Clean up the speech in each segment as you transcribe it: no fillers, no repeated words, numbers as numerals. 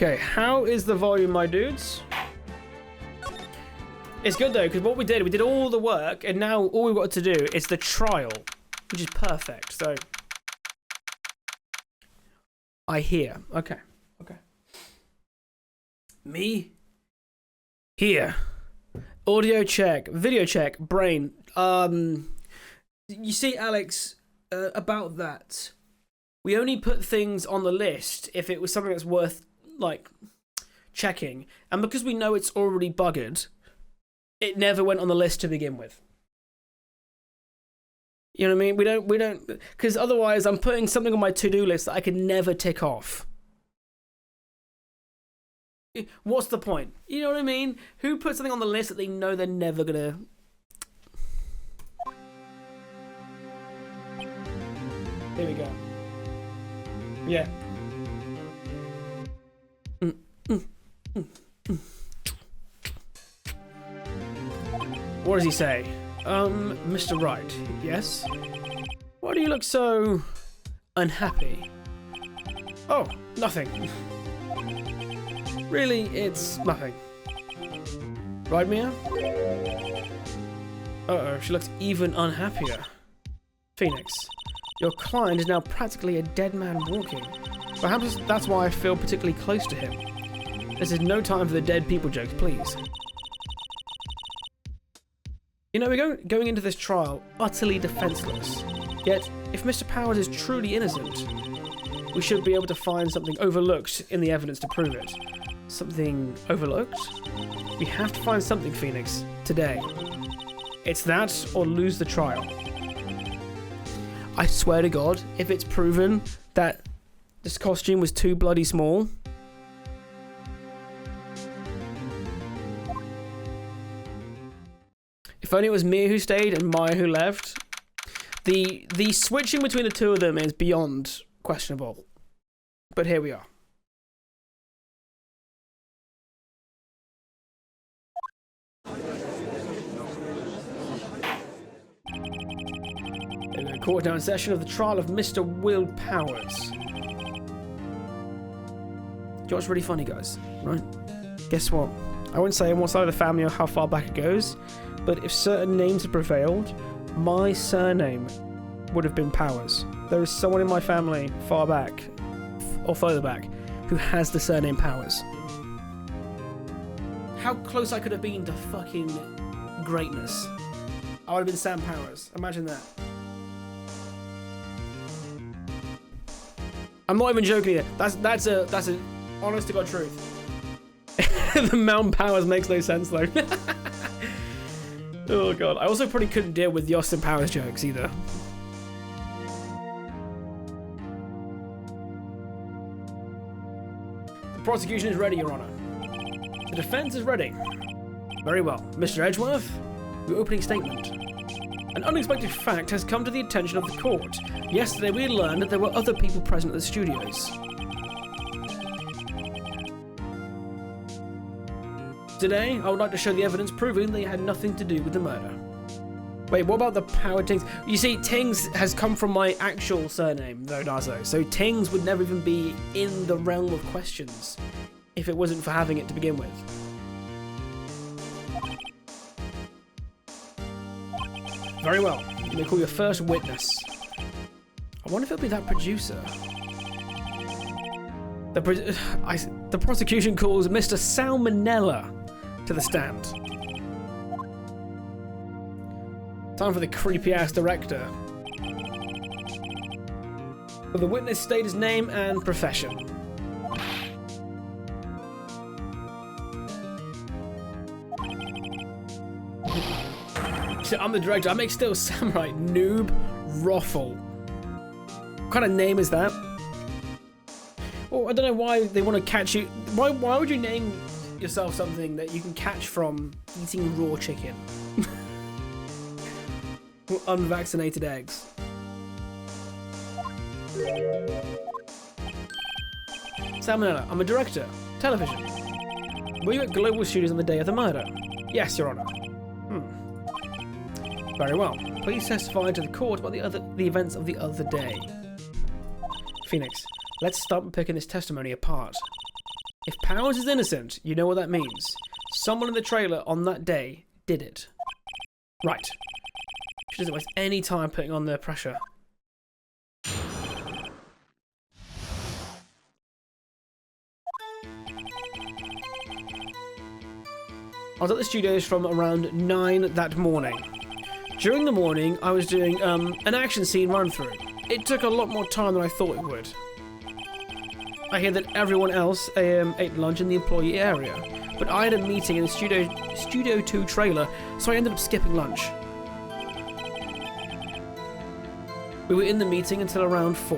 Okay, how is the volume, my dudes? It's good though, because what we did all the work, and now all we've got to do is the trial, which is perfect. So, I hear. Okay. Me? Here. Audio check, video check, brain. You see, Alex, about that, we only put things on the list if it was something that's worth, like, checking. And because we know it's already buggered, it never went on the list to begin with. You know what I mean? We don't, because otherwise I'm putting something on my to-do list that I can never tick off. What's the point? You know what I mean? Who puts something on the list that they know they're never gonna... Here we go. Yeah. What does he say? Mr. Wright, yes? Why do you look so unhappy? Oh, nothing. Really, it's nothing. Right, Mia? Uh-oh, she looks even unhappier. Phoenix, your client is now practically a dead man walking. Perhaps that's why I feel particularly close to him. This is no time for the dead people jokes, please. You know, we're going into this trial utterly defenseless. Yet, if Mr. Powers is truly innocent, we should be able to find something overlooked in the evidence to prove it. Something overlooked? We have to find something, Phoenix, today. It's that or lose the trial. I swear to God, if it's proven that this costume was too bloody small, if only it was Mia who stayed and Maya who left, the switching between the two of them is beyond questionable. But here we are. In a court-down session of the trial of Mr. Will Powers. Do you know what's really funny, guys? Right? Guess what? I wouldn't say on what side of the family or how far back it goes, but if certain names had prevailed, my surname would have been Powers. There is someone in my family far back, or further back, who has the surname Powers. How close I could have been to fucking greatness. I would have been Sam Powers. Imagine that. I'm not even joking here. That's a honest to God truth. The Mount Powers makes no sense though. Oh God. I also probably couldn't deal with the Austin Powers jokes either. The prosecution is ready, Your Honor. The defense is ready. Very well. Mr. Edgeworth, your opening statement. An unexpected fact has come to the attention of the court. Yesterday we learned that there were other people present at the studios. Today, I would like to show the evidence proving they had nothing to do with the murder. Wait, what about the Power Tings? You see, Tings has come from my actual surname, though, Nazo. So Tings would never even be in the realm of questions if it wasn't for having it to begin with. Very well. You may call your first witness. I wonder if it'll be that producer. The prosecution calls Mr. Salmonella to the stand. Time for the creepy-ass director. Will the witness state his name and profession? I'm the director. I make Steel Samurai. Noob Roffle. What kind of name is that? Oh, I don't know why they want to catch you. Why would you name yourself something that you can catch from eating raw chicken? Or unvaccinated eggs. Salmonella, I'm a director. Television. Were you at Global Studios on the day of the murder? Yes, Your Honor. Very well. Please testify to the court about the events of the other day. Phoenix, let's start picking this testimony apart. If Powers is innocent, you know what that means. Someone in the trailer on that day did it. Right. She doesn't waste any time putting on the pressure. I was at the studios from around 9 that morning. During the morning, I was doing an action scene run-through. It took a lot more time than I thought it would. I hear that everyone else ate lunch in the employee area, but I had a meeting in the Studio 2 trailer, so I ended up skipping lunch. We were in the meeting until around 4.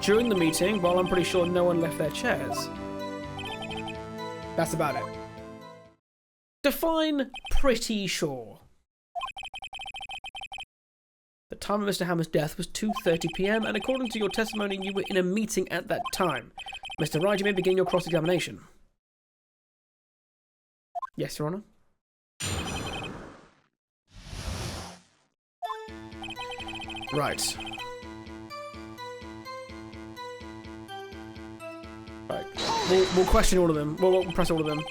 During the meeting, well, I'm pretty sure no one left their chairs. That's about it. Define pretty sure. The time of Mr. Hammer's death was 2:30 PM, and according to your testimony, you were in a meeting at that time. Mr. Wright, you may begin your cross-examination. Yes, Your Honour. Right. Right. We'll question all of them. We'll press all of them.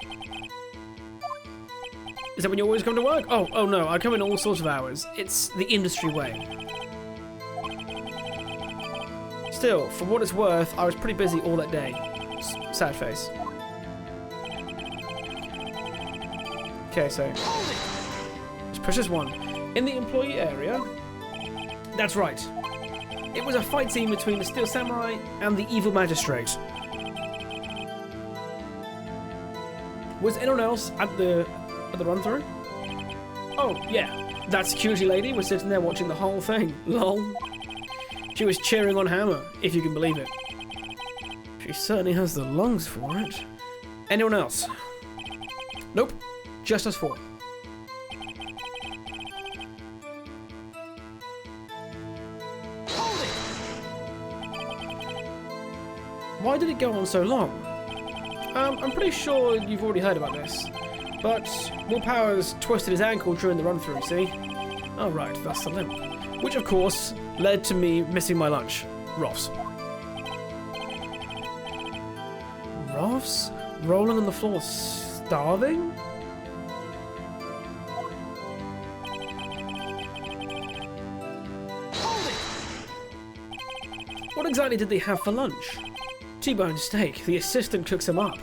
Is that when you always come to work? Oh no, I come in all sorts of hours. It's the industry way. Still, for what it's worth, I was pretty busy all that day. Sad face. Okay, so let's push this one. In the employee area, that's right. It was a fight scene between the Steel Samurai and the evil magistrate. Was anyone else at the run-through? Oh, yeah. That security lady was sitting there watching the whole thing. Lol. She was cheering on Hammer, if you can believe it. She certainly has the lungs for it. Anyone else? Nope. Just us 4. Why did it go on so long? I'm pretty sure you've already heard about this. But Will Powers twisted his ankle during the run-through, see? Oh right, that's the limp. Which of course led to me missing my lunch. Ross. Ross? Rolling on the floor starving? What exactly did they have for lunch? T-bone steak. The assistant cooks him up.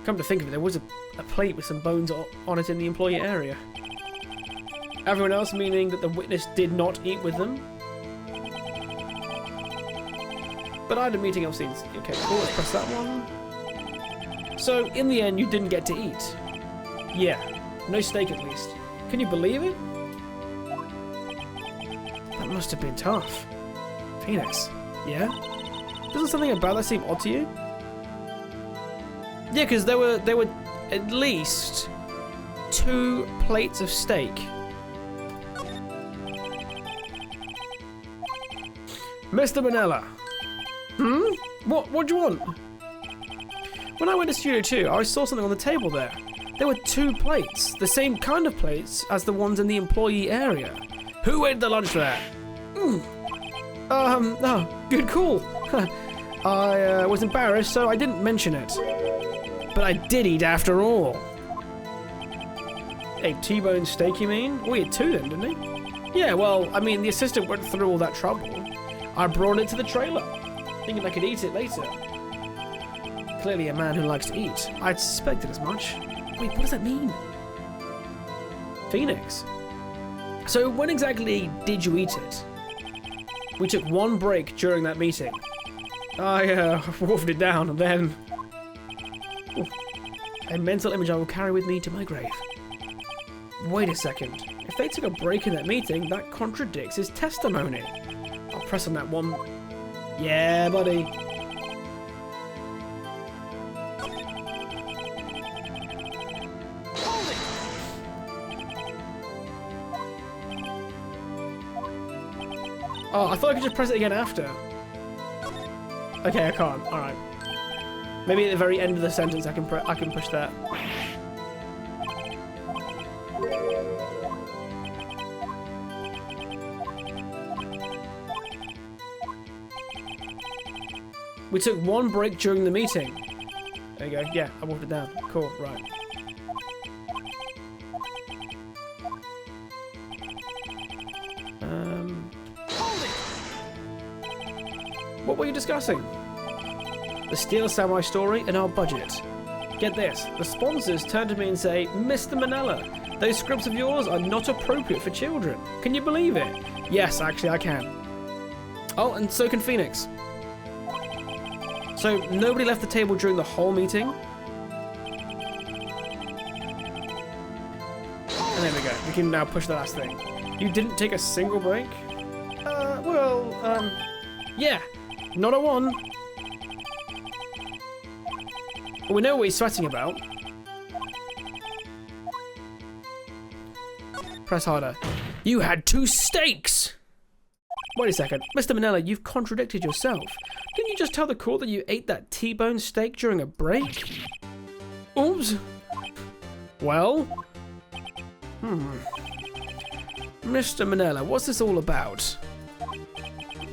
Come to think of it, there was a plate with some bones on it in the employee area. Everyone else meaning that the witness did not eat with them. But I had a meeting else scenes. Okay, cool, let's press that one. So, in the end, you didn't get to eat. Yeah, no steak at least. Can you believe it? That must have been tough. Phoenix, yeah? Doesn't something about that seem odd to you? Yeah, because there were at least 2 plates of steak. Mr. Manella. What do you want? When I went to Studio 2, I saw something on the table there. There were 2 plates, the same kind of plates as the ones in the employee area. Who ate the lunch there? No, good call. I was embarrassed, so I didn't mention it. But I did eat after all. A T-bone steak, you mean? We had 2 then, didn't we? Yeah, well, I mean, the assistant went through all that trouble. I brought it to the trailer, thinking I could eat it later. Clearly a man who likes to eat. I'd suspected as much. Wait, what does that mean? Phoenix. So when exactly did you eat it? We took 1 break during that meeting. I wolfed it down and then... a mental image I will carry with me to my grave. Wait a second. If they took a break in that meeting, that contradicts his testimony. I'll press on that one. Yeah, buddy. Oh, I thought I could just press it again after. Okay, I can't. All right. Maybe at the very end of the sentence, I can push that. We took one break during the meeting. There you go. Yeah, I walked it down. Cool, right. What were you discussing? The Steel Samurai story and our budget. Get this, the sponsors turn to me and say, Mr. Manella, those scripts of yours are not appropriate for children. Can you believe it? Yes, actually I can. Oh, and so can Phoenix. So, nobody left the table during the whole meeting? And there we go, we can now push the last thing. You didn't take a single break? Yeah, not a one. Well, we know what he's sweating about. Press harder. You had 2 steaks! Wait a second. Mr. Manella, you've contradicted yourself. Didn't you just tell the court that you ate that T-bone steak during a break? Oops. Well? Mr. Manella, what's this all about?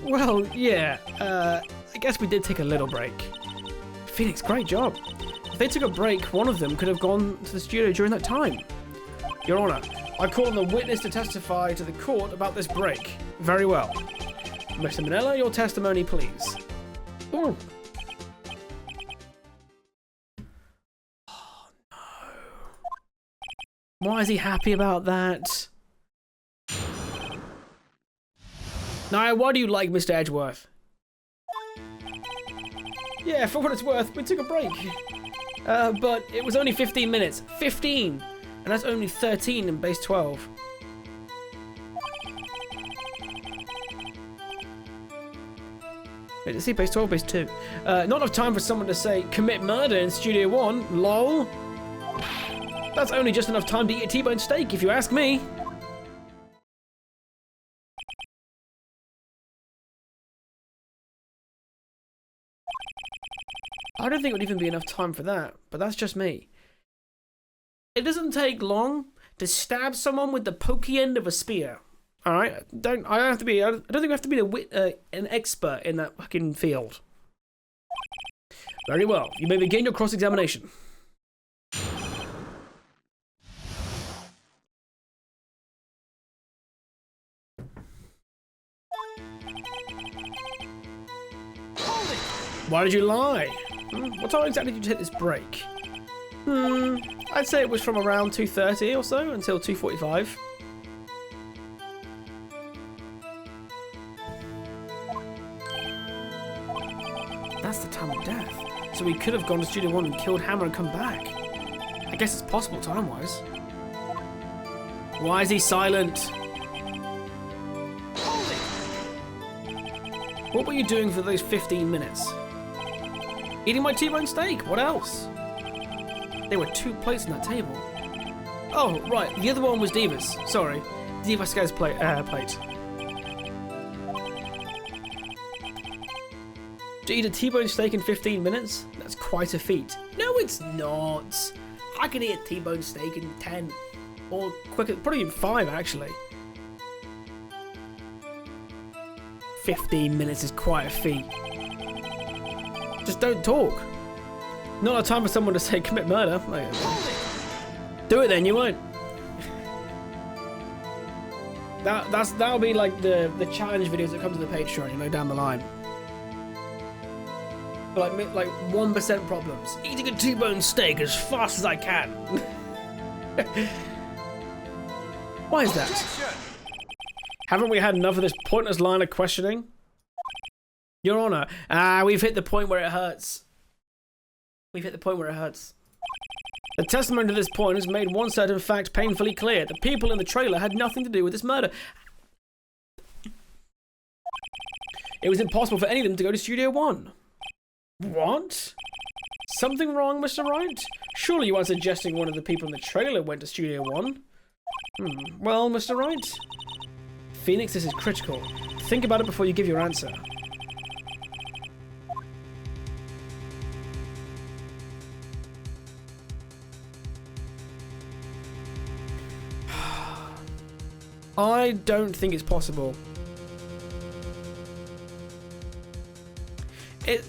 Well, yeah, I guess we did take a little break. Phoenix, great job. If they took a break, one of them could have gone to the studio during that time. Your Honor, I call on the witness to testify to the court about this break. Very well. Mr. Manella, your testimony, please. Ooh. Oh, no. Why is he happy about that? Now, why do you like Mr. Edgeworth? Yeah, for what it's worth, we took a break. But it was only 15 minutes. 15! And that's only 13 in base 12. Wait, let's see, base 12, base 2. Not enough time for someone to say, commit murder in Studio 1, lol. That's only just enough time to eat a T-bone steak, if you ask me. I don't think it would even be enough time for that, but that's just me. It doesn't take long to stab someone with the pokey end of a spear. All right, I don't think we have to be an expert in that fucking field. Very well. You may begin your cross-examination. Why did you lie? What time exactly did you take this break? I'd say it was from around 2:30 or so until 2:45. That's the time of death. So we could have gone to Studio 1 and killed Hammer and come back. I guess it's possible time-wise. Why is he silent? What were you doing for those 15 minutes? Eating my T-bone steak. What else? There were 2 plates on that table. Oh, right. The other one was Diva's. Sorry. Diva's plate. To eat a T-bone steak in 15 minutes? That's quite a feat. No, it's not. I can eat a T-bone steak in 10. Or quicker, probably in 5, actually. 15 minutes is quite a feat. Just don't talk. Not a time for someone to say commit murder. Do it then, you won't. That'll be like the challenge videos that come to the Patreon, you know, down the line. Like 1% problems. Eating a T-bone steak as fast as I can. Why is that? Haven't we had enough of this pointless line of questioning? Your Honor, we've hit the point where it hurts. We've hit the point where it hurts. The testimony to this point has made one certain fact painfully clear. The people in the trailer had nothing to do with this murder. It was impossible for any of them to go to Studio 1. What? Something wrong, Mr. Wright? Surely you aren't suggesting one of the people in the trailer went to Studio 1? Well, Mr. Wright? Phoenix, this is critical. Think about it before you give your answer. I don't think it's possible. It's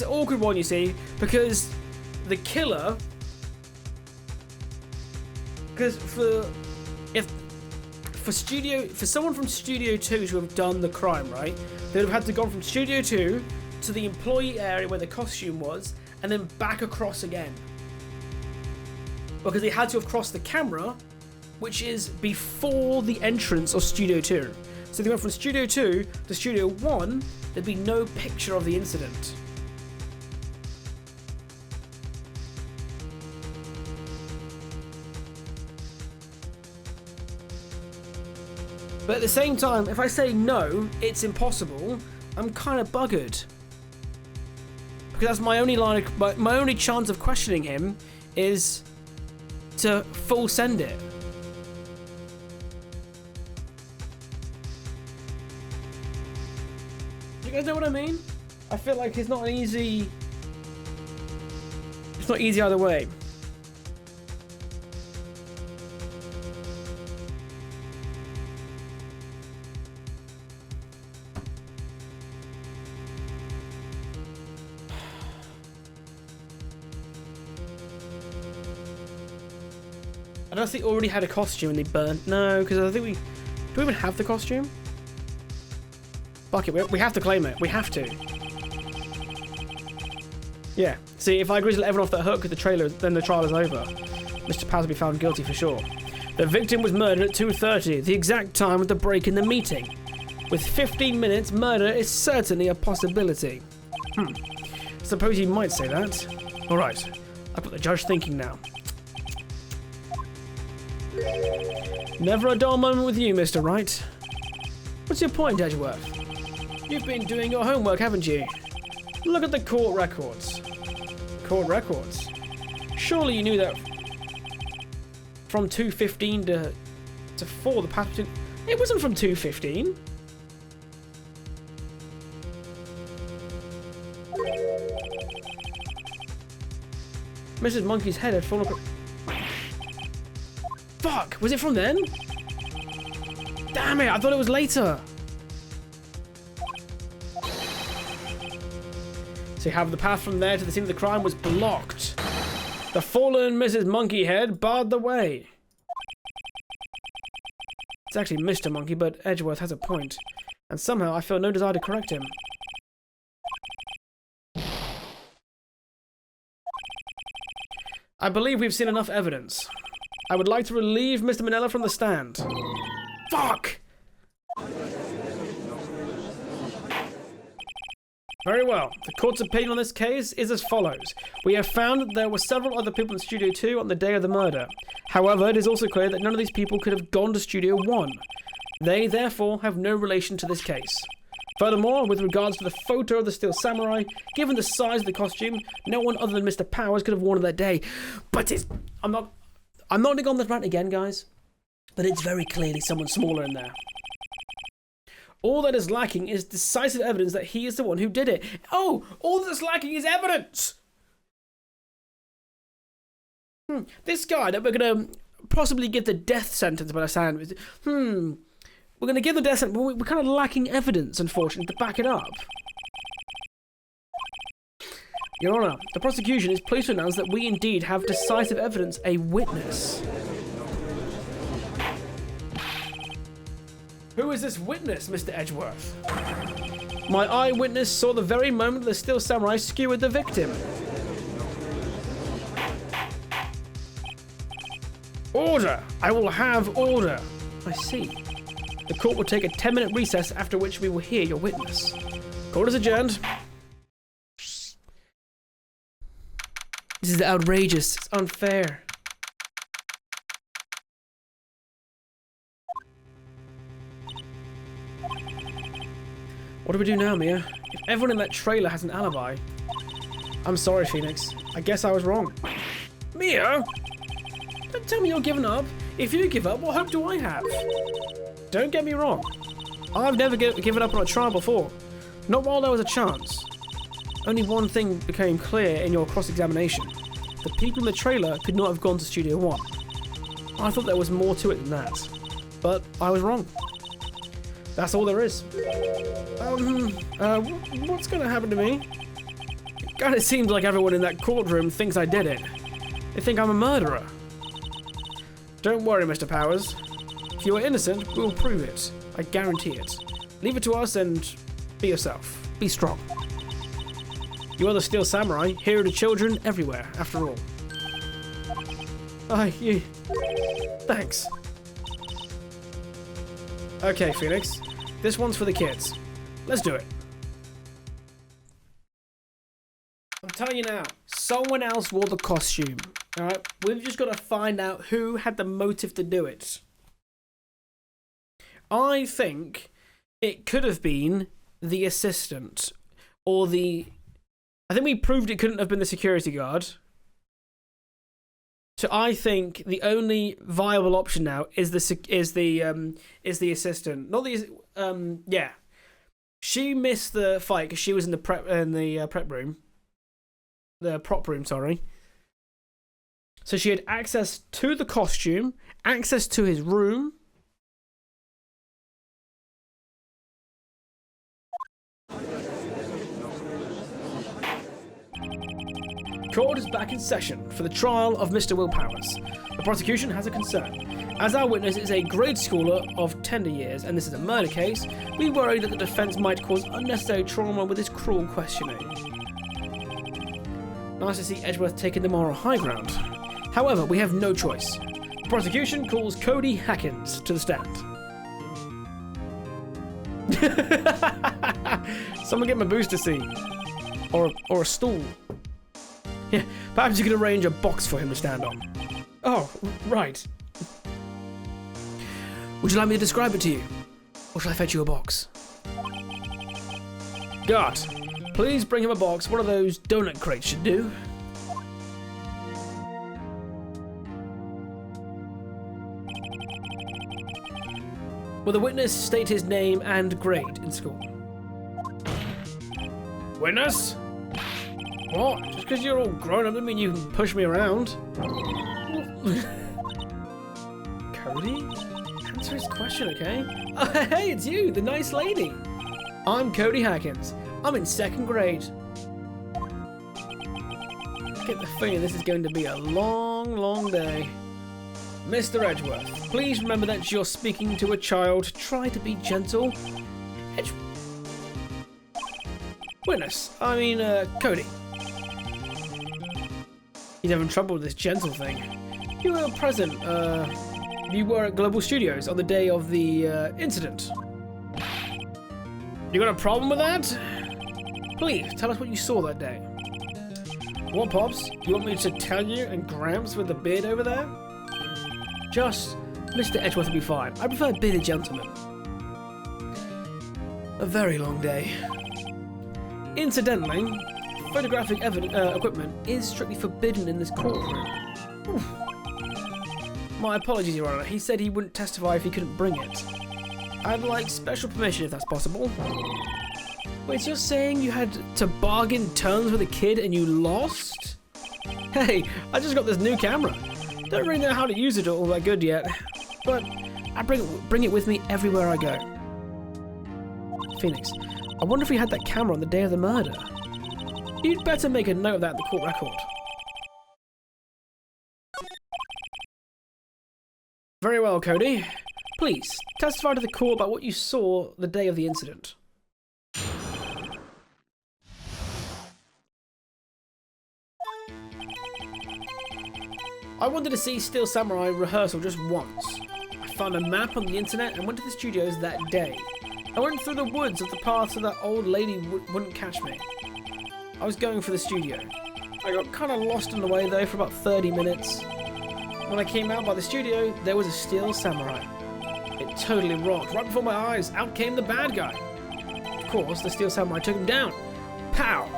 an awkward one, you see, because the killer... Because for someone from Studio 2 to have done the crime, right, they would have had to go from Studio 2 to the employee area where the costume was, and then back across again. Because they had to have crossed the camera, which is before the entrance of Studio 2. So if they went from Studio 2 to Studio 1, there'd be no picture of the incident. But at the same time, if I say no, it's impossible, I'm kind of buggered. Because that's my only my only chance of questioning him is to full send it. You guys know what I mean? I feel like it's not easy either way. Unless they already had a costume and they burnt. No, because I think do we even have the costume? Fuck it, we have to claim it. We have to. Yeah. See, if I agree to let everyone off that hook with the trailer, then the trial is over. Mr. Powers will be found guilty for sure. The victim was murdered at 2:30, the exact time of the break in the meeting. With 15 minutes, murder is certainly a possibility. Suppose you might say that. Alright, I've got the judge thinking now. Never a dull moment with you, Mr. Wright. What's your point, Edgeworth? You've been doing your homework, haven't you? Look at the court records. Court records? Surely you knew that from 2:15 to 4, the path between... It wasn't from 2:15. Mrs. Monkey's head had fallen... Fuck! Was it from then? Damn it! I thought it was later. So you have the path from there to the scene of the crime was blocked. The fallen Mrs. Monkey head barred the way. It's actually Mr. Monkey, but Edgeworth has a point. And somehow I feel no desire to correct him. I believe we've seen enough evidence. I would like to relieve Mr. Manella from the stand. Fuck! Very well. The court's opinion on this case is as follows. We have found that there were several other people in Studio 2 on the day of the murder. However, it is also clear that none of these people could have gone to Studio 1. They, therefore, have no relation to this case. Furthermore, with regards to the photo of the Steel Samurai, given the size of the costume, no one other than Mr. Powers could have worn it that day. But it's... I'm not going to go on this rant again, guys, but it's very clearly someone smaller in there. All that is lacking is decisive evidence that he is the one who did it. Oh, all that's lacking is evidence! This guy that we're going to possibly give the death sentence by the sound of it. We're going to give the death sentence, but we're kind of lacking evidence, unfortunately, to back it up. Your Honour, the prosecution is pleased to announce that we indeed have decisive evidence, a witness. Who is this witness, Mr. Edgeworth? My eyewitness saw the very moment the Steel Samurai skewered the victim. Order! I will have order. I see. The court will take a 10-minute recess, after which we will hear your witness. Court is adjourned. This is outrageous. It's unfair. What do we do now, Mia? If everyone in that trailer has an alibi... I'm sorry, Phoenix. I guess I was wrong. Mia? Don't tell me you're giving up. If you give up, what hope do I have? Don't get me wrong. I've never given up on a trial before. Not while there was a chance. Only one thing became clear in your cross-examination. The people in the trailer could not have gone to Studio 1. I thought there was more to it than that. But I was wrong. That's all there is. What's going to happen to me? Kinda seems like everyone in that courtroom thinks I did it. They think I'm a murderer. Don't worry, Mr. Powers. If you are innocent, we'll prove it. I guarantee it. Leave it to us and be yourself. Be strong. You are the Steel Samurai, hero to children everywhere, after all. Thanks. Okay, Phoenix. This one's for the kids. Let's do it. I'm telling you now, someone else wore the costume. Alright? We've just got to find out who had the motive to do it. I think it could have been the assistant. Or the... I think we proved it couldn't have been the security guard. So I think the only viable option now is the assistant. Not the yeah. She missed the fight because she was in the prep room. The prop room, sorry. So she had access to the costume, access to his room. Court is back in session for the trial of Mr. Will Powers. The prosecution has a concern. As our witness is a grade schooler of tender years, and this is a murder case, we worry that the defense might cause unnecessary trauma with his cruel questioning. Nice to see Edgeworth taking the moral high ground. However, we have no choice. The prosecution calls Cody Hackins to the stand. Someone get him a booster seat. Or a stool. Yeah, perhaps you could arrange a box for him to stand on. Oh, right. Would you like me to describe it to you? Or shall I fetch you a box? Guard, please bring him a box. One of those donut crates should do. Will the witness state his name and grade in school? Witness? What? Just because you're all grown up doesn't mean you can push me around. Cody? Answer his question, okay? Oh, hey, it's you, the nice lady. I'm Cody Hackins. I'm in 2nd grade. I get the feeling this is going to be a long, long day. Mr. Edgeworth, please remember that you're speaking to a child. Try to be gentle. Witness, Cody. He's having trouble with this gentle thing. You were present, you were at Global Studios on the day of the, incident. You got a problem with that? Please, tell us what you saw that day. What, Pops? You want me to tell you and Gramps with the beard over there? Just, Mr. Edgeworth will be fine. I prefer bearded gentlemen. A very long day. Incidentally, photographic equipment is strictly forbidden in this courtroom. Oof. My apologies, Your Honor. He said he wouldn't testify if he couldn't bring it. I'd like special permission if that's possible. Wait, so you're saying you had to bargain terms with a kid and you lost? Hey, I just got this new camera. Don't really know how to use it all that good yet, but I bring it with me everywhere I go. Phoenix, I wonder if he had that camera on the day of the murder. You'd better make a note of that in the court record. Very well, Cody. Please, testify to the court about what you saw the day of the incident. I wanted to see Steel Samurai rehearsal just once. I found a map on the internet and went to the studios that day. I went through the woods of the path so that old lady wouldn't catch me. I was going for the studio. I got kind of lost on the way though for about 30 minutes. When I came out by the studio, there was a Steel Samurai. It totally rocked. Right before my eyes, out came the bad guy. Of course, the Steel Samurai took him down. Pow!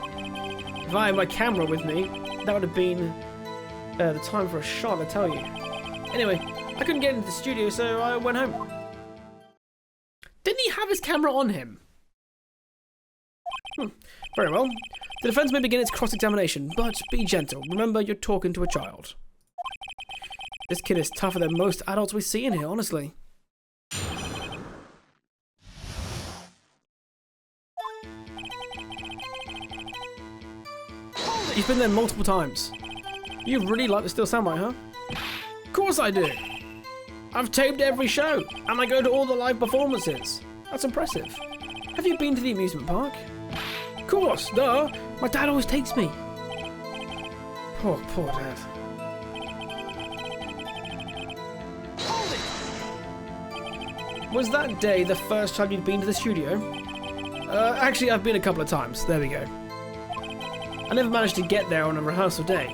If I had my camera with me, that would have been the time for a shot, I tell you. Anyway, I couldn't get into the studio, so I went home. Didn't he have his camera on him? Very well. The defense may begin its cross-examination, but be gentle. Remember, you're talking to a child. This kid is tougher than most adults we see in here, honestly. You've been there multiple times. You really like the Steel Samurai, huh? Of course I do. I've taped every show, and I go to all the live performances. That's impressive. Have you been to the amusement park? Of course, duh. My dad always takes me. Poor dad. Was that day the first time you'd been to the studio? Actually, I've been a couple of times. There we go. I never managed to get there on a rehearsal day,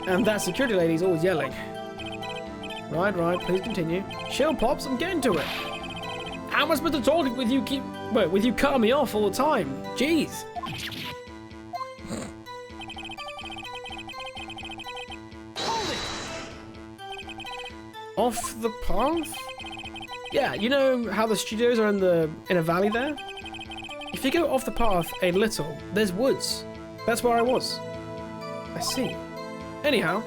and that security lady's always yelling. Right, please continue. Chill, Pops, I'm getting to it. How am I supposed to talk with you with you cutting me off all the time? Jeez. Off the path? Yeah, you know how the studios are in a valley there? If you go off the path a little, there's woods. That's where I was. I see. Anyhow,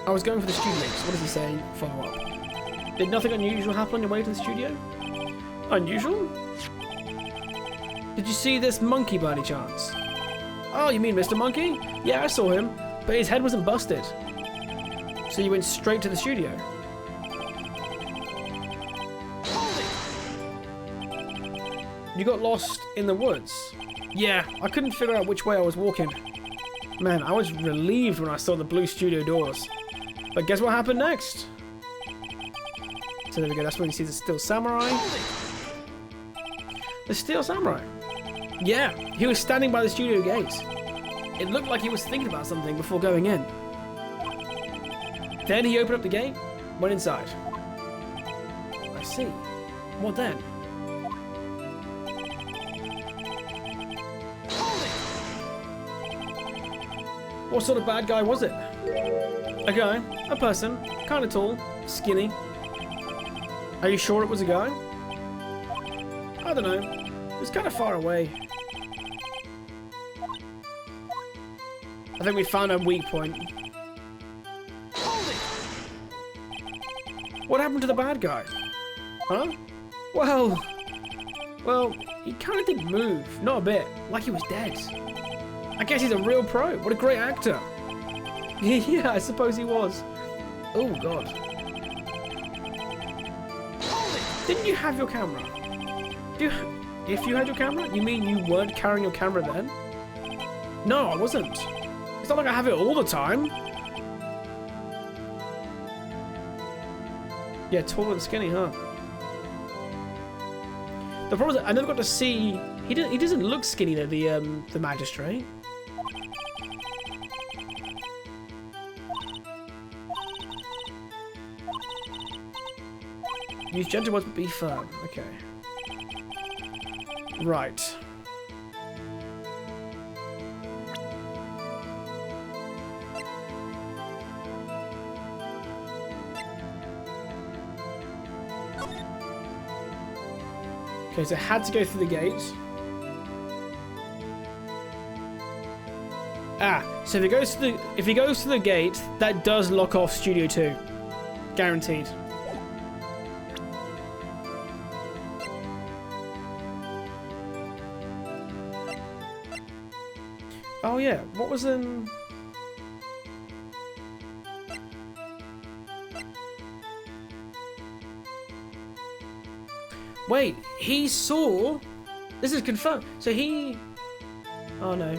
I was going for the studios. What does he say? Follow up. Did nothing unusual happen on your way to the studio? Unusual? Did you see this monkey by any chance? Oh, you mean Mr. Monkey? Yeah, I saw him, but his head wasn't busted. So you went straight to the studio? You got lost in the woods? Yeah, I couldn't figure out which way I was walking. Man, I was relieved when I saw the blue studio doors. But guess what happened next? So there we go, that's when you see the Steel Samurai. The Steel Samurai? Yeah, he was standing by the studio gate. It looked like he was thinking about something before going in. Then he opened up the gate, went inside. I see. What then? What sort of bad guy was it? A guy, a person, kind of tall, skinny. Are you sure it was a guy? I don't know. It was kind of far away. I think we found a weak point. What happened to the bad guy? Huh? Well, he kind of didn't move. Not a bit. Like he was dead. I guess he's a real pro. What a great actor. Yeah, I suppose he was. Oh, God. Didn't you have your camera? If you had your camera? You mean you weren't carrying your camera then? No, I wasn't. It's not like I have it all the time. Yeah, tall and skinny, huh? The problem is I never got to see... He doesn't look skinny though, the magistrate. Use gentle words but be firm. Okay. Right. Okay, so it had to go through the gate. Ah, so if he goes to the gate, that does lock off Studio 2. Guaranteed. Oh yeah, what was in... Wait, he saw... This is confirmed. So he... Oh no.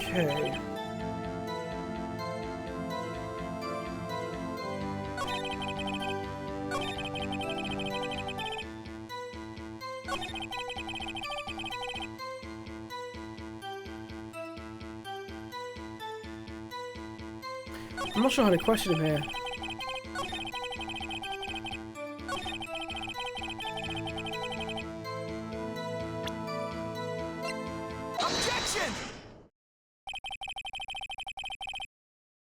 Okay. I'm not sure how to question him here. Objection!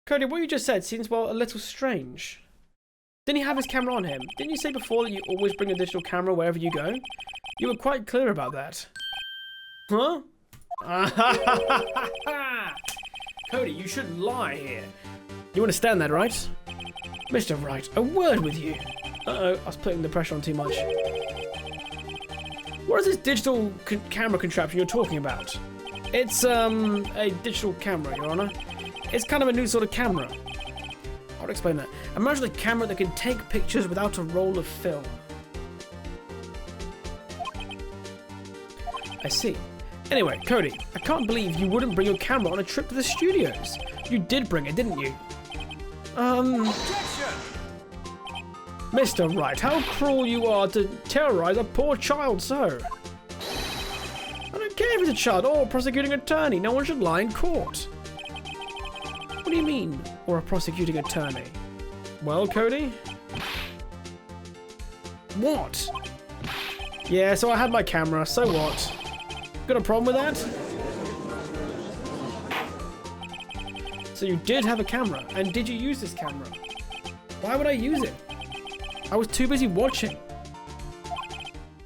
Cody, what you just said seems, well, a little strange. Didn't he have his camera on him? Didn't you say before that you always bring a digital camera wherever you go? You were quite clear about that. Huh? Cody, you shouldn't lie here. You understand that, right? Mr. Wright, a word with you. Uh-oh, I was putting the pressure on too much. What is this digital camera contraption you're talking about? It's, a digital camera, Your Honor. It's kind of a new sort of camera. I'll explain that. Imagine a camera that can take pictures without a roll of film. I see. Anyway, Cody, I can't believe you wouldn't bring your camera on a trip to the studios. You did bring it, didn't you? Objection! Mr. Wright, how cruel you are to terrorize a poor child so. I don't care if he's a child or a prosecuting attorney. No one should lie in court. What do you mean, or a prosecuting attorney? Well, Cody? What? Yeah, so I had my camera, so what? Got a problem with that? So you did have a camera, and did you use this camera? Why would I use it? I was too busy watching.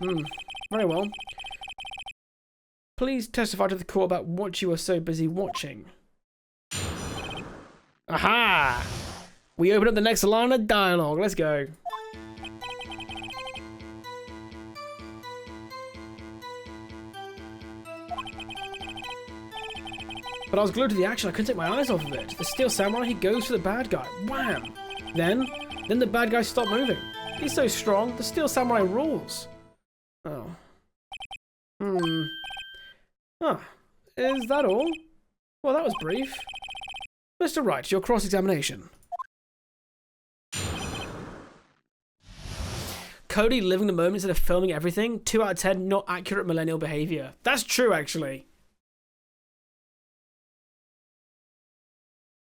Very well. Please testify to the court about what you were so busy watching. Aha! We open up the next line of dialogue. Let's go. But I was glued to the action. I couldn't take my eyes off of it. The Steel Samurai, he goes for the bad guy. Wham! Then the bad guy stopped moving. He's so strong. The Steel Samurai rules. Oh. Ah, is that all? Well, that was brief. Mr. Wright, your cross-examination. Cody living the moment instead of filming everything. 2 out of 10, not accurate millennial behavior. That's true, actually.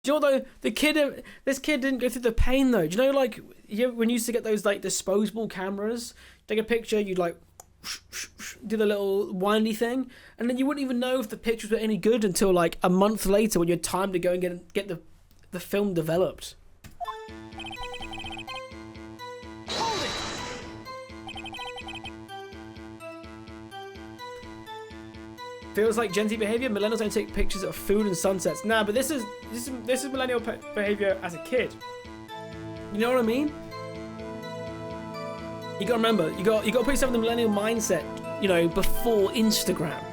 Do you know what, though? This kid didn't go through the pain, though. Do you know, like, when you used to get those, like, disposable cameras? Take a picture, you'd, like, do the little windy thing, and then you wouldn't even know if the pictures were any good until, like, a month later when you had time to go and get the film developed. Feels like Gen Z behavior. Millennials don't take pictures of food and sunsets. Nah, but this is millennial behavior as a kid. You know what I mean? You gotta remember, you got to put yourself in the millennial mindset. You know, before Instagram.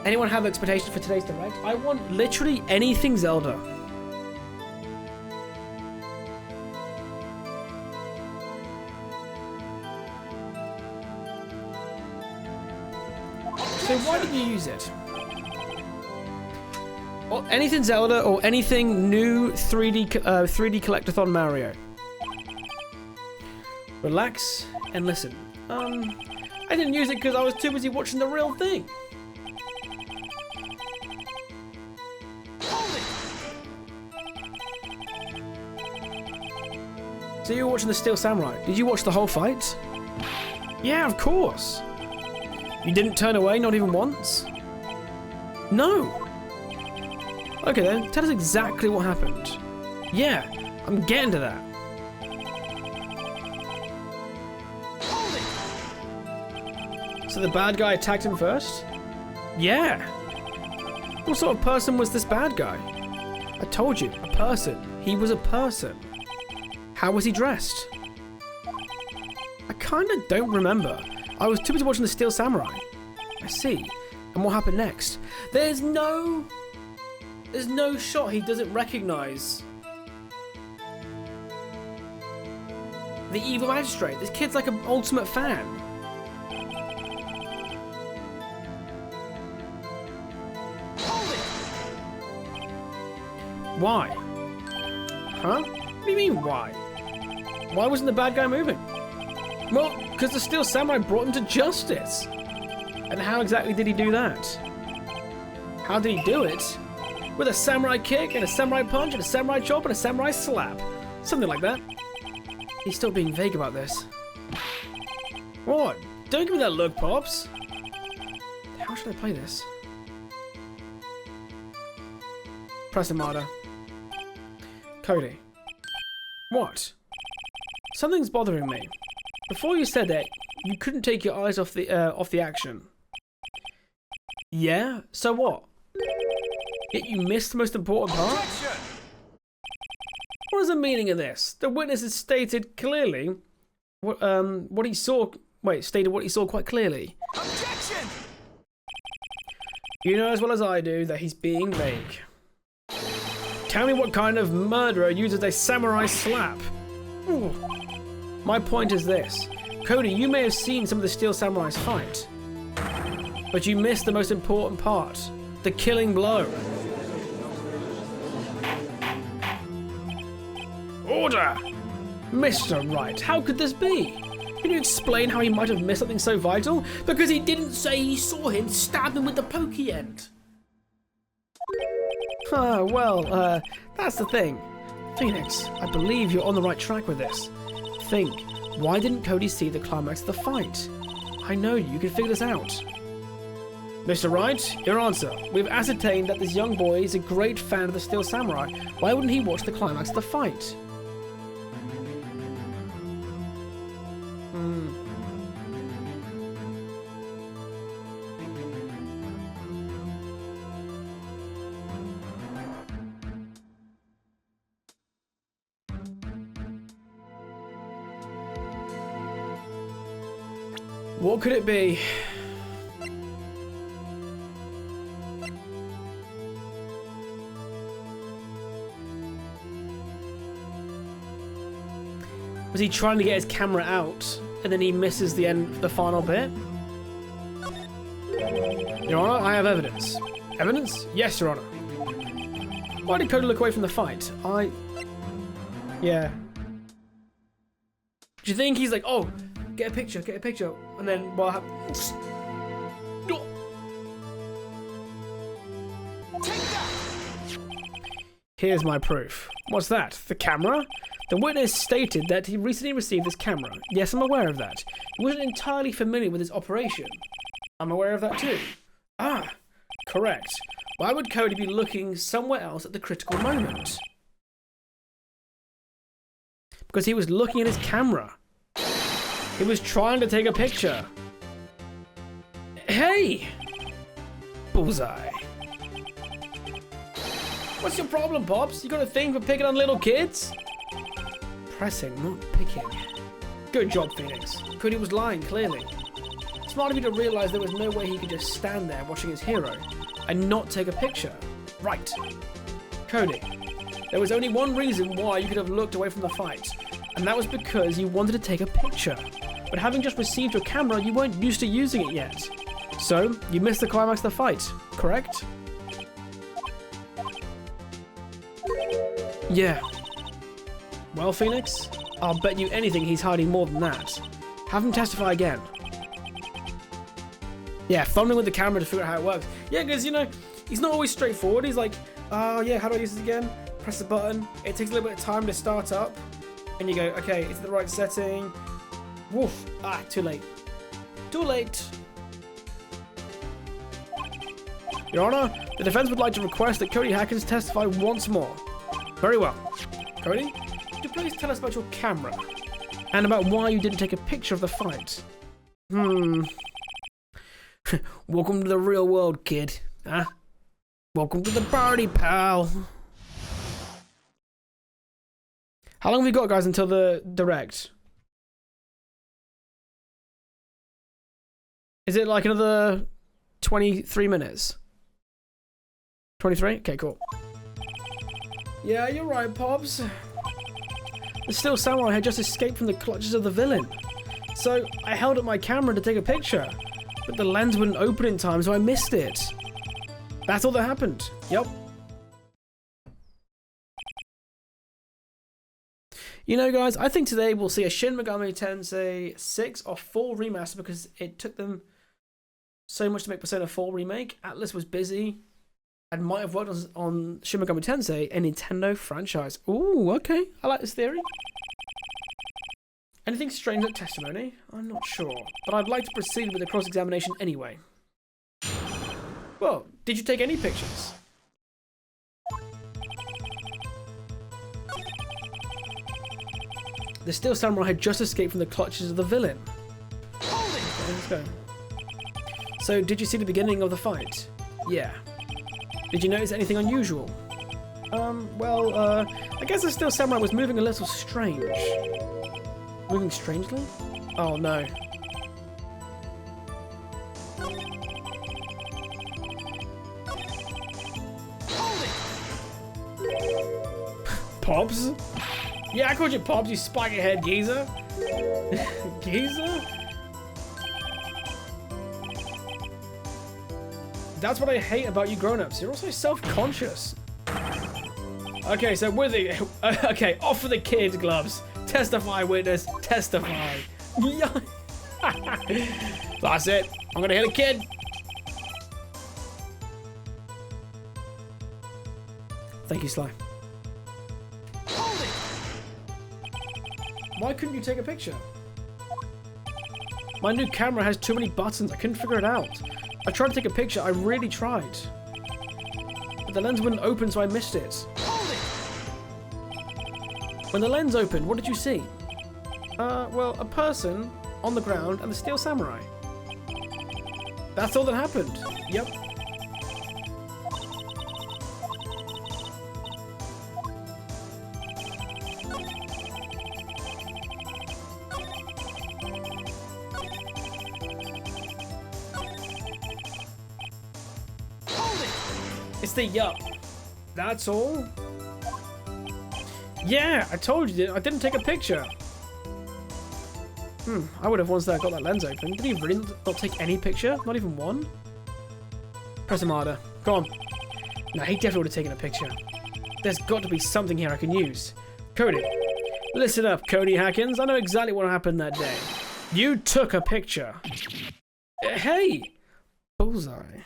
Anyone have expectations for today's direct? I want literally anything Zelda. So why did you use it? Or anything Zelda or anything new 3D collectathon Mario. Relax and listen. I didn't use it because I was too busy watching the real thing. So you were watching the Steel Samurai. Did you watch the whole fight? Yeah, of course. You didn't turn away, not even once? No. Okay then, tell us exactly what happened. Yeah, I'm getting to that. So the bad guy attacked him first? Yeah. What sort of person was this bad guy? I told you, a person. He was a person. How was he dressed? I kinda don't remember. I was too busy watching the Steel Samurai. I see. And what happened next? There's no shot he doesn't recognize the evil magistrate. This kid's like an ultimate fan. Why? Huh? What do you mean, why? Why wasn't the bad guy moving? Well, because the Steel Samurai brought him to justice. And how exactly did he do that? How did he do it? With a samurai kick, and a samurai punch, and a samurai chop, and a samurai slap. Something like that. He's still being vague about this. What? Don't give me that look, Pops. How should I play this? Press Amada. Cody. What? Something's bothering me. Before you said that, you couldn't take your eyes off the action. Yeah? So what? Yet you missed the most important part? Objection! What is the meaning of this? The witness has stated clearly what he saw. Wait, stated what he saw quite clearly. Objection! You know as well as I do that he's being vague. Tell me what kind of murderer uses a samurai slap. Ooh. My point is this. Cody, you may have seen some of the Steel Samurais fight, but you missed the most important part. The killing blow. Order! Mr. Wright, how could this be? Can you explain how he might have missed something so vital? Because he didn't say he saw him stab him with the pokey end. Well, that's the thing. Phoenix, I believe you're on the right track with this. Think, why didn't Cody see the climax of the fight? I know you can figure this out. Mr. Wright, your answer. We've ascertained that this young boy is a great fan of the Steel Samurai. Why wouldn't he watch the climax of the fight? What could it be? Was he trying to get his camera out and then he misses the end, the final bit? Your Honor, I have evidence. Evidence? Yes, Your Honor. Why did Cody look away from the fight? Yeah. Do you think he's like, oh, get a picture, and then what happens? Here's my proof. What's that? The camera? The witness stated that he recently received this camera. Yes, I'm aware of that. He wasn't entirely familiar with its operation. I'm aware of that too. Ah, correct. Why would Cody be looking somewhere else at the critical moment? Because he was looking at his camera. He was trying to take a picture. Hey! Bullseye. What's your problem, Pops? You got a thing for picking on little kids? Pressing, not picking. Good job, Phoenix. Cody was lying, clearly. Smart of you to realize there was no way he could just stand there watching his hero and not take a picture. Right. Cody, there was only one reason why you could have looked away from the fight, and that was because you wanted to take a picture. But having just received your camera, you weren't used to using it yet. So, you missed the climax of the fight, correct? Yeah. Well, Phoenix, I'll bet you anything he's hiding more than that. Have him testify again. Yeah, fumbling with the camera to figure out how it works. Yeah, because, you know, he's not always straightforward. He's like, oh, yeah, how do I use this again? Press the button. It takes a little bit of time to start up. And you go, okay, is it the right setting? Woof. Ah, too late. Too late. Your Honor, the defense would like to request that Cody Hackins testify once more. Very well. Cody, could you please tell us about your camera? And about why you didn't take a picture of the fight? Welcome to the real world, kid. Huh? Welcome to the party, pal. How long have we got, guys, until the direct? Is it like another 23 minutes? 23? Okay, cool. Yeah, you're right, Pops. The Steel Samurai had just escaped from the clutches of the villain. So I held up my camera to take a picture, but the lens wouldn't open in time, so I missed it. That's all that happened. Yep. You know, guys, I think today we'll see a Shin Megami Tensei 6 or 4 remaster because it took them so much to make Persona 4 remake. Atlas was busy and might have worked on Shin Megami Tensei, a Nintendo franchise. Ooh, okay. I like this theory. Anything strange at testimony? I'm not sure, but I'd like to proceed with the cross-examination anyway. Well, did you take any pictures? The Steel Samurai had just escaped from the clutches of the villain. Okay, let's go. So, did you see the beginning of the fight? Yeah. Did you notice anything unusual? I guess the Steel Samurai was moving a little strange. Moving strangely? Oh no. Pops? Yeah, I called you Pops, you spiky head geezer. Geezer? That's what I hate about you grown-ups. You're also self-conscious. Okay, so with the... okay, off for the kids' gloves. Testify, witness. Testify. That's it. I'm gonna hit a kid. Thank you, Sly. Why couldn't you take a picture? My new camera has too many buttons. I couldn't figure it out. I tried to take a picture. I really tried. But the lens wouldn't open, so I missed it. When the lens opened, what did you see? Well, a person on the ground and the Steel Samurai. That's all that happened. Yep. It's the yup. That's all? Yeah, I told you I didn't take a picture. I would have once I got that lens open. Did he really not take any picture? Not even one? Press him harder. Go on. No, he definitely would have taken a picture. There's got to be something here I can use. Cody. Listen up, Cody Hackins. I know exactly what happened that day. You took a picture. Hey! Bullseye.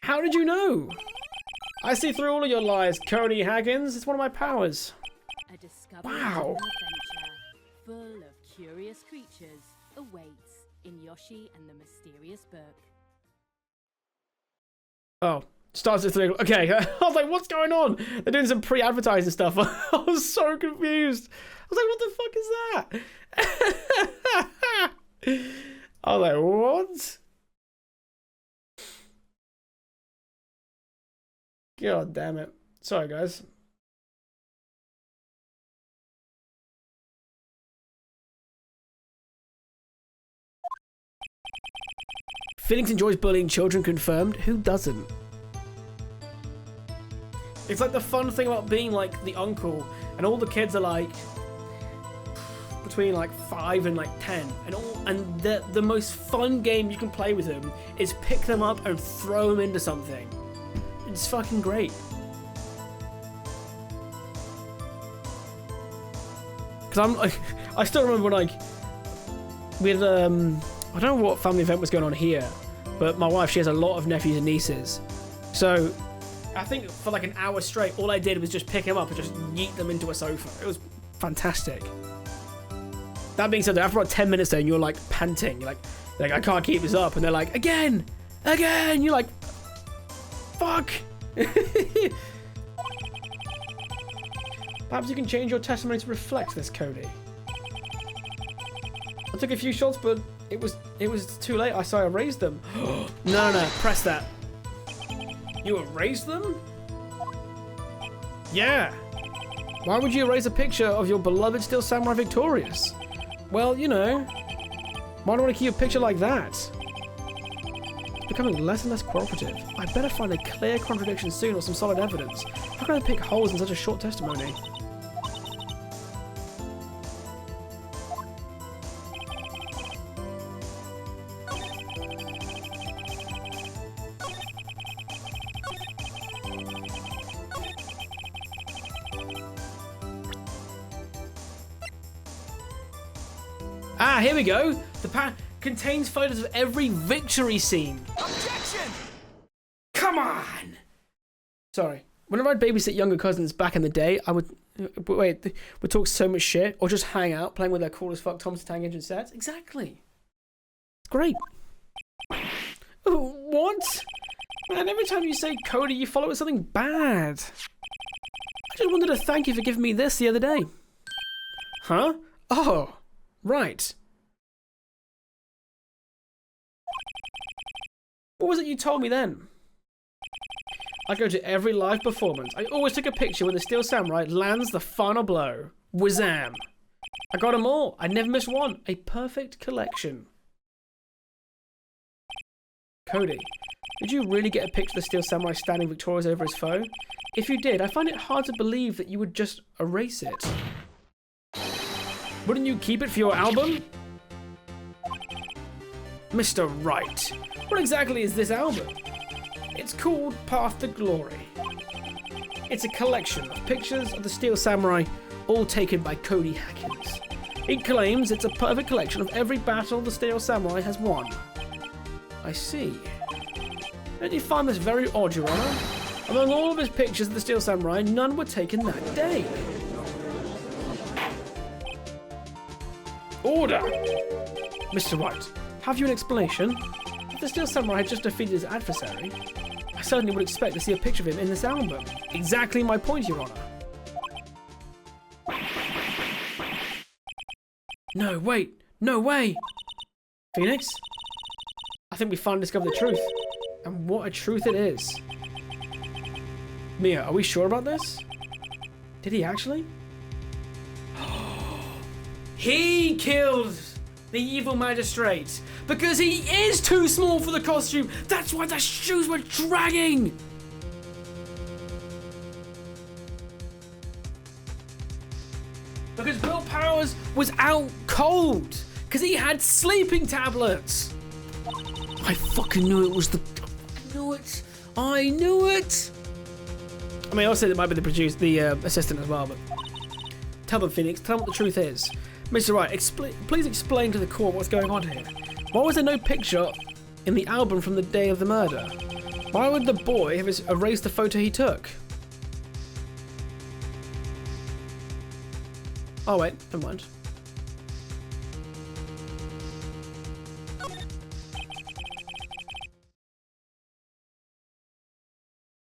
How did you know? I see through all of your lies, Cody Haggins. It's one of my powers. A discovery Wow. adventure full of curious creatures awaits in Yoshi and the Mysterious Book. Oh, starts at 3 o'clock. Okay, I was like, what's going on? They're doing some pre-advertising stuff. I was so confused. I was like, what the fuck is that? I was like, what? God damn it. Sorry, guys. Phoenix enjoys bullying children, confirmed. Who doesn't? It's like the fun thing about being like the uncle, and all the kids are like between like 5 and like 10, and the most fun game you can play with them is pick them up and throw them into something. It's fucking great. Cause I'm like, I still remember when like with I don't know what family event was going on here, but my wife, she has a lot of nephews and nieces, so I think for like an hour straight, all I did was just pick them up and just yeet them into a sofa. It was fantastic. That being said, after about 10 minutes there, and you're like panting, you're like I can't keep this up, and they're like again. You're like, fuck. Perhaps you can change your testimony to reflect this, Cody. I took a few shots, but it was too late. I erased them. No, press that. You erased them? Yeah. Why would you erase a picture of your beloved Steel Samurai victorious? Well, you know, why do I want to keep a picture like that? It's becoming less and less cooperative. I better find a clear contradiction soon or some solid evidence. How can I pick holes in such a short testimony? Ah, here we go. The pack contains photos of every victory scene. Objection! Come on! Sorry. Whenever I'd babysit younger cousins back in the day, I would talk so much shit or just hang out playing with their cool as fuck Thompson Tank Engine sets. Exactly. It's great. What? Man, every time you say Cody, you follow with something bad. I just wanted to thank you for giving me this the other day. Huh? Oh, right. What was it you told me then? I go to every live performance. I always take a picture when the Steel Samurai lands the final blow. Wazam! I got them all. I never miss one. A perfect collection. Cody, did you really get a picture of the Steel Samurai standing victorious over his foe? If you did, I find it hard to believe that you would just erase it. Wouldn't you keep it for your album? Mr. Wright, what exactly is this album? It's called Path to Glory. It's a collection of pictures of the Steel Samurai, all taken by Cody Hackins. He claims it's a perfect collection of every battle the Steel Samurai has won. I see. Don't you find this very odd, Your Honor? Among all of his pictures of the Steel Samurai, none were taken that day. Order! Mr. Wright, have you an explanation? If the Steel Samurai had just defeated his adversary, I certainly would expect to see a picture of him in this album. Exactly my point, Your Honor. No, wait! No way! Phoenix? I think we finally discovered the truth. And what a truth it is. Mia, are we sure about this? Did he actually? He killed the evil magistrate because he is too small for the costume. That's why the shoes were dragging. Because Will Powers was out cold because he had sleeping tablets. I fucking knew it was the... I knew it. I knew it. I mean, I also it might be the assistant as well, but... Tell them, Phoenix. Tell them what the truth is. Mr. Wright, please explain to the court what's going on here. Why was there no picture in the album from the day of the murder? Why would the boy have erased the photo he took? Oh wait, never mind.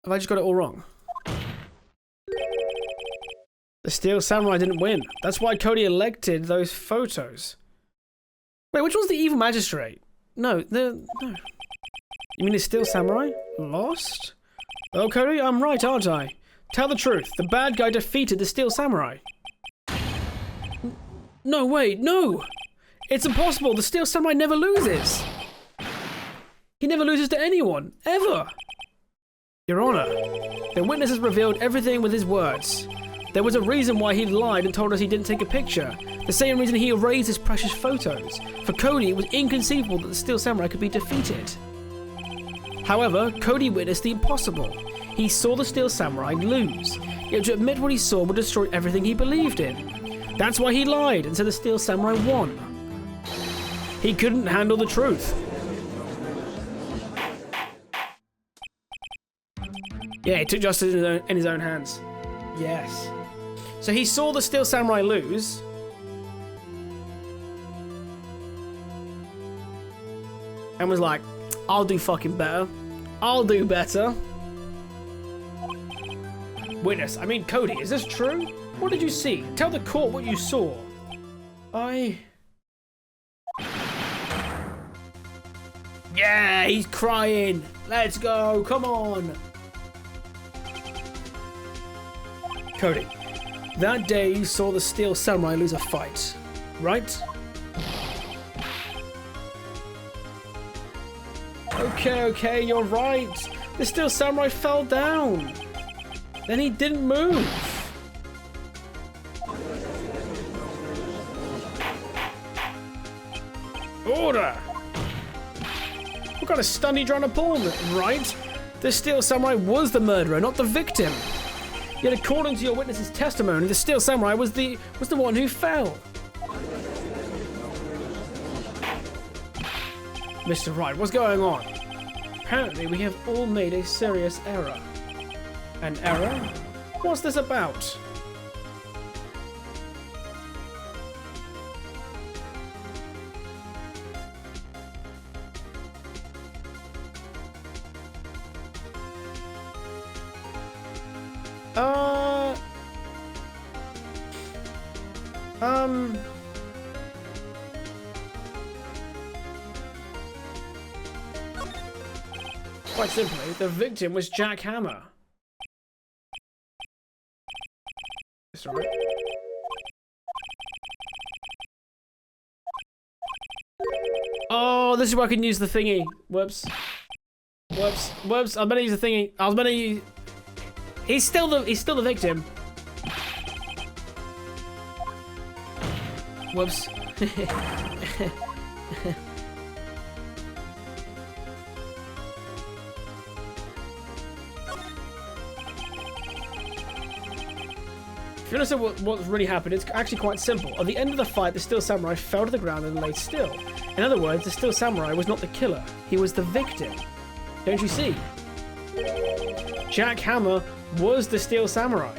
Have I just got it all wrong? The Steel Samurai didn't win. That's why Cody elected those photos. Wait, which one's the evil magistrate? No. You mean the Steel Samurai lost? Oh, Cody, I'm right, aren't I? Tell the truth. The bad guy defeated the Steel Samurai. No, wait, no! It's impossible. The Steel Samurai never loses. He never loses to anyone, ever. Your Honor, the witness has revealed everything with his words. There was a reason why he lied and told us he didn't take a picture. The same reason he erased his precious photos. For Cody, it was inconceivable that the Steel Samurai could be defeated. However, Cody witnessed the impossible. He saw the Steel Samurai lose. Yet to admit what he saw would destroy everything he believed in. That's why he lied and said the Steel Samurai won. He couldn't handle the truth. Yeah, he took justice in his own hands. Yes. So he saw the Steel Samurai lose. And was like, I'll do fucking better. I'll do better. Witness, I mean Cody, is this true? What did you see? Tell the court what you saw. Yeah, he's crying. Let's go, come on. Cody, that day you saw the Steel Samurai lose a fight, right? Okay, you're right. The Steel Samurai fell down. Then he didn't move. Order! What kind of stunt are you trying to pull, right? The Steel Samurai was the murderer, not the victim. Yet according to your witness's testimony, the Steel Samurai was the one who fell. Mr. Wright, what's going on? Apparently we have all made a serious error. An error? What's this about? Quite simply, the victim was Jack Hammer. That's right. Oh, this is where I can use the thingy. Whoops. Whoops. Whoops. I was meant to use the thingy. I was meant to use... He's still the victim. Whoops. If you understand what's really happened, it's actually quite simple. At the end of the fight, the Steel Samurai fell to the ground and lay still. In other words, the Steel Samurai was not the killer. He was the victim. Don't you see? Jack Hammer was the Steel Samurai.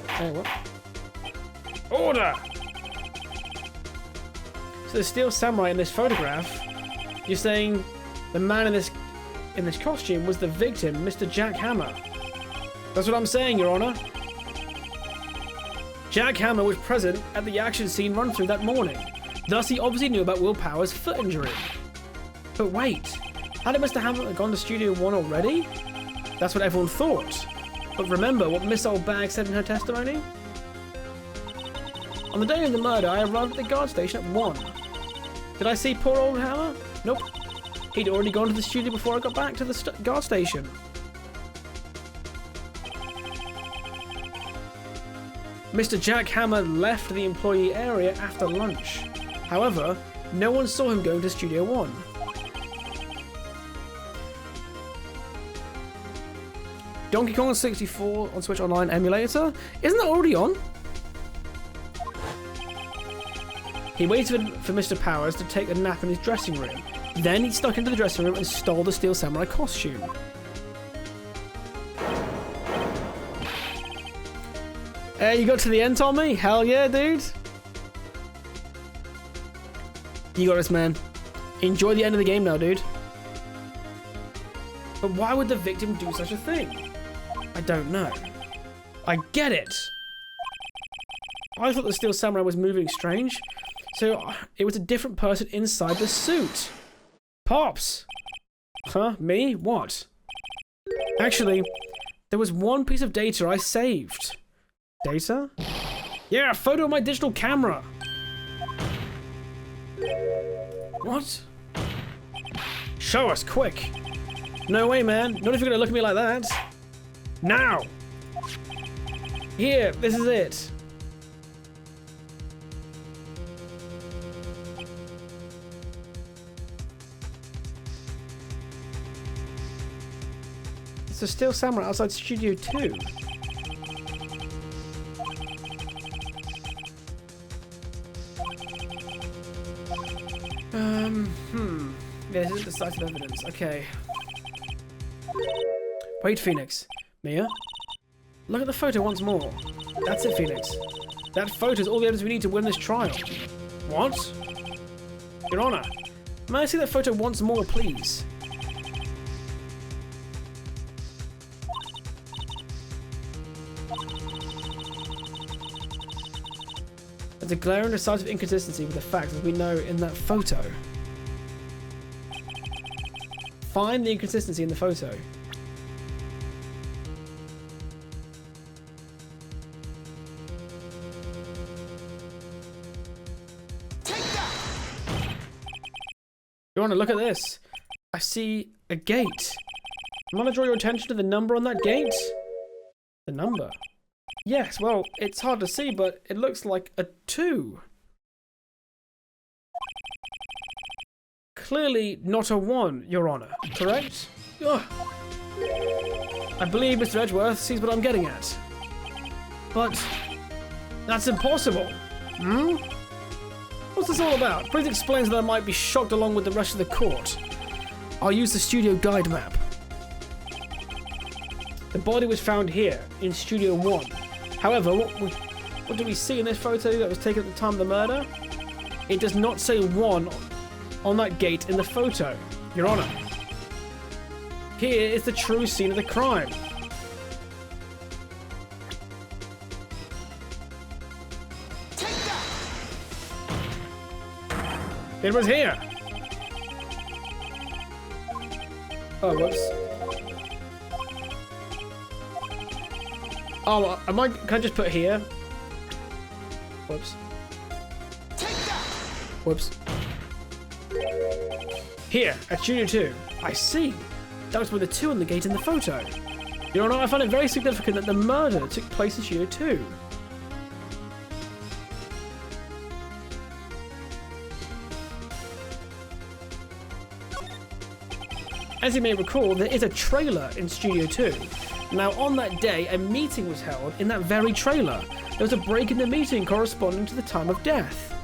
Hey, what? Order! So the Steel Samurai in this photograph, you're saying the man in this costume was the victim, Mr. Jack Hammer. That's what I'm saying, Your Honor. Jack Hammer was present at the action scene run-through that morning. Thus, he obviously knew about Will Power's foot injury. But wait, hadn't Mr. Hammer gone to Studio 1 already? That's what everyone thought. But remember what Miss Old Bag said in her testimony? On the day of the murder, I arrived at the guard station at 1. Did I see poor old Hammer? Nope. He'd already gone to the studio before I got back to the guard station. Mr. Jack Hammer left the employee area after lunch. However, no one saw him going to Studio 1. Donkey Kong 64 on Switch Online emulator? Isn't that already on? He waited for Mr. Powers to take a nap in his dressing room. Then he snuck into the dressing room and stole the Steel Samurai costume. Hey, you got to the end, Tommy? Hell yeah, dude. You got this, man. Enjoy the end of the game now, dude. But why would the victim do such a thing? I don't know. I get it. I thought the Steel Samurai was moving strange, so it was a different person inside the suit. Pops! Huh? Me? What? Actually, there was one piece of data I saved. Data? Yeah, a photo of my digital camera. What? Show us, quick. No way, man. Not if you're gonna look at me like that. Now! Here, this is it. It's a Steel Samurai outside Studio 2. Yeah, this is decisive evidence. Okay. Wait, Phoenix. Mia? Look at the photo once more. That's it, Phoenix. That photo is all the evidence we need to win this trial. What? Your Honor, may I see that photo once more, please? There's a glaring decisive inconsistency with the facts as we know in that photo. Find the inconsistency in the photo. Your Honor, look at this. I see a gate. I want to draw your attention to the number on that gate. The number? Yes, well, it's hard to see, but it looks like a 2. Clearly not a 1, Your Honor, correct? Ugh. I believe Mr. Edgeworth sees what I'm getting at. But that's impossible. Hmm? What's this all about? Please explain so that I might be shocked along with the rest of the court. I'll use the studio guide map. The body was found here, in Studio 1. However, what do we see in this photo that was taken at the time of the murder? It does not say 1 on that gate in the photo, Your Honor. Here is the true scene of the crime. It was here. Oh, whoops. Oh, can I just put here? Whoops. Whoops. Here, at Studio 2. I see. That was with the 2 on the gate in the photo. Your Honor, I find it very significant that the murder took place in Studio 2. As you may recall, there is a trailer in Studio 2. Now, on that day, a meeting was held in that very trailer. There was a break in the meeting corresponding to the time of death.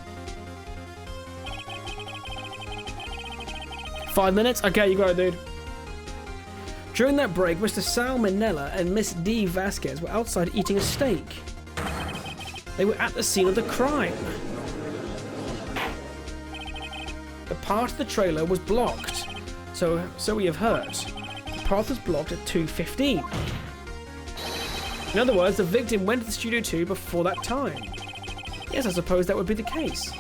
5 minutes? Okay, you got it, dude. During that break, Mr. Sal Manella and Miss D. Vasquez were outside eating a steak. They were at the scene of the crime. The part of the trailer was blocked, so we have heard. The path was blocked at 2:15. In other words, the victim went to the Studio 2 before that time. Yes, I suppose that would be the case.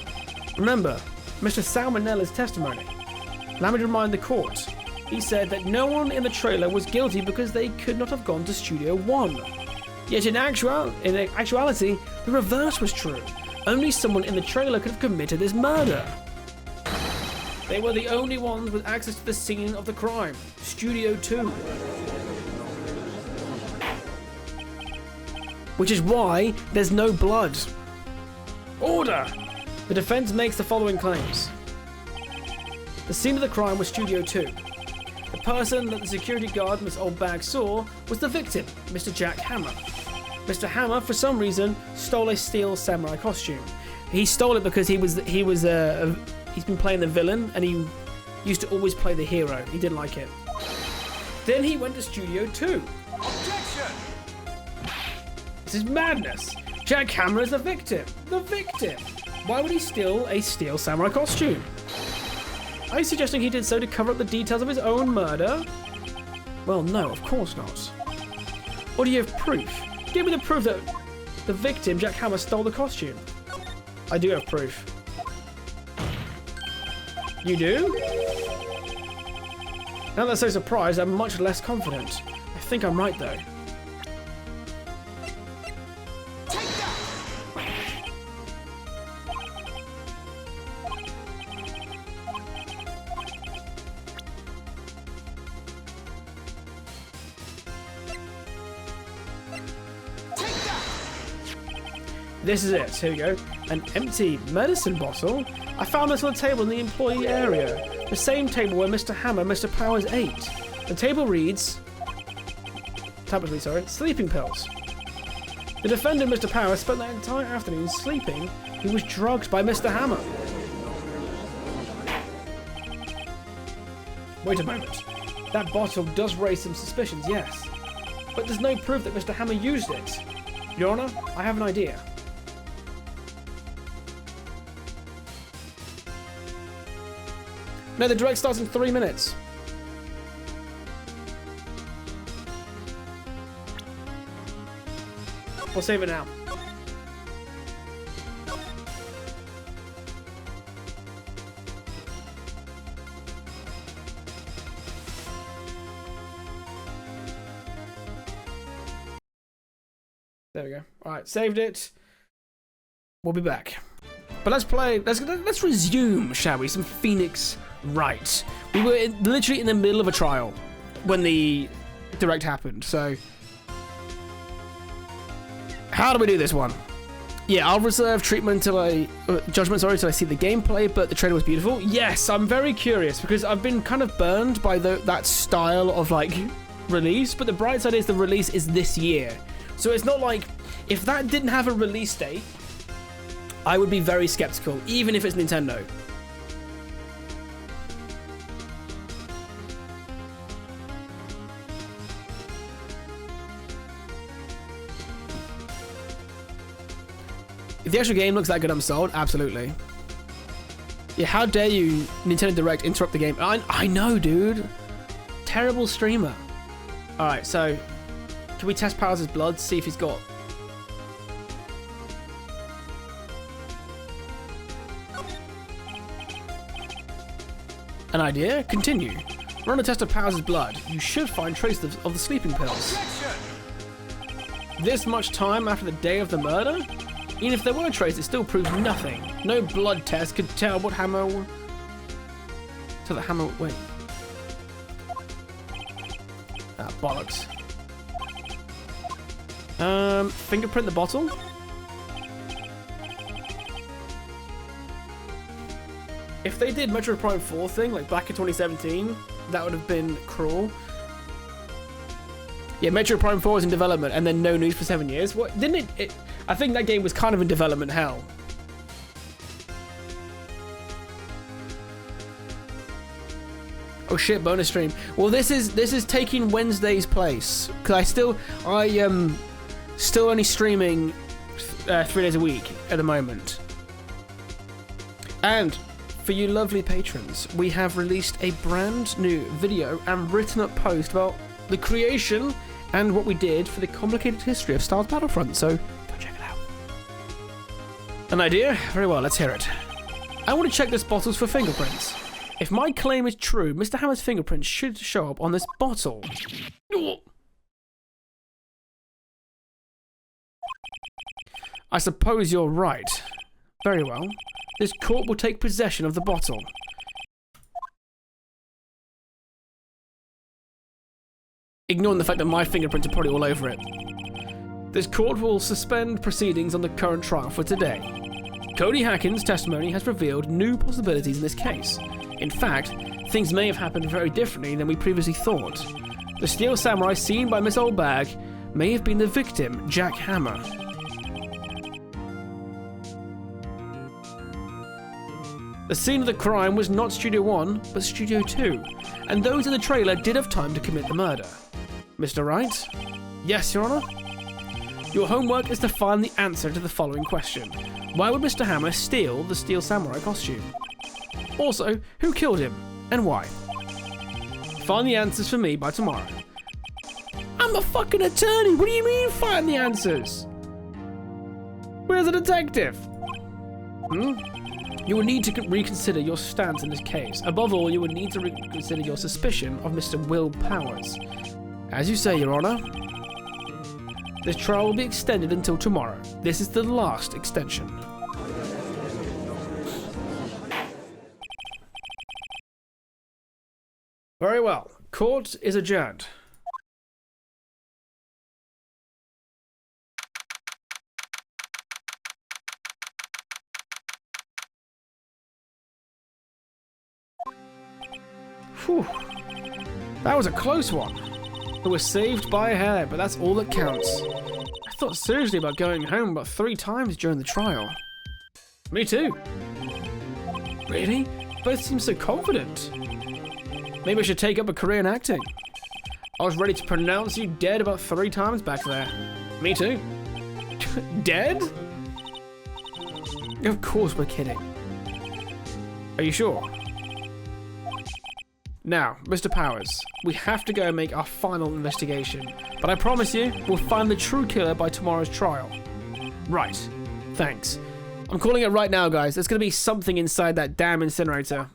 Remember, Mr. Sal Manella's testimony. Allow me to remind the court. He said that no one in the trailer was guilty because they could not have gone to Studio 1. Yet in actuality, the reverse was true. Only someone in the trailer could have committed this murder. They were the only ones with access to the scene of the crime, Studio 2. Which is why there's no blood. Order! The defense makes the following claims. The scene of the crime was Studio 2. The person that the security guard, Miss Oldbag, saw was the victim, Mr. Jack Hammer. Mr. Hammer, for some reason, stole a steel samurai costume. He stole it because he's been playing the villain, and he used to always play the hero. He didn't like it. Then he went to Studio 2. Objection! This is madness. Jack Hammer is the victim. The victim. Why would he steal a steel samurai costume? Are you suggesting he did so to cover up the details of his own murder? Well, no, of course not. Or do you have proof? Give me the proof that the victim, Jack Hammer, stole the costume. I do have proof. You do? Now they're so surprised, I'm much less confident. I think I'm right, though. This is it. Here we go. An empty medicine bottle. I found this on a table in the employee area. The same table where Mr. Hammer and Mr. Powers ate. The table reads... sleeping pills. The defendant, Mr. Powers, spent that entire afternoon sleeping. He was drugged by Mr. Hammer. Wait a moment. That bottle does raise some suspicions, yes. But there's no proof that Mr. Hammer used it. Your Honor, I have an idea. No, the direct starts in 3 minutes. We'll save it now. There we go. All right, saved it. We'll be back. But let's resume, shall we? Some Phoenix Wright. We were literally in the middle of a trial when the direct happened, so how do we do this one? Yeah, I'll reserve judgment till I see the gameplay, but the trailer was beautiful. Yes, I'm very curious because I've been kind of burned by that style of like release, but the bright side is the release is this year. So it's not like if that didn't have a release date, I would be very skeptical, even if it's Nintendo. If the actual game looks that good, I'm sold. Absolutely. Yeah, how dare you, Nintendo Direct, interrupt the game? I know, dude. Terrible streamer. Alright, so can we test Powers' blood, see if he's got... An idea? Continue. Run a test of Powers' blood. You should find traces of the sleeping pills. This much time after the day of the murder? Even if there were traces, it still proves nothing. No blood test could tell what hammer... So the hammer... Wait. Ah, bollocks. Fingerprint the bottle? If they did Metroid Prime 4 thing, like back in 2017, that would have been cruel. Yeah, Metroid Prime 4 was in development and then no news for 7 years. What didn't it? I think that game was kind of in development hell. Oh shit, bonus stream. Well, this is taking Wednesday's place because I still only streaming 3 days a week at the moment. And for you lovely patrons, we have released a brand new video and written up post about the creation and what we did for the complicated history of Star Wars Battlefront, so go check it out. An idea? Very well, let's hear it. I want to check this bottles for fingerprints. If my claim is true, Mr. Hammer's fingerprints should show up on this bottle. I suppose you're right. Very well. This court will take possession of the bottle. Ignoring the fact that my fingerprints are probably all over it. This court will suspend proceedings on the current trial for today. Cody Hacken's testimony has revealed new possibilities in this case. In fact, things may have happened very differently than we previously thought. The Steel Samurai seen by Miss Oldbag may have been the victim, Jack Hammer. The scene of the crime was not Studio 1, but Studio 2, and those in the trailer did have time to commit the murder. Mr. Wright? Yes, Your Honor? Your homework is to find the answer to the following question. Why would Mr. Hammer steal the Steel Samurai costume? Also, who killed him, and why? Find the answers for me by tomorrow. I'm a fucking attorney! What do you mean, find the answers? Where's the detective? You will need to reconsider your stance in this case. Above all, you will need to reconsider your suspicion of Mr. Will Powers. As you say, Your Honor. This trial will be extended until tomorrow. This is the last extension. Very well. Court is adjourned. Whew. That was a close one. It was saved by a hair, but that's all that counts. I thought seriously about going home about 3 times during the trial. Me too. Really? Both seem so confident. Maybe I should take up a career in acting. I was ready to pronounce you dead about 3 times back there. Me too. Dead? Of course we're kidding. Are you sure? Now, Mr. Powers, we have to go and make our final investigation. But I promise you, we'll find the true killer by tomorrow's trial. Right. Thanks. I'm calling it right now, guys. There's going to be something inside that damn incinerator.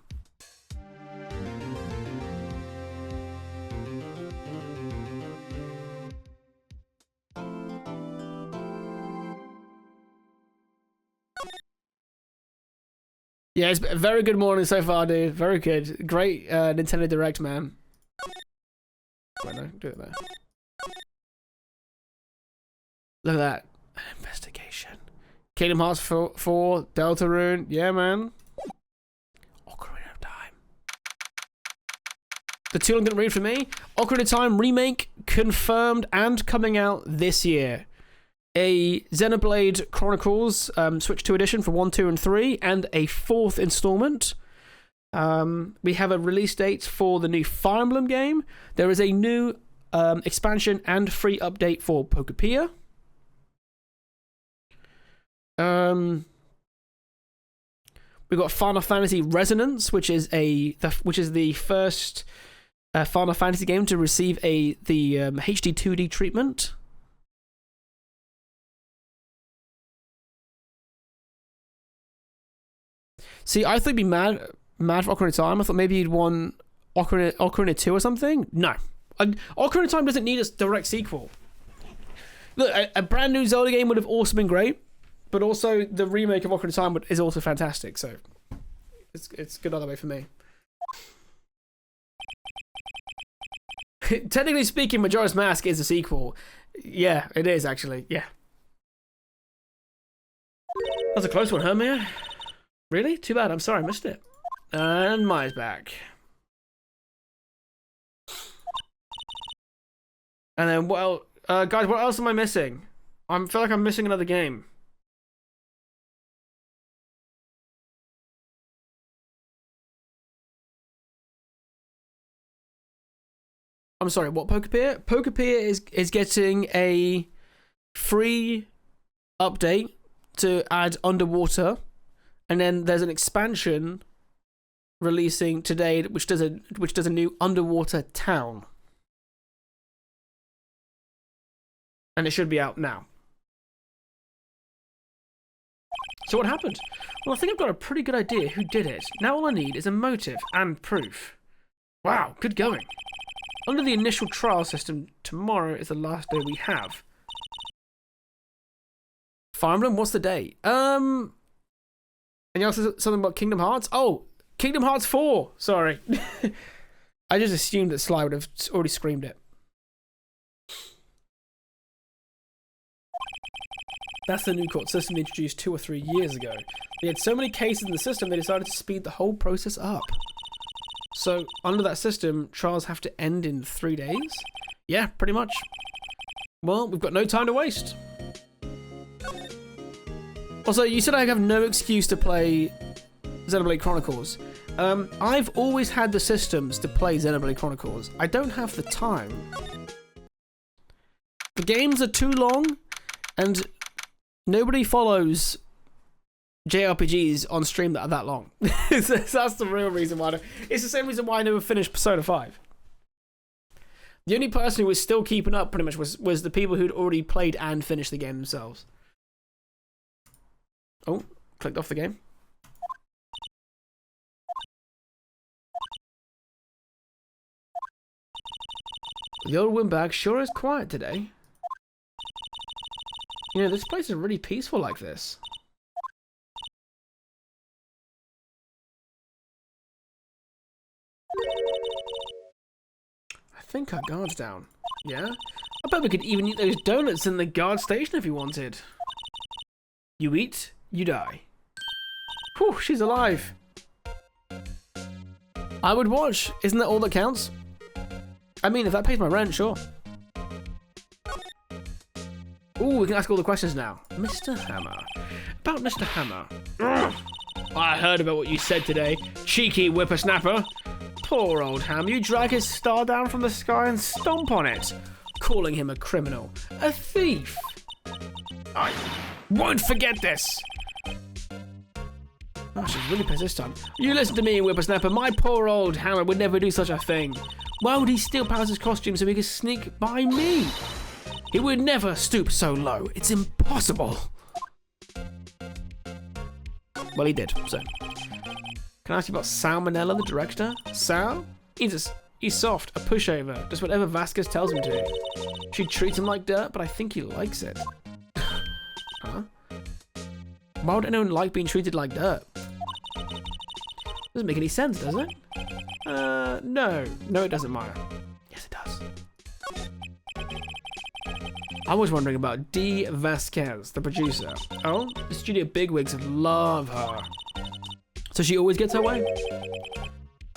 Yeah, it's a very good morning so far, dude. Very good. Great Nintendo Direct, man. Wait, no, do it there. Look at that. An investigation. Kingdom Hearts 4, Deltarune. Yeah, man. Ocarina of Time. The too long didn't read for me. Ocarina of Time remake confirmed and coming out this year. A Xenoblade Chronicles Switch 2 edition for 1, 2, and 3, and a 4th installment. We have a release date for the new Fire Emblem game. There is a new expansion and free update for Pokepia. We've got Final Fantasy Resonance, which is the first Final Fantasy game to receive the HD 2D treatment. See, I think it'd be mad. mad for Ocarina of Time. I thought maybe he'd won Ocarina 2 or something. No. Ocarina of Time doesn't need a direct sequel. Look, a brand new Zelda game would have also been great, but also the remake of Ocarina of Time is also fantastic, so it's good either way for me. Technically speaking, Majora's Mask is a sequel. Yeah, it is actually. Yeah. That's a close one, huh, Mia? Really? Too bad. I'm sorry, I missed it. And Maya's back. And then, well, guys, what else am I missing? I feel like I'm missing another game. I'm sorry, what Pokepeer? Pokepeer is getting a free update to add underwater, and then there's an expansion releasing today which does a new underwater town. And it should be out now. So what happened? Well, I think I've got a pretty good idea who did it. Now all I need is a motive and proof. Wow, good going. Under the initial trial system, tomorrow is the last day we have. Fire Emblem, what's the date? And you also said something about Kingdom Hearts? Oh, Kingdom Hearts 4! Sorry. I just assumed that Sly would have already screamed it. That's the new court system they introduced 2 or 3 years ago. They had so many cases in the system, they decided to speed the whole process up. So, under that system, trials have to end in 3 days? Yeah, pretty much. Well, we've got no time to waste. Also, you said I have no excuse to play Xenoblade Chronicles. I've always had the systems to play Xenoblade Chronicles. I don't have the time. The games are too long, and nobody follows JRPGs on stream that are that long. That's the real reason why. It's the same reason why I never finished Persona 5. The only person who was still keeping up pretty much was the people who'd already played and finished the game themselves. Oh, clicked off the game. The old windbag sure is quiet today. You know, this place is really peaceful like this. I think our guard's down. Yeah? I bet we could even eat those donuts in the guard station if we wanted. You eat, you die. Whew, she's alive. I would watch. Isn't that all that counts? I mean, if that pays my rent, sure. Ooh, we can ask all the questions now. Mr. Hammer. About Mr. Hammer. Ugh. I heard about what you said today, cheeky whippersnapper. Poor old Ham, you drag his star down from the sky and stomp on it, calling him a criminal, a thief. I won't forget this. Oh, she's really pissed this time. You listen to me, whippersnapper. My poor old Hammer would never do such a thing. Why would he steal Powers' costume so he could sneak by me? He would never stoop so low. It's impossible. Well, he did, so. Can I ask you about Salmonella, the director? Sal? He's soft, a pushover, just whatever Vasquez tells him to. She treats him like dirt, but I think he likes it. Huh? Why would anyone like being treated like dirt? Doesn't make any sense, does it? No. No, it doesn't, Maya. Yes, it does. I was wondering about Dee Vasquez, the producer. Oh, the studio bigwigs love her. So she always gets her way?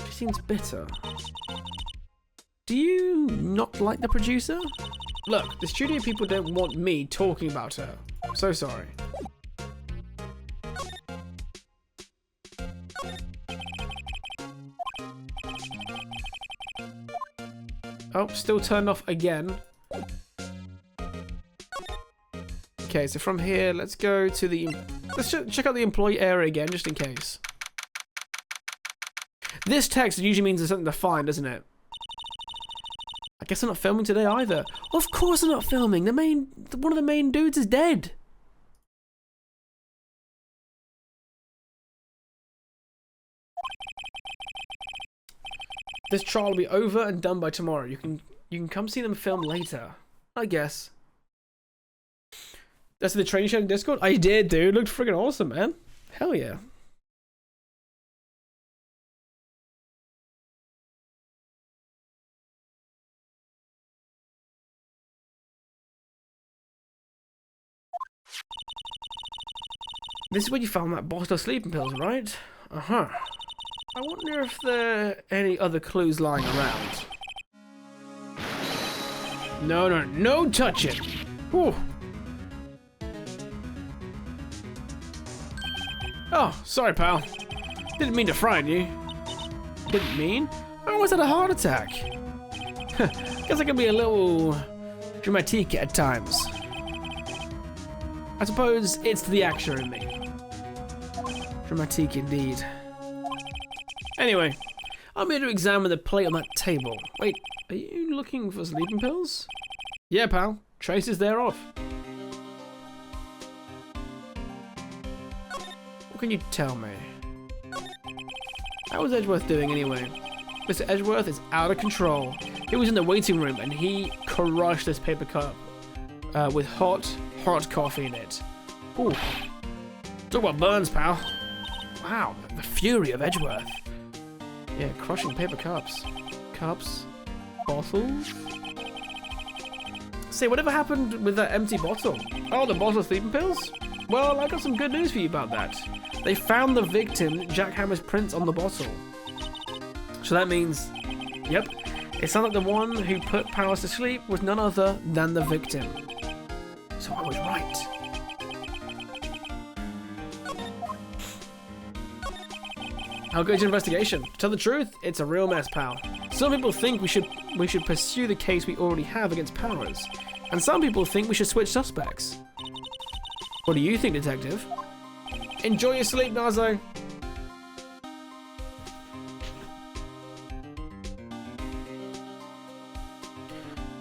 She seems bitter. Do you not like the producer? Look, the studio people don't want me talking about her. I'm so sorry. Oh, still turned off again. Okay, so from here, let's go to the... Let's check out the employee area again, just in case. This text usually means there's something to find, doesn't it? I guess I'm not filming today either. Of course I'm not filming. One of the main dudes is dead. This trial will be over and done by tomorrow. You can come see them film later, I guess. That's the training show in Discord? I did, dude. Looked freaking awesome, man. Hell yeah. This is where you found that bottle of sleeping pills, right? Uh-huh. I wonder if there are any other clues lying around. No touch it. Whew. Oh, sorry, pal. Didn't mean to frighten you. Didn't mean? I almost had a heart attack. Guess I can be a little dramatic at times. I suppose it's the actor in me. Dramatic indeed. Anyway, I'm here to examine the plate on that table. Wait, are you looking for sleeping pills? Yeah, pal. Traces thereof. What can you tell me? How was Edgeworth doing anyway? Mr. Edgeworth is out of control. He was in the waiting room and he crushed this paper cup with hot coffee in it. Ooh. Talk about burns, pal. Wow, the fury of Edgeworth. Yeah, crushing paper cups. Cups? Bottles? Say, whatever happened with that empty bottle? Oh, the bottle of sleeping pills? Well, I got some good news for you about that. They found the victim, Jack Hammer's prints on the bottle. So that means, yep, it sounds like the one who put Powers to sleep was none other than the victim. So I was right. How good's your investigation? To tell the truth, it's a real mess, pal. Some people think we should pursue the case we already have against Powers, and some people think we should switch suspects. What do you think, detective? Enjoy your sleep, Nazo.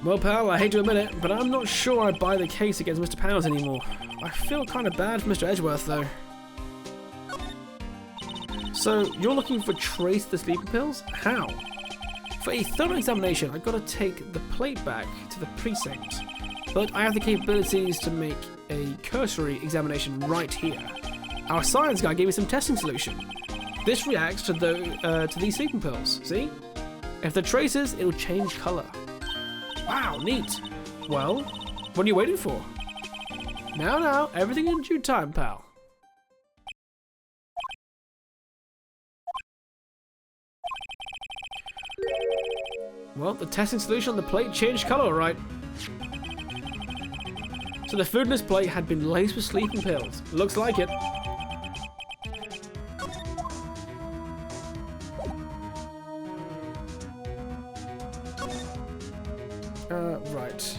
Well, pal, I hate to admit it, but I'm not sure I buy the case against Mr. Powers anymore. I feel kind of bad for Mr. Edgeworth, though. So, you're looking for trace the sleeping pills? How? For a thorough examination, I've got to take the plate back to the precinct. But I have the capabilities to make a cursory examination right here. Our science guy gave me some testing solution. This reacts to these sleeping pills, see? If they're traces, it'll change colour. Wow, neat. Well, what are you waiting for? Now, everything in due time, pal. Well, the testing solution on the plate changed colour, all right. So the food in this plate had been laced with sleeping pills. Looks like it. Right.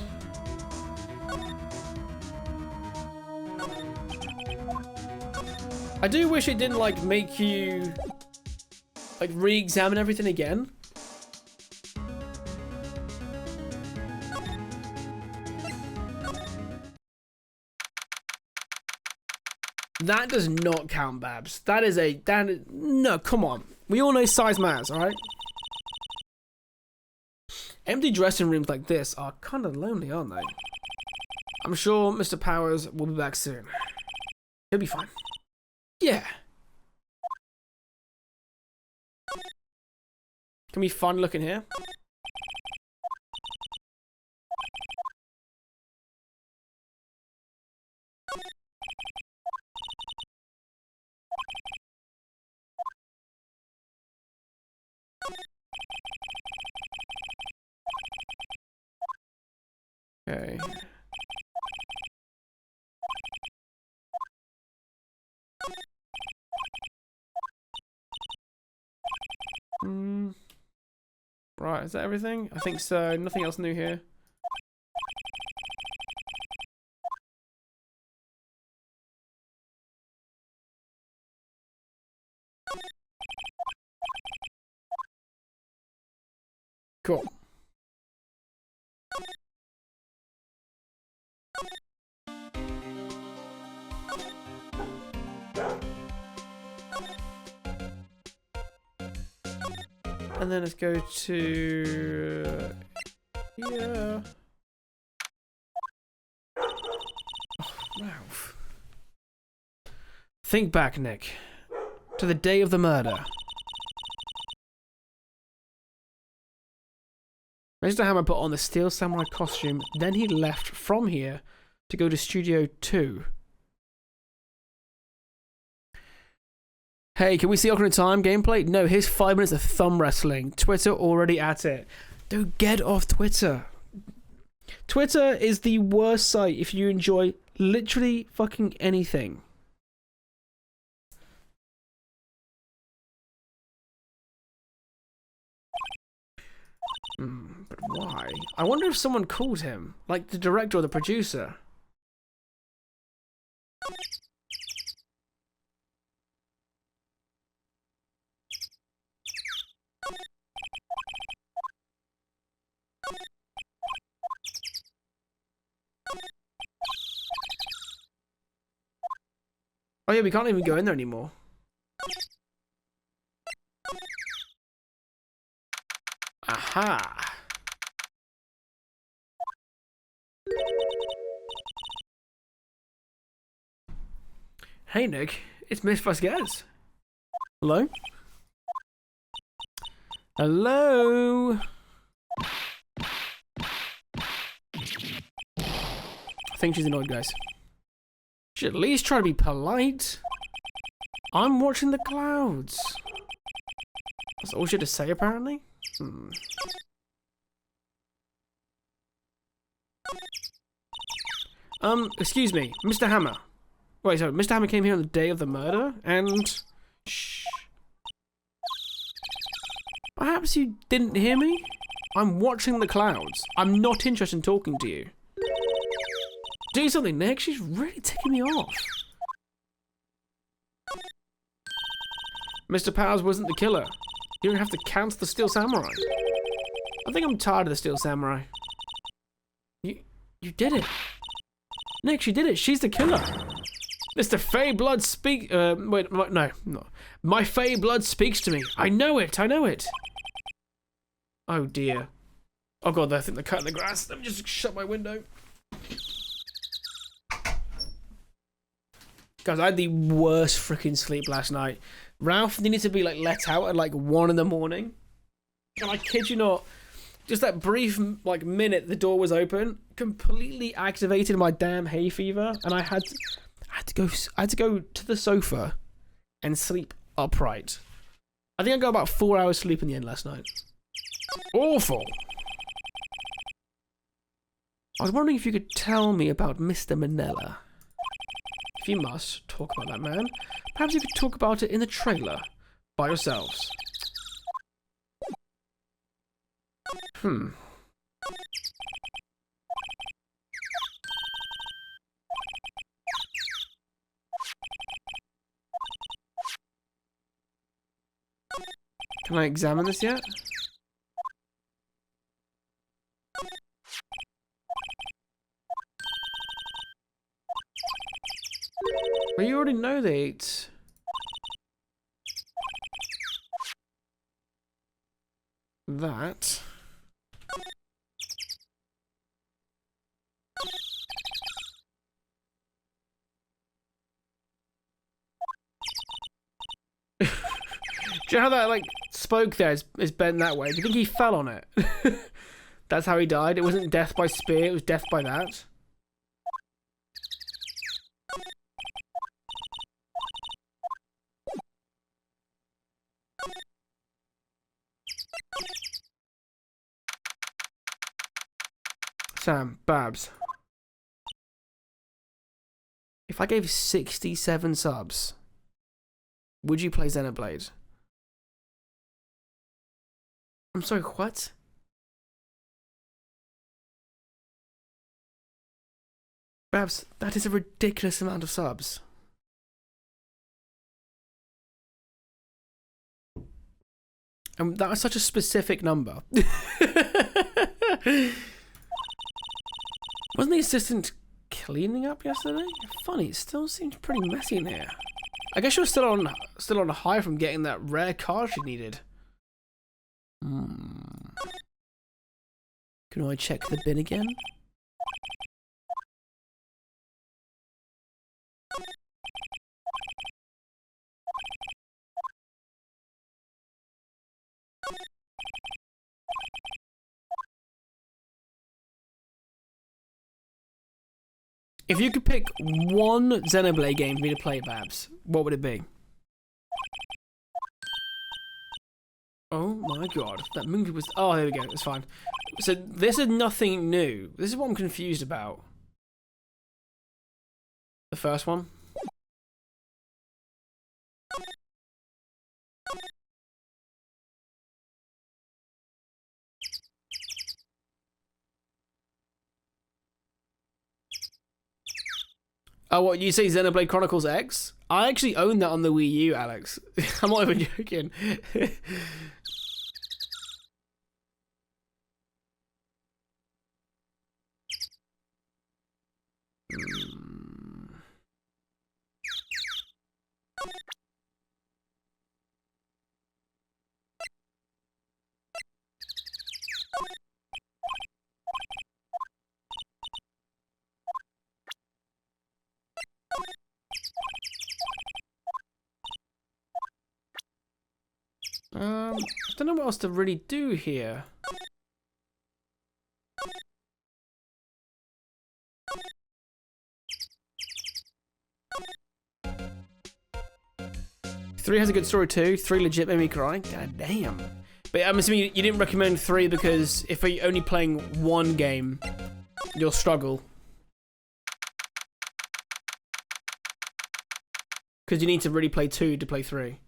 I do wish it didn't, like, make you, like, re-examine everything again. That does not count, Babs. No, come on. We all know size matters, alright? Empty dressing rooms like this are kind of lonely, aren't they? I'm sure Mr. Powers will be back soon. He'll be fine. Yeah. Can we fun looking here? Okay. Right, is that everything? I think so. Nothing else new here. Cool. And then let's go to here. Oh, Ralph. Think back, Nick, to the day of the murder. Mr. Hammer put on the Steel Samurai costume, then he left from here to go to Studio 2. Hey, can we see Ocarina of Time gameplay? No, here's 5 minutes of thumb wrestling. Twitter already at it. Dude, get off Twitter. Twitter is the worst site if you enjoy literally fucking anything. But why? I wonder if someone called him, like the director or the producer. Oh yeah, we can't even go in there anymore. Aha! Hey Nick, it's Miss Vasquez. Hello? Hello? I think she's annoyed, guys. She should at least try to be polite. I'm watching the clouds. That's all she had to say, apparently. Excuse me, Mr. Hammer. Wait, sorry, Mr. Hammer came here on the day of the murder, and... Shh. Perhaps you didn't hear me? I'm watching the clouds. I'm not interested in talking to you. Do something, Nick. She's really ticking me off. Mr. Powers wasn't the killer. You don't have to count the Steel Samurai. I think I'm tired of the Steel Samurai. You did it. Nick, she did it. She's the killer. Mr. Fey Blood wait, no. My Fey Blood speaks to me. I know it. I know it. Oh, dear. Oh, God, I think they're cutting the grass. Let me just shut my window. Guys, I had the worst freaking sleep last night. Ralph needed to be, like, let out at, like, 1 in the morning. And I kid you not, just that brief, like, minute the door was open, completely activated my damn hay fever, and I had to go to the sofa and sleep upright. I think I got about 4 hours sleep in the end last night. Awful. I was wondering if you could tell me about Mr. Manila. If you must talk about that man, perhaps you could talk about it in the trailer by yourselves. Can I examine this yet? Well, you already know that. That. Do you know how that, like, spoke there is bent that way? Do you think he fell on it? That's how he died? It wasn't death by spear, it was death by that? Sam, Babs. If I gave 67 subs, would you play Xenoblade? I'm sorry, what? Babs, that is a ridiculous amount of subs. And that was such a specific number. Wasn't the assistant cleaning up yesterday? Funny, it still seems pretty messy in here. I guess she was still on a high from getting that rare card she needed. Can I check the bin again? If you could pick one Xenoblade game for me to play, Babs, what would it be? Oh my god, that movie was... Oh, there we go, it's fine. So this is nothing new. This is what I'm confused about. The first one. Oh, what, you say Xenoblade Chronicles X? I actually own that on the Wii U, Alex. I'm not even joking. I don't know what else to really do here. Three has a good story too. 3 legit made me cry. God damn. But I'm assuming you didn't recommend 3 because if you're only playing one game, you'll struggle. Because you need to really play 2 to play 3.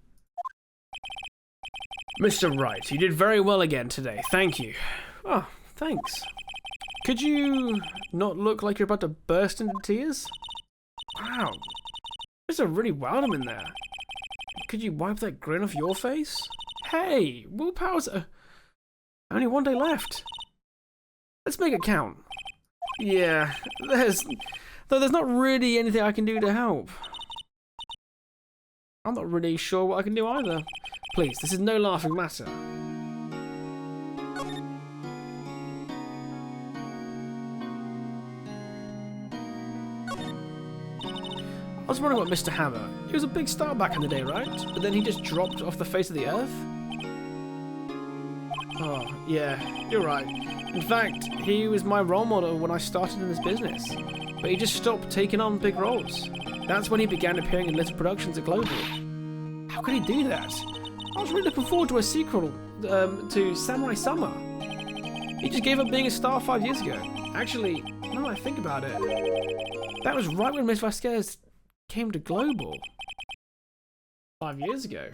Mr. Wright, you did very well again today. Thank you. Oh, thanks. Could you not look like you're about to burst into tears? Wow. There's a really wild in there. Could you wipe that grin off your face? Hey, willpower's only 1 day left. Let's make it count. Yeah, there's not really anything I can do to help. I'm not really sure what I can do either. Please, this is no laughing matter. I was wondering about Mr. Hammer. He was a big star back in the day, right? But then he just dropped off the face of the earth? Oh, yeah, you're right. In fact, he was my role model when I started in this business. But he just stopped taking on big roles. That's when he began appearing in little productions at Global. How could he do that? I was really looking forward to a sequel to Samurai Summer. He just gave up being a star 5 years ago. Actually, now that I think about it, that was right when Ms. Vasquez came to Global. 5 years ago.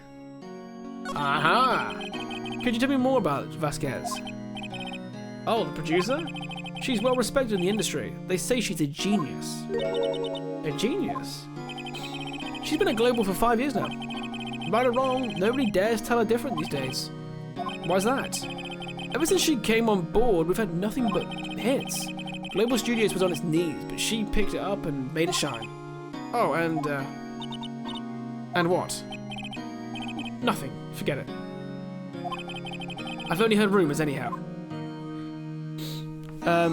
Aha! Could you tell me more about Vasquez? Oh, the producer? She's well respected in the industry. They say she's a genius. A genius? She's been at Global for 5 years now. Right or wrong, nobody dares tell her different these days. Why's that? Ever since she came on board, we've had nothing but hits. Global Studios was on its knees, but she picked it up and made it shine. Oh, and what? Nothing. Forget it. I've only heard rumours anyhow. I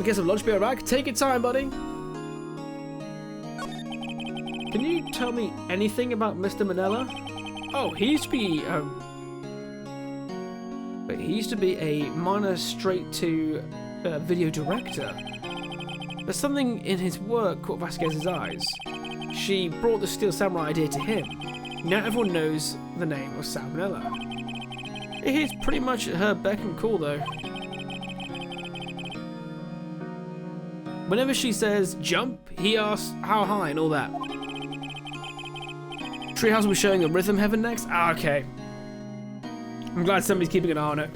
guess I'll be right back. Take your time, buddy. Can you tell me anything about Mr. Manella? Oh, he used to be a minor straight-to video director. There's something in his work caught Vasquez's eyes. She brought the Steel Samurai idea to him. Now everyone knows the name of Sal Manella. It's pretty much at her beck and call, though. Whenever she says jump, he asks how high and all that. Treehouse will be showing a Rhythm Heaven next? Ah, okay. I'm glad somebody's keeping an eye on it.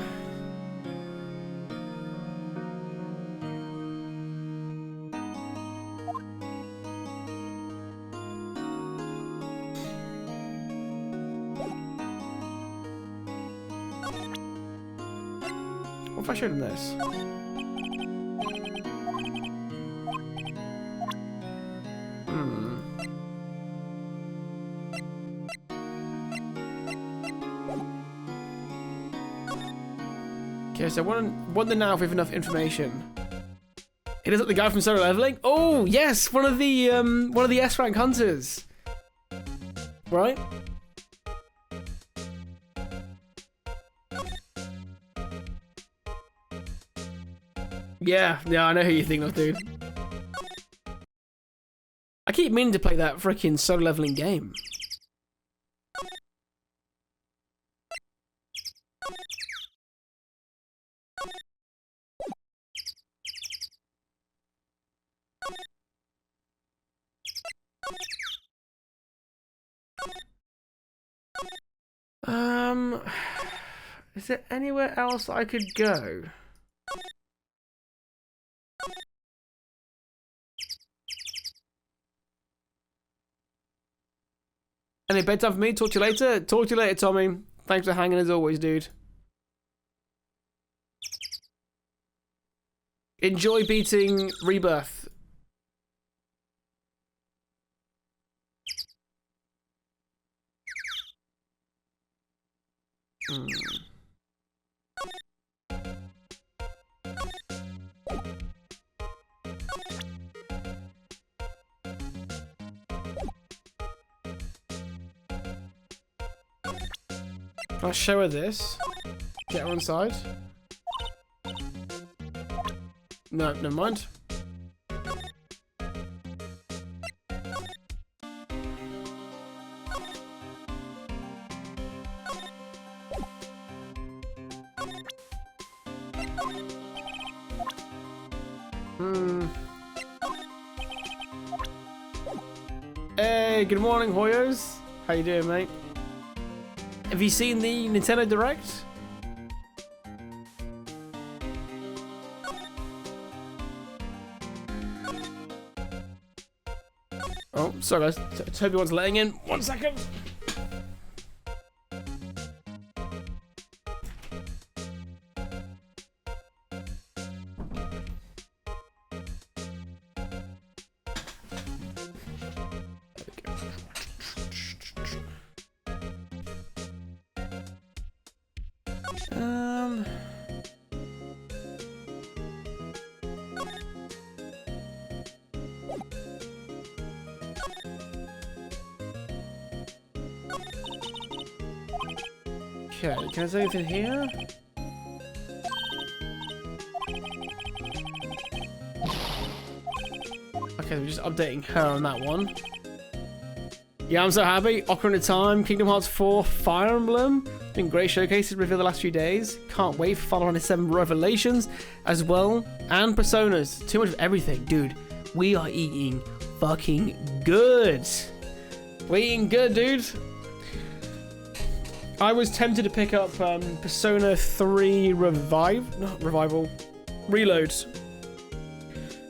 What if I showed him this? Okay, so wonder now if we have enough information. It isn't the guy from Solo Leveling? Oh, yes, one of the S rank hunters. Right? Yeah, I know who you think of, dude. I keep meaning to play that freaking Solo Leveling game. Is there anywhere else I could go? Any bedtime for me? Talk to you later. Talk to you later, Tommy. Thanks for hanging as always, dude. Enjoy beating Rebirth. I'll show her this. Get her inside. No, never mind. Hey, good morning, Hoyos. How you doing, mate? Have you seen the Nintendo Direct? Oh, sorry guys. Toby wants letting in. 1 second. Okay, can I say anything here? Okay, we're just updating her on that one. Yeah, I'm so happy. Ocarina of Time, Kingdom Hearts 4, Fire Emblem. Been great showcases revealed the last few days. Can't wait for Final Fantasy 7 Revelations as well. And Personas. Too much of everything. Dude, we are eating fucking good. We're eating good, dude. I was tempted to pick up Persona 3 Revival. Reload.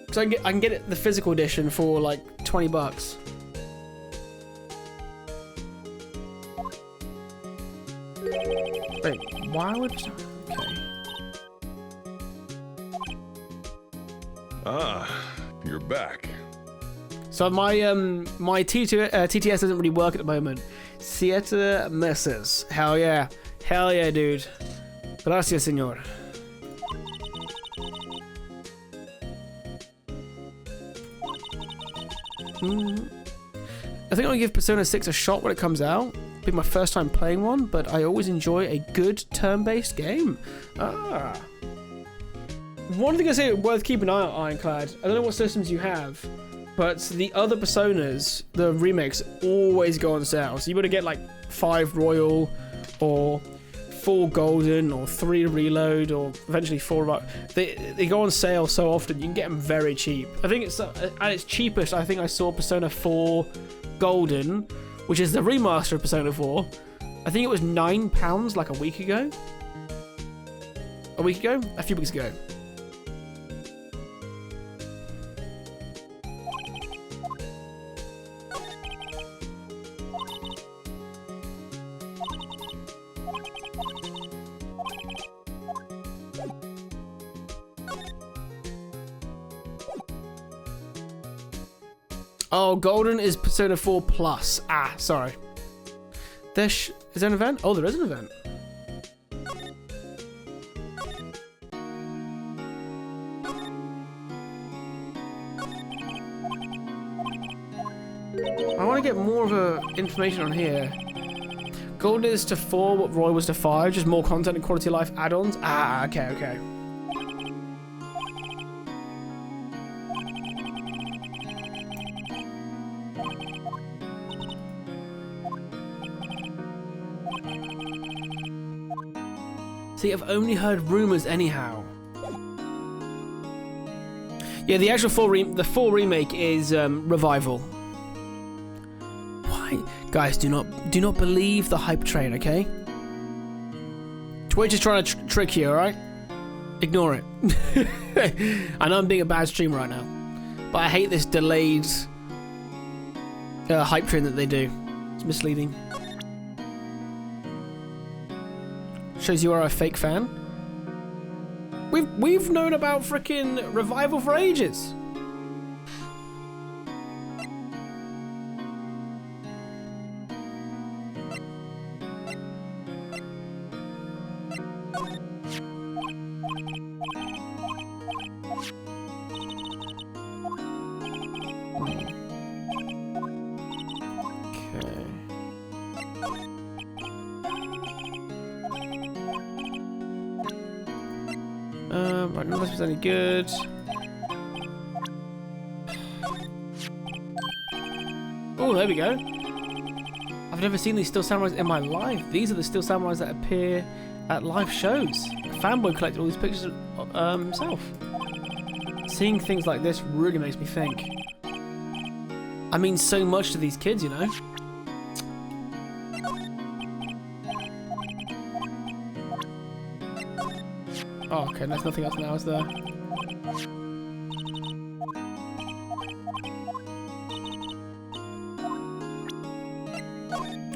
Because I can get it the physical edition for like $20. Wait, why would... Okay. Ah, you're back. So my my TTS doesn't really work at the moment. 7 meses. Hell yeah. Hell yeah, dude. Gracias, señor. I think I'll give Persona 6 a shot when it comes out. It'll be my first time playing one, but I always enjoy a good turn-based game. One thing I say worth keeping an eye on, Ironclad. I don't know what systems you have, but the other Personas, the remakes, always go on sale. So you better get like 5 Royal, or 4 Golden, or 3 Reload, or eventually 4. They go on sale so often, you can get them very cheap. I think it's at its cheapest. I think I saw Persona 4 Golden, which is the remaster of Persona 4. I think it was £9 like a week ago. A few weeks ago. Oh, Golden is Persona 4 Plus. Ah, sorry. Is there an event? Oh, there is an event. I want to get more of information on here. Golden is to 4 what Roy was to 5, just more content and quality of life add-ons. Ah, okay, okay. See, I've only heard rumors anyhow. Yeah, the actual the 4 remake is revival. Why, guys? Do not believe the hype train, okay? Twitch is trying to trick you, all right? Ignore it. I know I'm being a bad streamer right now, but I hate this delayed hype train that they do. It's misleading. Shows you are a fake fan. We've known about frickin' revival for ages. Right, none of this was any good. Oh, there we go. I've never seen these still samurais in my life. These are the still samurais that appear at live shows. Fanboy collected all these pictures himself. Seeing things like this really makes me think. I mean so much to these kids, you know? Oh, okay, there's nothing else now, is there?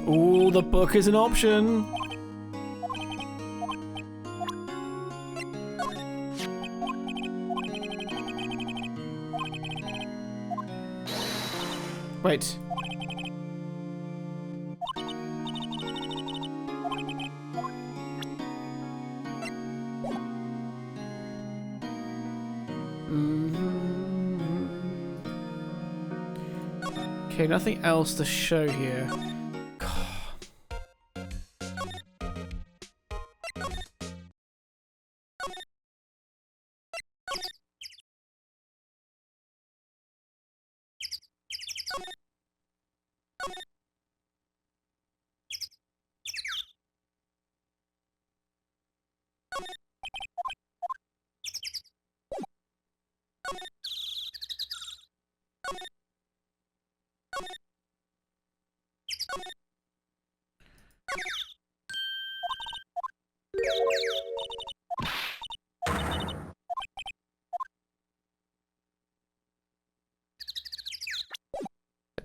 Ooh, the book is an option! Wait. Okay, nothing else to show here.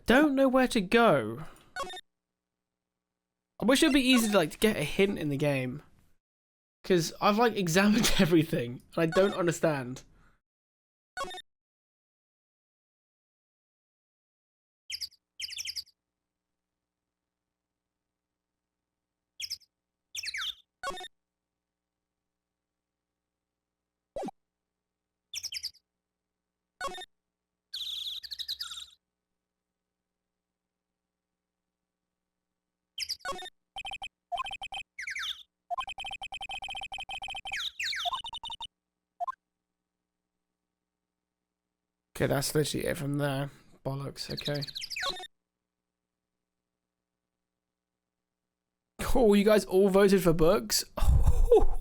Don't know where to go. I wish it would be easy to like to get a hint in the game, because I've like examined everything and I don't understand. Okay, that's literally it from there. Bollocks, okay. Oh, you guys all voted for books? Oh.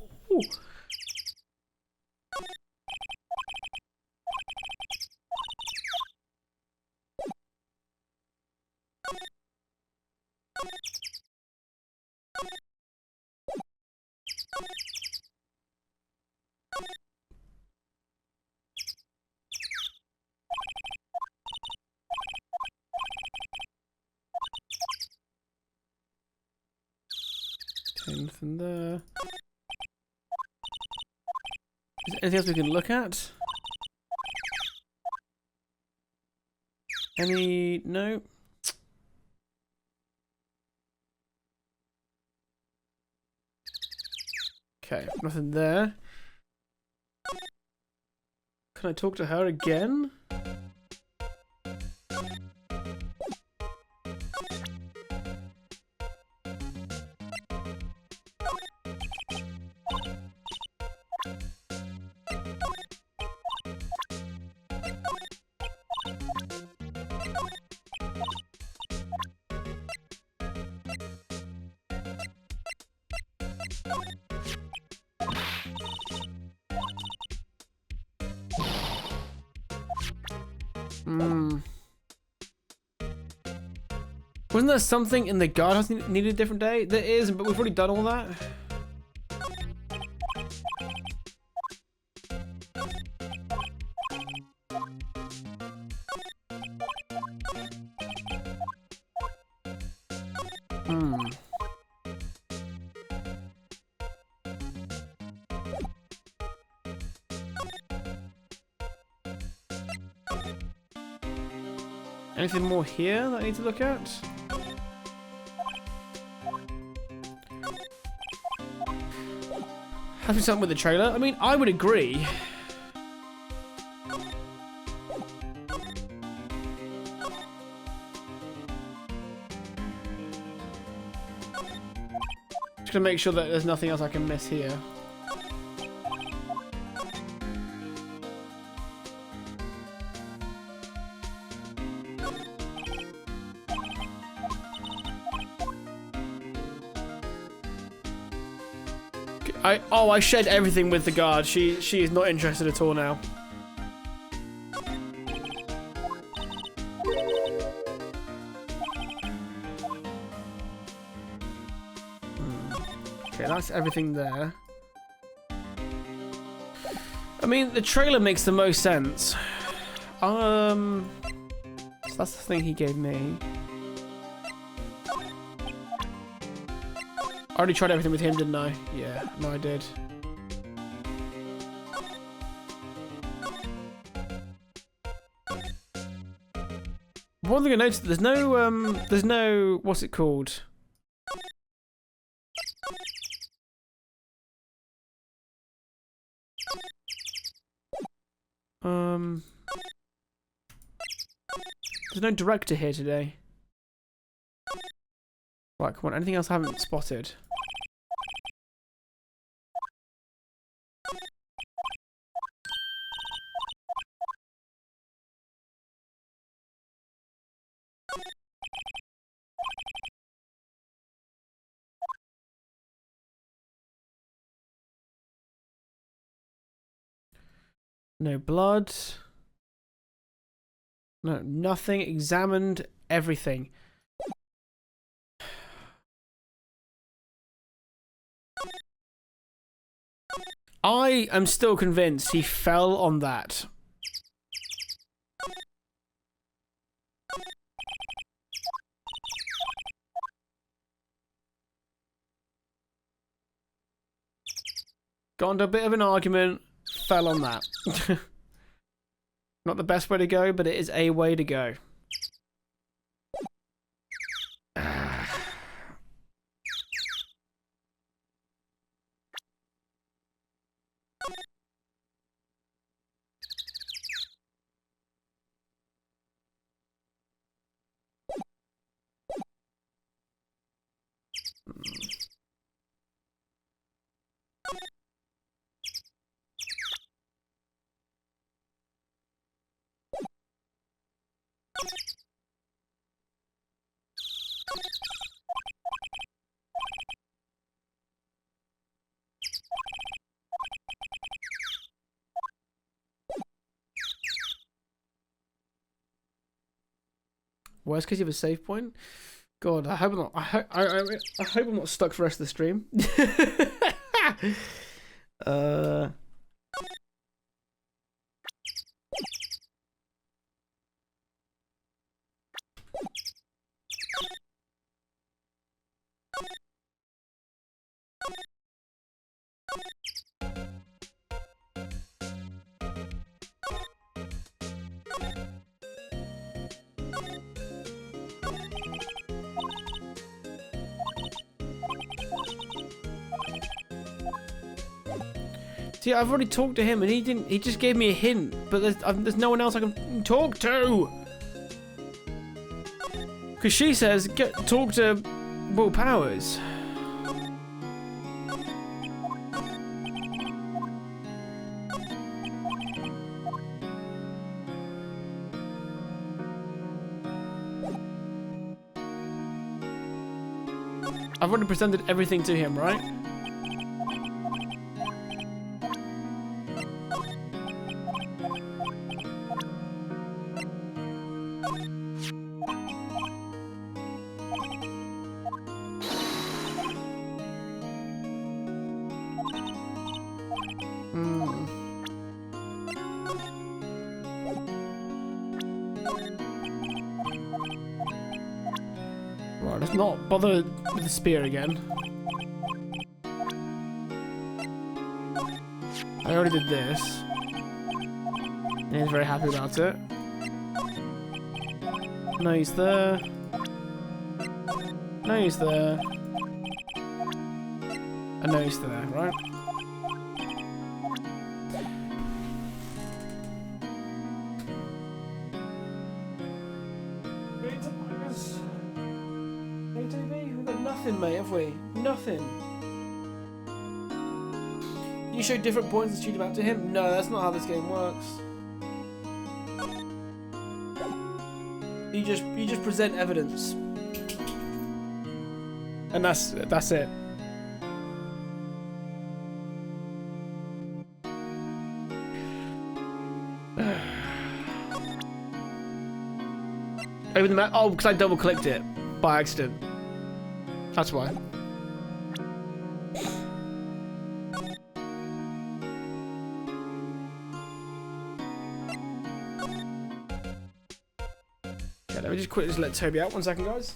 Anything there? Is there anything else we can look at? Any... no? Okay, nothing there. Can I talk to her again? Wasn't there something in the guardhouse needed a different day? There is, but we've already done all that. Anything more here that I need to look at? Having something with the trailer? I mean, I would agree. Just gonna make sure that there's nothing else I can miss here. I shared everything with the guard. She is not interested at all now. Okay, that's everything there. I mean, the trailer makes the most sense. So that's the thing he gave me. I already tried everything with him, didn't I? Yeah, no, I did. One thing I noticed, there's no, what's it called? There's no director here today. Right, come on, anything else I haven't spotted? No blood. No, nothing. Examined everything. I am still convinced he fell on that. Got into a bit of an argument, fell on that. Not the best way to go, but it is a way to go. Worst case, you have a save point. God, I hope I'm not. I hope I'm not stuck for the rest of the stream. See, I've already talked to him, and he didn't. He just gave me a hint, but there's no one else I can talk to. Because she says, talk to Will Powers. I've already presented everything to him, right? Right, let's not bother with the spear again. I already did this. And he's very happy about it. No use there. No use there. And no use there, right? We've got nothing, mate, have we? Nothing. You show different points and shoot them out to him? No, that's not how this game works. You just present evidence. And that's it. Open the map. Oh, because I double clicked it by accident. That's why. Okay, let me just quickly let Toby out. 1 second, guys.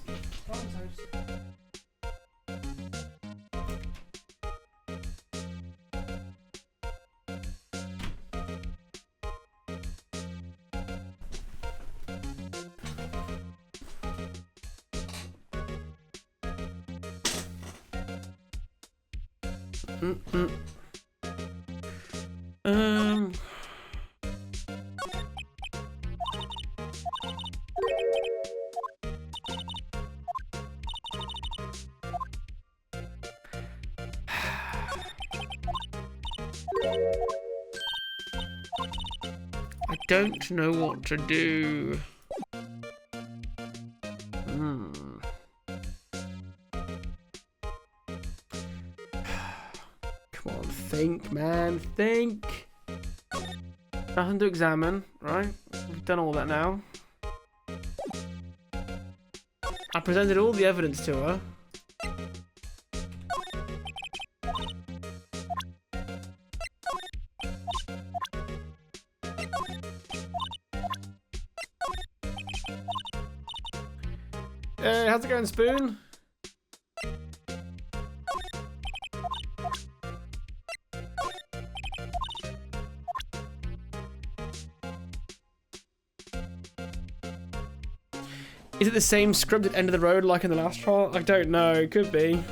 I don't know what to do. Come on, think, man, think. Nothing to examine, right? We've done all that now. I presented all the evidence to her. Hey, how's it going, Spoon? Is it the same script at end of the road like in the last trial? I don't know. It could be.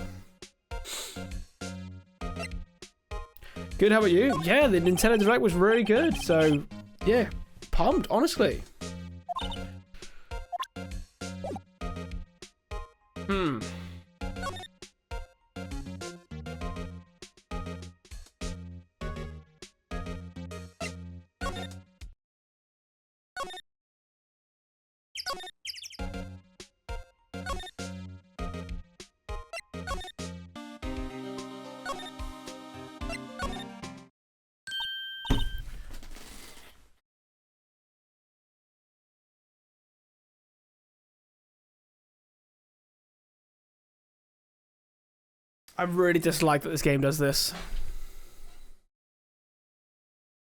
Good, how about you? Yeah, the Nintendo Direct was really good. So, yeah, pumped, honestly. I really dislike that this game does this.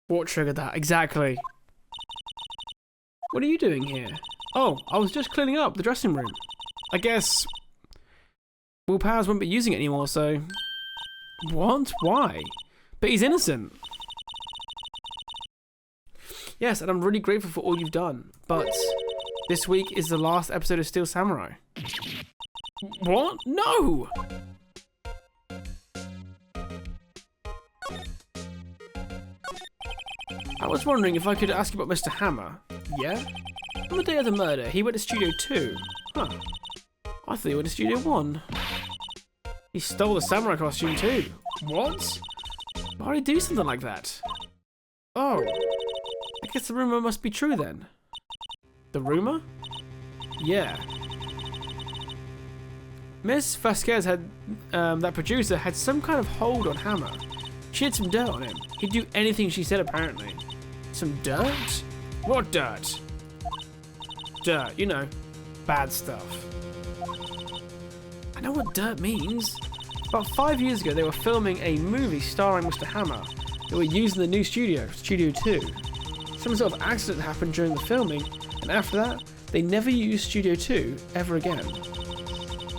What triggered that? Exactly. What are you doing here? Oh, I was just cleaning up the dressing room. I guess Will Powers won't be using it anymore, so... What? Why? But he's innocent. Yes, and I'm really grateful for all you've done, but this week is the last episode of Steel Samurai. What? No! I was wondering if I could ask you about Mr. Hammer. Yeah? On the day of the murder, he went to Studio 2. Huh. I thought he went to Studio 1. He stole the samurai costume too. What? Why would he do something like that? Oh. I guess the rumor must be true then. The rumor? Yeah. Miss Vasquez had, that producer, had some kind of hold on Hammer. She had some dirt on him. He'd do anything she said, apparently. Some dirt? What dirt? Dirt, you know, bad stuff. I know what dirt means. About 5 years ago, they were filming a movie starring Mr. Hammer. They were using the new studio, Studio 2. Some sort of accident happened during the filming, and after that, they never used Studio 2 ever again.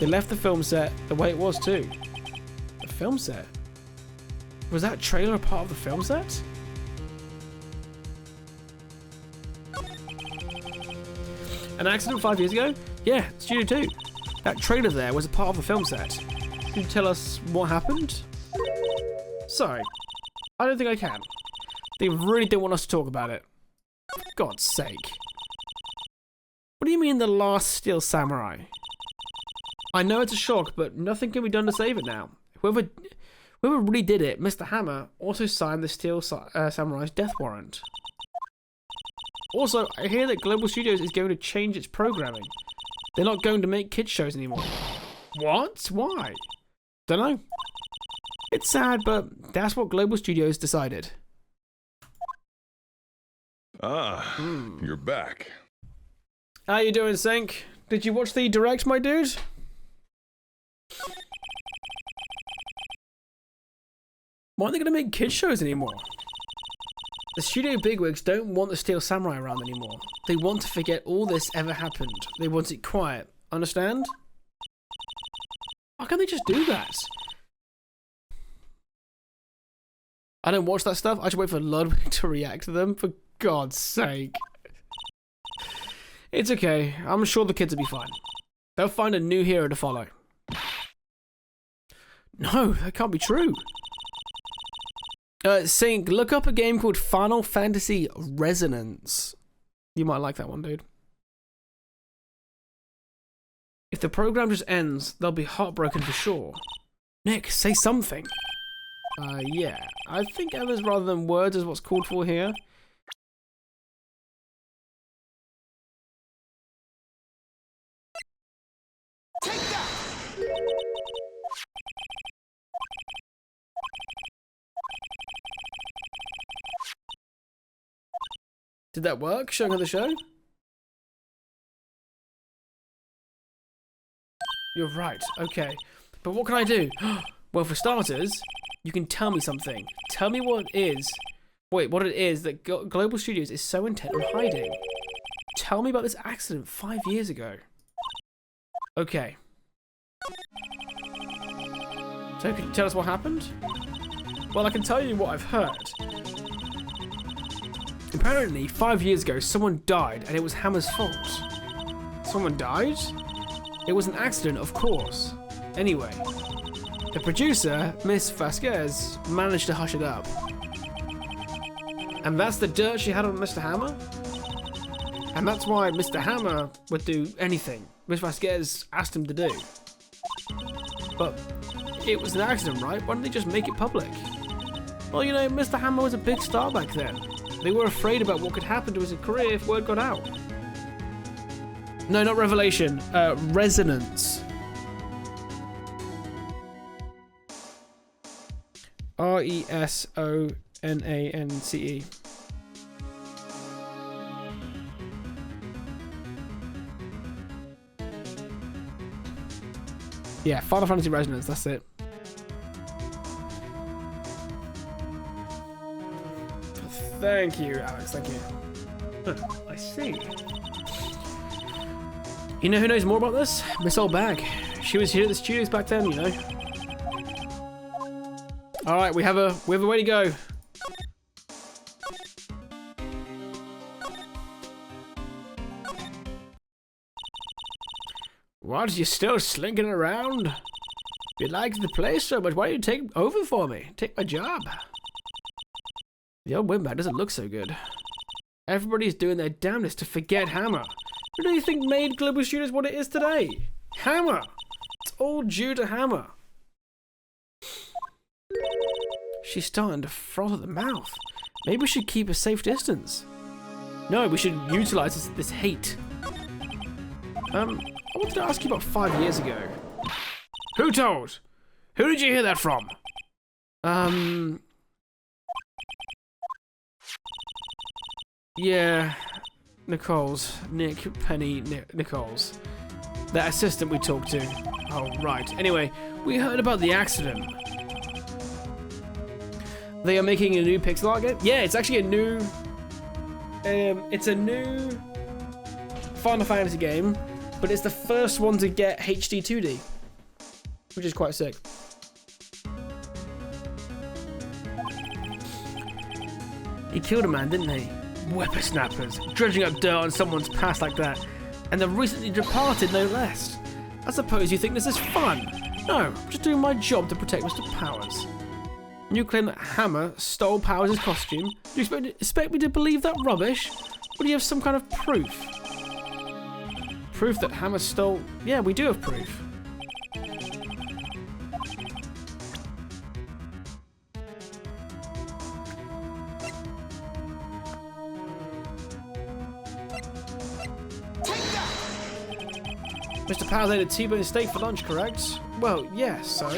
They left the film set the way it was too. The film set? Was that trailer a part of the film set? An accident 5 years ago? Yeah, Studio 2. That trailer there was a part of the film set. Can you tell us what happened? Sorry. I don't think I can. They really don't want us to talk about it. For God's sake. What do you mean the last Steel Samurai? I know it's a shock, but nothing can be done to save it now. Whoever really did it, Mr. Hammer, also signed the Steel Samurai's death warrant. Also, I hear that Global Studios is going to change its programming. They're not going to make kids shows anymore. What? Why? Don't know. It's sad, but that's what Global Studios decided. You're back. How you doing, Sync? Did you watch the direct, my dude? Why aren't they going to make kids shows anymore? The studio bigwigs don't want the Steel Samurai around anymore. They want to forget all this ever happened. They want it quiet. Understand? Why can't they just do that? I don't watch that stuff. I just wait for Ludwig to react to them. For God's sake. It's okay. I'm sure the kids will be fine. They'll find a new hero to follow. No, that can't be true. Sync, look up a game called Final Fantasy Resonance. You might like that one, dude. If the program just ends, they'll be heartbroken for sure. Nick, say something. Yeah. I think Evans rather than words is what's called for here. Take that! Did that work? Showing her the show? You're right. Okay. But what can I do? Well, for starters, you can tell me something. Tell me what it is. Wait, what it is that Global Studios is so intent on hiding. Tell me about this accident 5 years ago. Okay. So, can you tell us what happened? Well, I can tell you what I've heard. Apparently, 5 years ago, someone died, and it was Hammer's fault. Someone died? It was an accident, of course. Anyway, the producer, Miss Vasquez, managed to hush it up. And that's the dirt she had on Mr. Hammer? And that's why Mr. Hammer would do anything Miss Vasquez asked him to do. But it was an accident, right? Why didn't they just make it public? Well, you know, Mr. Hammer was a big star back then. They were afraid about what could happen to his career if word got out. No, not revelation. Resonance. RESONANCE. Yeah, Final Fantasy Resonance, that's it. Thank you, Alex, thank you. I see. You know who knows more about this? Miss Old Bag. She was here at the studios back then, you know. Alright, we have a way to go. What, you still slinking around? You liked the place so much, why don't you take over for me? Take my job. The old windbag doesn't look so good. Everybody's doing their damnedest to forget Hammer. Who do you think made Global Studios what it is today? Hammer! It's all due to Hammer. She's starting to froth at the mouth. Maybe we should keep a safe distance. No, we should utilize this hate. I wanted to ask you about 5 years ago. Who told? Who did you hear that from? Yeah, Nicole's. Nick, Penny, Nicole's. That assistant we talked to. Oh, right. Anyway, we heard about the accident. They are making a new pixel art game? Yeah, it's actually a new... it's a new Final Fantasy game but it's the first one to get HD 2D, which is quite sick. He killed a man, didn't he? Whippersnappers, dredging up dirt on someone's past like that. And the recently departed, no less. I suppose you think this is fun. No, I'm just doing my job to protect Mr. Powers. You claim that Hammer stole Powers' costume? Do you expect me to believe that rubbish? Or do you have some kind of proof? Proof that Hammer stole... Yeah, we do have proof. Mr. Powers ate a T-bone steak for lunch, correct? Well, yeah, so?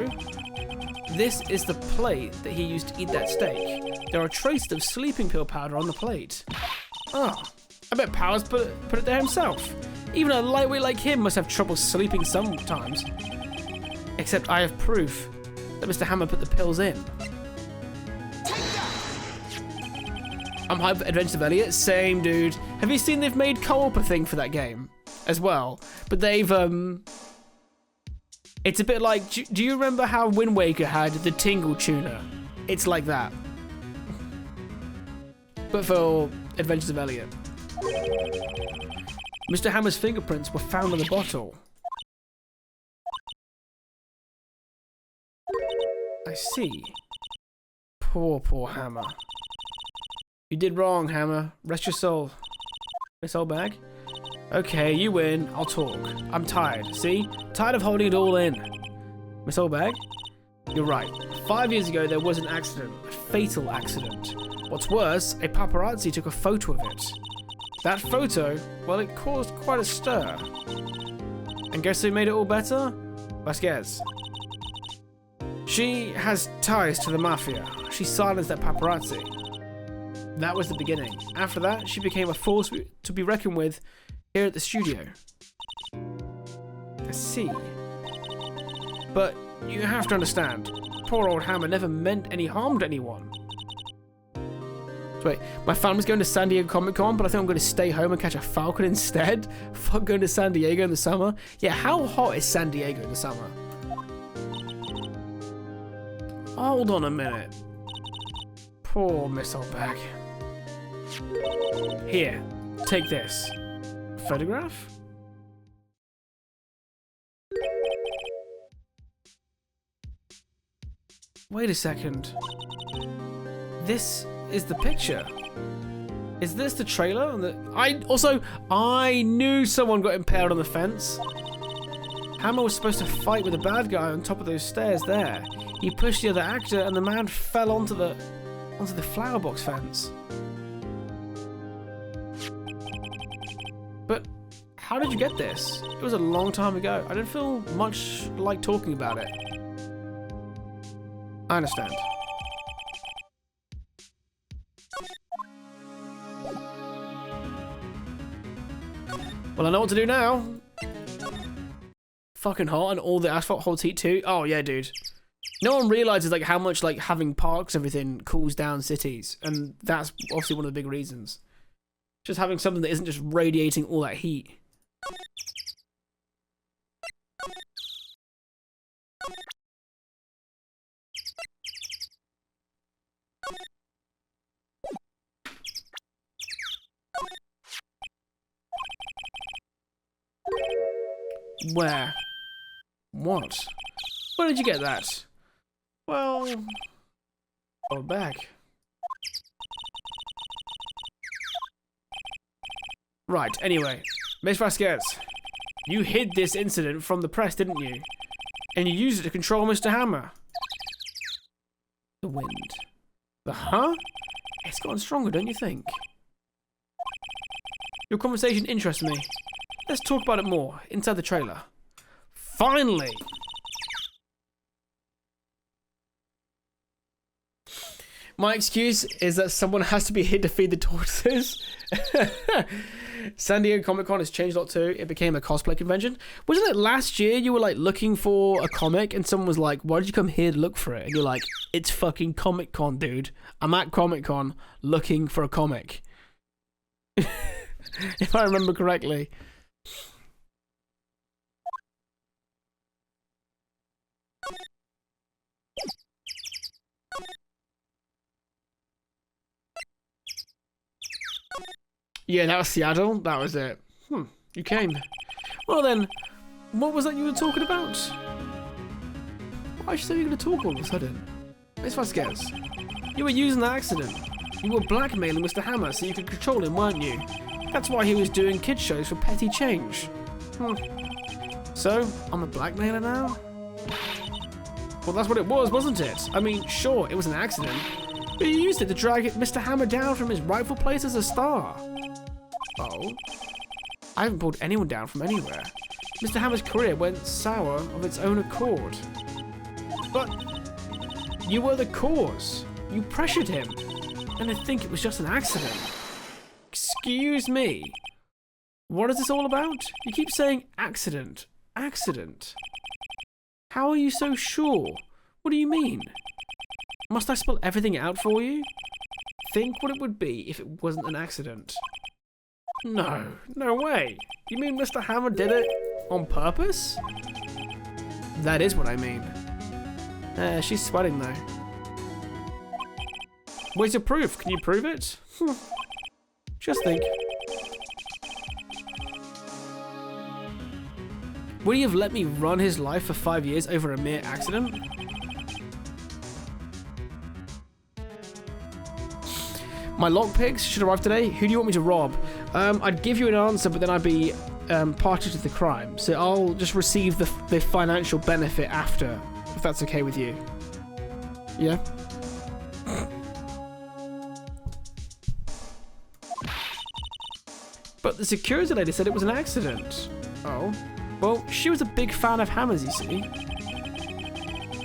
This is the plate that he used to eat that steak. There are traces of sleeping pill powder on the plate. Oh, I bet Powers put it there himself. Even a lightweight like him must have trouble sleeping sometimes. Except I have proof that Mr. Hammer put the pills in. I'm hyped for Adventures of Elliot. Same, dude. Have you seen they've made co-op a thing for that game as well? But they've it's a bit like, do you remember how Wind Waker had the Tingle Tuner? It's like that, but for Adventures of Elliot. Mr. Hammer's fingerprints were found on the bottle. I see. Poor Hammer. You did wrong, Hammer. Rest your soul. Miss Old Bag? Okay, you win. I'll talk. I'm tired. See? Tired of holding it all in. Miss Old Bag? You're right. 5 years ago, there was an accident. A fatal accident. What's worse, a paparazzi took a photo of it. That photo, well, it caused quite a stir. And guess who made it all better? Vasquez. She has ties to the mafia. She silenced that paparazzi. That was the beginning. After that, she became a force to be reckoned with here at the studio. I see. But you have to understand, poor old Hammer never meant any harm to anyone. So wait, my family's going to San Diego Comic-Con, but I think I'm going to stay home and catch a falcon instead? Fuck going to San Diego in the summer? Yeah, how hot is San Diego in the summer? Hold on a minute. Poor Miss Old Bag. Here, take this. Photograph? Wait a second. This is the picture. Is this the trailer? I knew someone got impaled on the fence. Hammer was supposed to fight with a bad guy on top of those stairs there. He pushed the other actor and the man fell onto the flower box fence. But how did you get this? It was a long time ago. I didn't feel much like talking about it. I understand. Well, I know what to do now. Fucking hot, and all the asphalt holds heat too. Oh yeah, dude. No one realizes like how much like having parks and everything cools down cities, and that's obviously one of the big reasons. Just having something that isn't just radiating all that heat. Where? What? Where did you get that? Well, oh, back. Right, anyway, Miss Vasquez, you hid this incident from the press, didn't you? And you used it to control Mr. Hammer. The wind. The huh? It's gotten stronger, don't you think? Your conversation interests me. Let's talk about it more, inside the trailer. Finally! My excuse is that someone has to be here to feed the tortoises. San Diego Comic-Con has changed a lot too. It became a cosplay convention. Wasn't it last year you were like looking for a comic and someone was like, why did you come here to look for it? And you're like, it's fucking Comic-Con, dude. I'm at Comic-Con looking for a comic. If I remember correctly. Yeah, that was Seattle. That was it. You came. Well then, what was that you were talking about? Why should you going to talk all of a sudden? Miss Vasquez, you were using the accident. You were blackmailing Mr. Hammer so you could control him, weren't you? That's why he was doing kid shows for petty change. So, I'm a blackmailer now? Well, that's what it was, wasn't it? I mean, sure, it was an accident, but you used it to drag Mr. Hammer down from his rightful place as a star. Oh? I haven't pulled anyone down from anywhere. Mr. Hammer's career went sour of its own accord. But you were the cause. You pressured him. And I think it was just an accident. Excuse me. What is this all about? You keep saying accident. Accident. How are you so sure? What do you mean? Must I spell everything out for you? Think what it would be if it wasn't an accident. No, no way. You mean Mr. Hammer did it on purpose? That is what I mean. She's sweating though. Where's your proof? Can you prove it? Just think. Would he have let me run his life for 5 years over a mere accident? My lockpicks should arrive today. Who do you want me to rob? I'd give you an answer, but then I'd be party to the crime. So I'll just receive the financial benefit after, if that's okay with you. Yeah? But the security lady said it was an accident. Oh. Well, she was a big fan of Hammers, you see.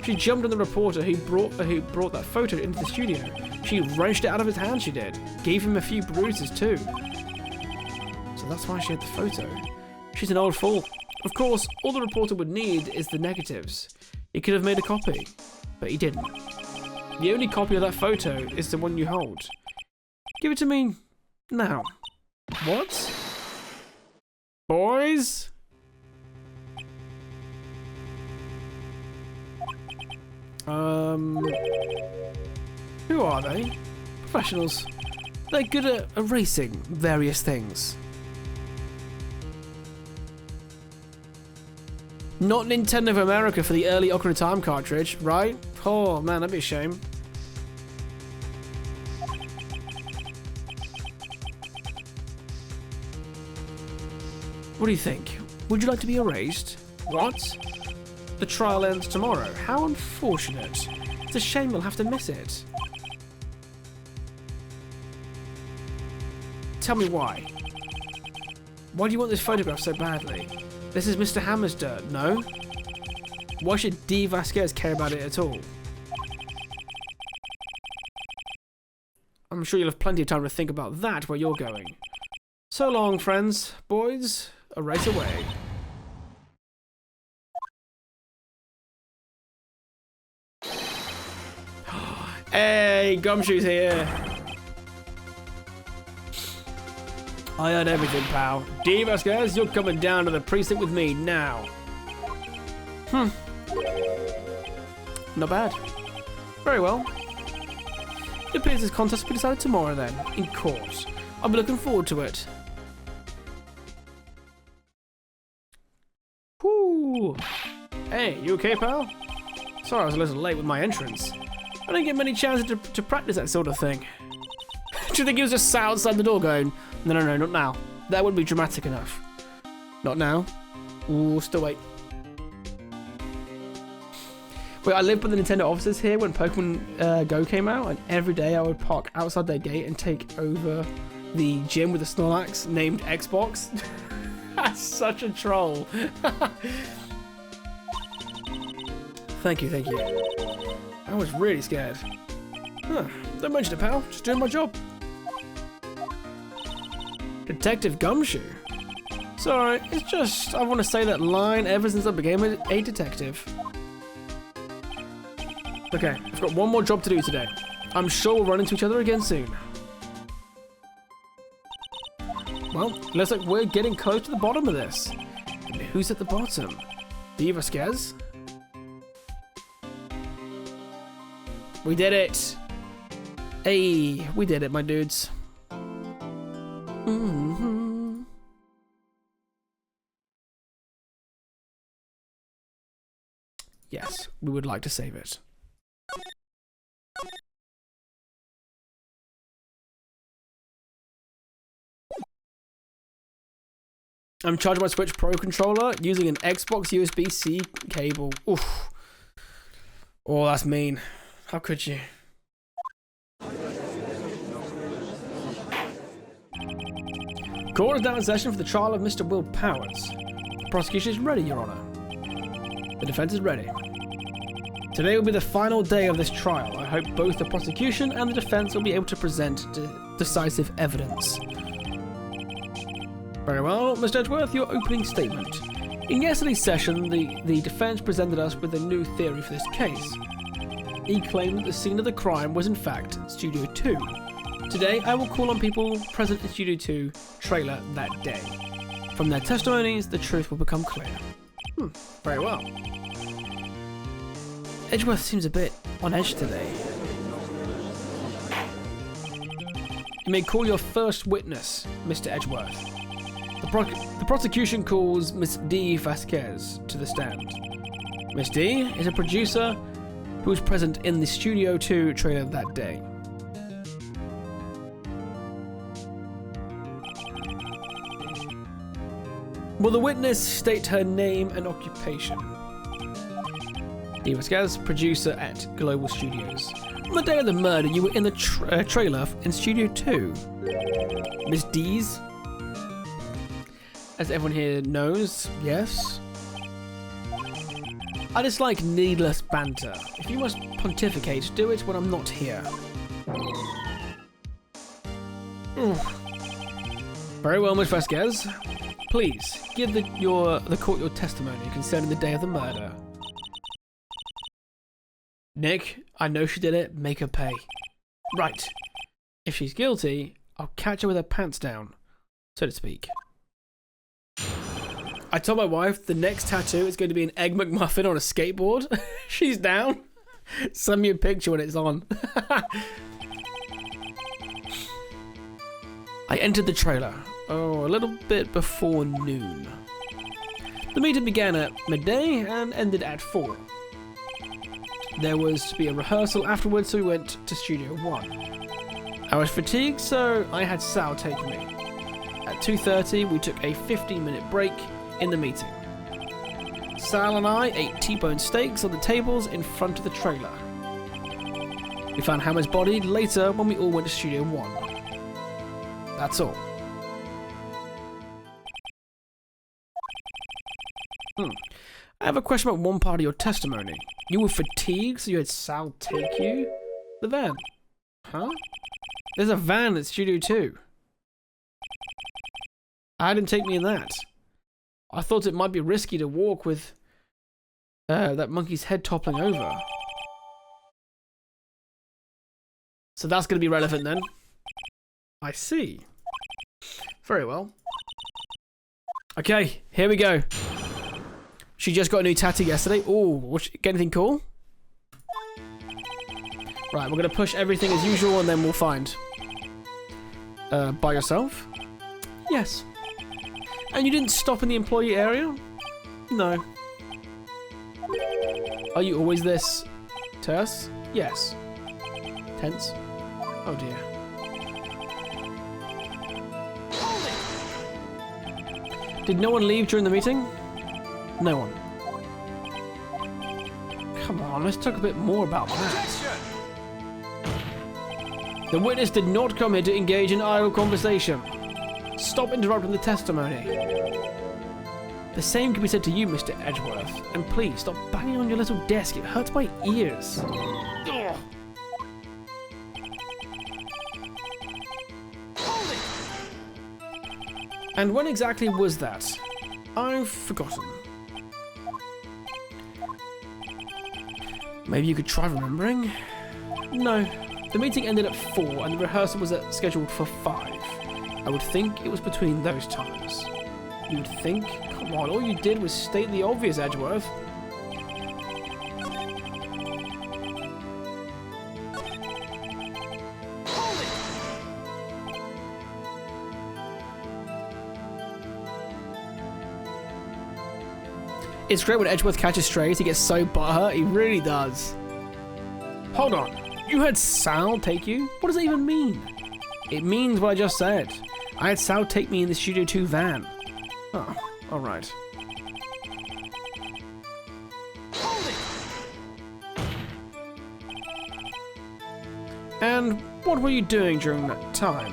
She jumped on the reporter who brought that photo into the studio. She wrenched it out of his hand, she did. Gave him a few bruises too. So that's why she had the photo. She's an old fool. Of course, all the reporter would need is the negatives. He could have made a copy, but he didn't. The only copy of that photo is the one you hold. Give it to me now. What? Boys? Who are they? Professionals. They're good at erasing various things. Not Nintendo of America for the early Ocarina of Time cartridge, right? Oh man, that'd be a shame. What do you think? Would you like to be erased? What? The trial ends tomorrow. How unfortunate. It's a shame we'll have to miss it. Tell me why. Why do you want this photograph so badly? This is Mr. Hammer's dirt, no? Why should D. Vasquez care about it at all? I'm sure you'll have plenty of time to think about that where you're going. So long, friends. Boys, a race away. Hey, Gumshoe's here. I heard everything, pal. D. Vasquez, you're coming down to the precinct with me now. Not bad. Very well. It appears this contest will be decided tomorrow then, in court. I'll be looking forward to it. Whoo! Hey, you okay, pal? Sorry I was a little late with my entrance. I don't get many chances to practice that sort of thing. Do you think he was just sat outside the door going, no, no, no, not now. That wouldn't be dramatic enough. Not now. Ooh, still wait. Wait, I lived by the Nintendo offices here when Pokemon Go came out, and every day I would park outside their gate and take over the gym with a Snorlax named Xbox. That's such a troll. Thank you, thank you. I was really scared. Huh, don't mention it, pal. Just doing my job. Detective Gumshoe? Sorry, it's just I want to say that line ever since I became a detective. Okay, I've got one more job to do today. I'm sure we'll run into each other again soon. Well, looks like we're getting close to the bottom of this. And who's at the bottom? D. Vasquez? We did it! Hey, we did it, my dudes. Mm-hmm. Yes, we would like to save it. I'm charging my Switch Pro controller using an Xbox USB-C cable. Oof. Oh, that's mean. How could you? Court is now in session for the trial of Mr. Will Powers. The prosecution is ready, Your Honor. The defense is ready. Today will be the final day of this trial. I hope both the prosecution and the defense will be able to present decisive evidence. Very well, Mr. Edgeworth, your opening statement. In yesterday's session, the defense presented us with a new theory for this case. He claimed that the scene of the crime was in fact Studio 2. Today, I will call on people present in Studio 2 trailer that day. From their testimonies, the truth will become clear. Very well. Edgeworth seems a bit on edge today. You may call your first witness, Mr. Edgeworth. The prosecution calls Miss D. Vasquez to the stand. Miss D is a producer who was present in the Studio 2 trailer that day. Will the witness state her name and occupation? D. Vasquez, producer at Global Studios. On the day of the murder, you were in the trailer in Studio 2. Miss D's? As everyone here knows, yes. I dislike needless banter. If you must pontificate, do it when I'm not here. Very well, Miss Vasquez. Please, give the court your testimony concerning the day of the murder. Nick, I know she did it. Make her pay. Right. If she's guilty, I'll catch her with her pants down, so to speak. I told my wife the next tattoo is going to be an Egg McMuffin on a skateboard. She's down. Send me a picture when it's on. I entered the trailer. Oh, a little bit before noon. The meeting began at midday and ended at 4. There was to be a rehearsal afterwards, so we went to Studio 1. I was fatigued, so I had Sal take me. At 2:30, we took a 15-minute break in the meeting. Sal and I ate T-bone steaks on the tables in front of the trailer. We found Hammer's body later when we all went to Studio 1. That's all. I have a question about one part of your testimony. You were fatigued, so you had Sal take you? The van. Huh? There's a van at Studio 2. I didn't take me in that. I thought it might be risky to walk with that monkey's head toppling over. So that's going to be relevant then. I see. Very well. Okay, here we go. She just got a new tattoo yesterday. Ooh, get anything cool? Right, we're going to push everything as usual and then we'll find. By yourself? Yes. And you didn't stop in the employee area? No. Are you always this terse? Yes. Tense? Oh dear. Did no one leave during the meeting? No one. Come on, let's talk a bit more about that. The witness did not come here to engage in idle conversation. Stop interrupting the testimony. The same can be said to you, Mr. Edgeworth. And please, stop banging on your little desk. It hurts my ears. Ugh. And when exactly was that? I've forgotten. Maybe you could try remembering? No. The meeting ended at 4 and the rehearsal was scheduled for 5. I would think it was between those times. You would think? Come on, all you did was state the obvious, Edgeworth. It's great when Edgeworth catches strays. He gets so butthurt. He really does. Hold on. You had Sal take you? What does that even mean? It means what I just said. I had Sal take me in the Studio 2 van. Oh, alright. And what were you doing during that time?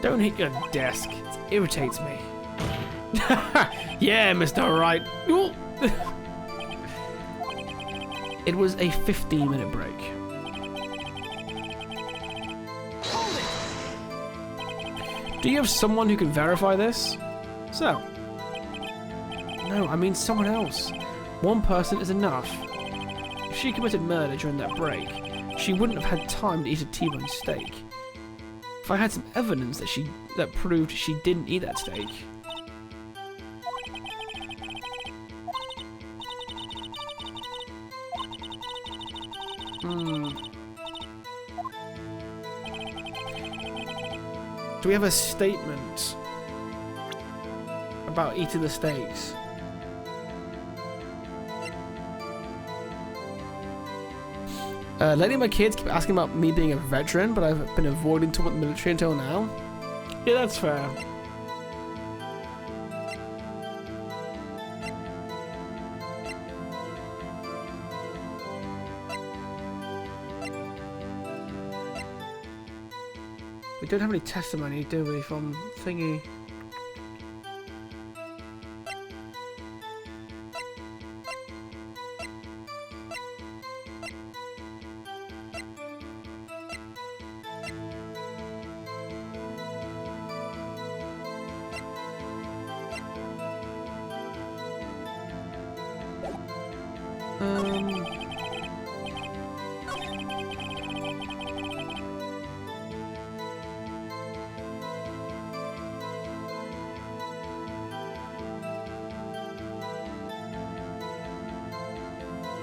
Don't hit your desk. It irritates me. Yeah, Mr. Wright. It was a 15-minute break. Do you have someone who can verify this? So? No, I mean someone else. One person is enough. If she committed murder during that break, she wouldn't have had time to eat a T-bone steak. If I had some evidence that proved she didn't eat that steak. Do we have a statement about eating the steaks? Lately my kids keep asking about me being a veteran, but I've been avoiding talking about the military until now. Yeah, that's fair. We don't have any testimony, do we, from Thingy?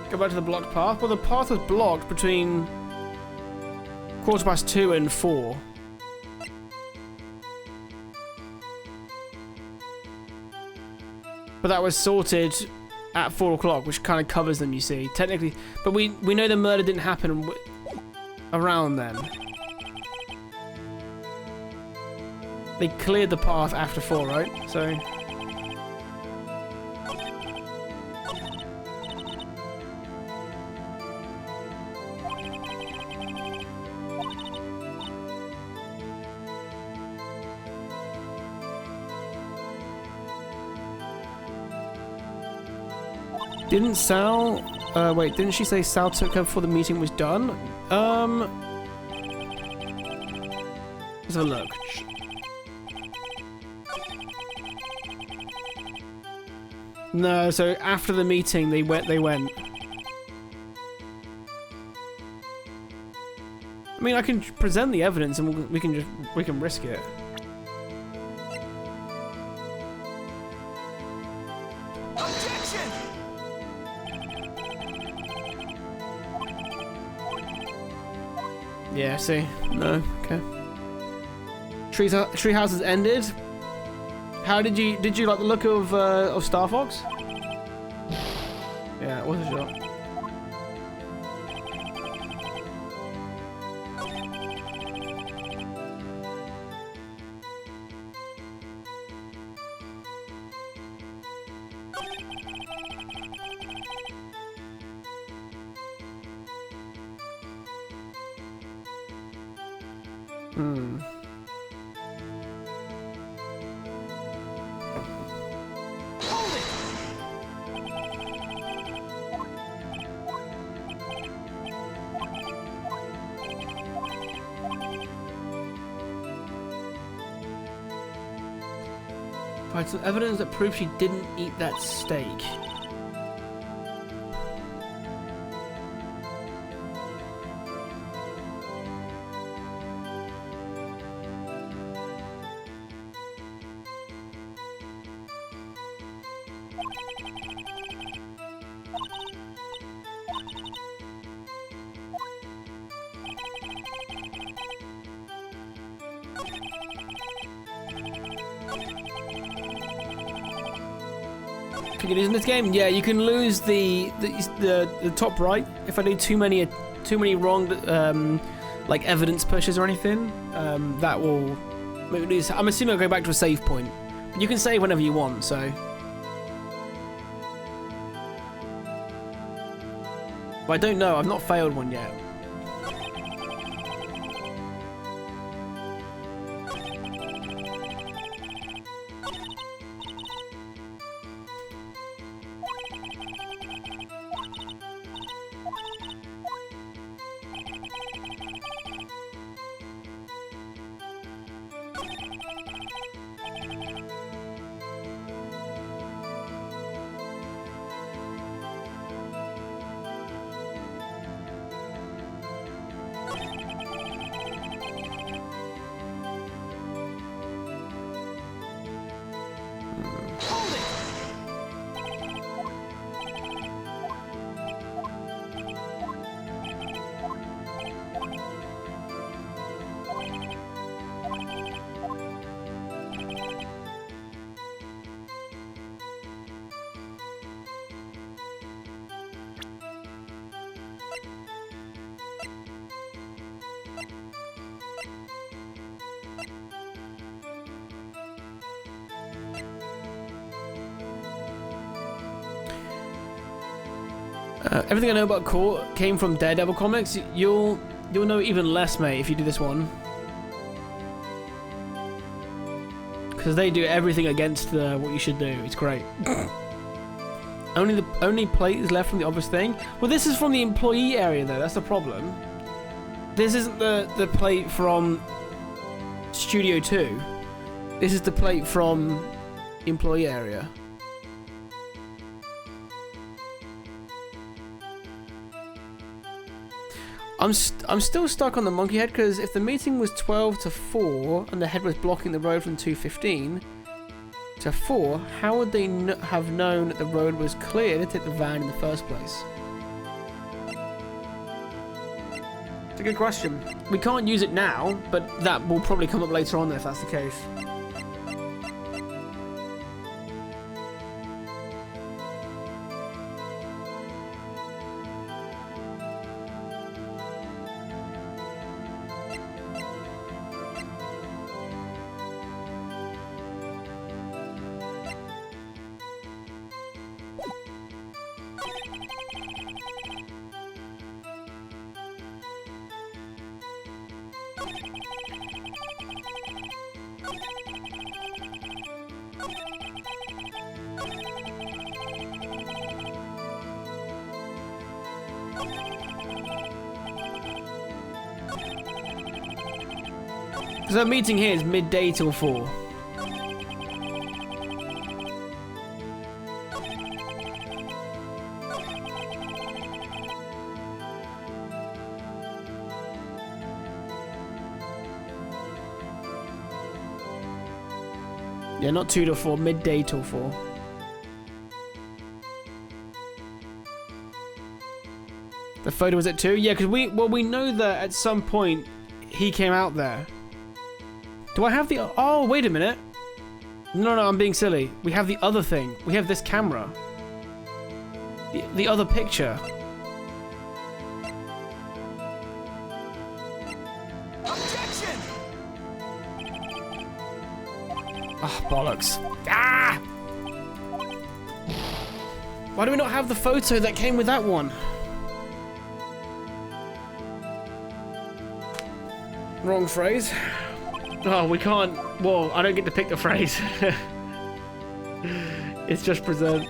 Go back to the blocked path. Well, the path was blocked between 2:15 and 4. But that was sorted at 4 o'clock, which kind of covers them, you see. Technically, but we know the murder didn't happen around then. They cleared the path after 4, right? So... Didn't Sal... wait, didn't she say Sal took her before the meeting was done? Let's have a look. No, so after the meeting they went. I mean, I can present the evidence and we can risk it. Yeah, see? No, okay. Treehouse has ended. How did you like the look of Star Fox? Yeah, it was a shot. Find some evidence that proves she didn't eat that steak. Can you lose in this game? Yeah, you can lose the top right if I do too many wrong like evidence pushes or anything. That will make me lose. I'm assuming I'll go back to a save point. But you can save whenever you want, so. But I don't know. I've not failed one yet. Everything I know about Court came from Daredevil comics. You'll know even less, mate, if you do this one, because they do everything against what you should do. It's great. only plate is left from the obvious thing. Well, this is from the employee area, though. That's the problem. This isn't the plate from Studio 2. This is the plate from employee area. I'm still stuck on the monkey head, because if the meeting was 12 to 4 and the head was blocking the road from 2:15 to 4, how would they have known that the road was clear to take the van in the first place? It's a good question. We can't use it now, but that will probably come up later on if that's the case. Because our meeting here is midday till 4. Yeah, not 2 to 4, midday till 4. The photo was at 2? Yeah, because we know that at some point he came out there. Do I have the... Oh, wait a minute. No, I'm being silly. We have the other thing. We have this camera. The other picture. Objection! Oh, bollocks. Ah! Why do we not have the photo that came with that one? Wrong phrase. Oh, we can't... Well, I don't get to pick the phrase. It's just present.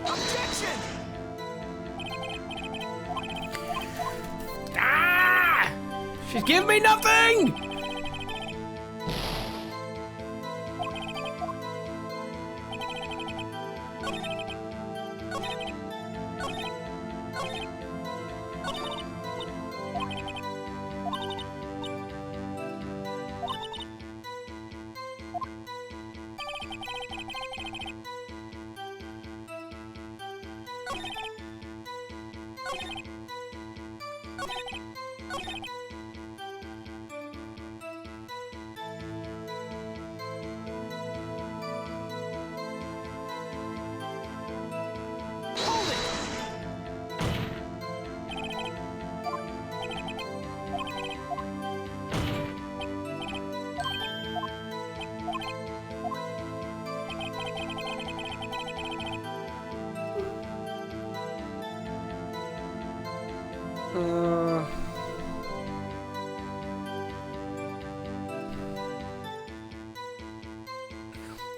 Objection! Ah! She's giving me nothing!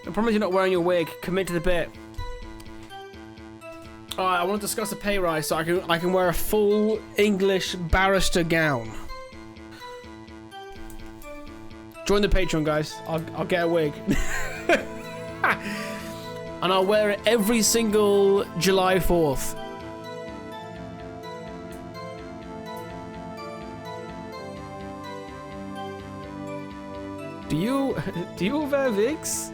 I promise you're not wearing your wig. Commit to the bit. Alright, I want to discuss a pay rise so I can wear a full English barrister gown. Join the Patreon, guys. I'll get a wig. And I'll wear it every single July 4th. Do you wear wigs?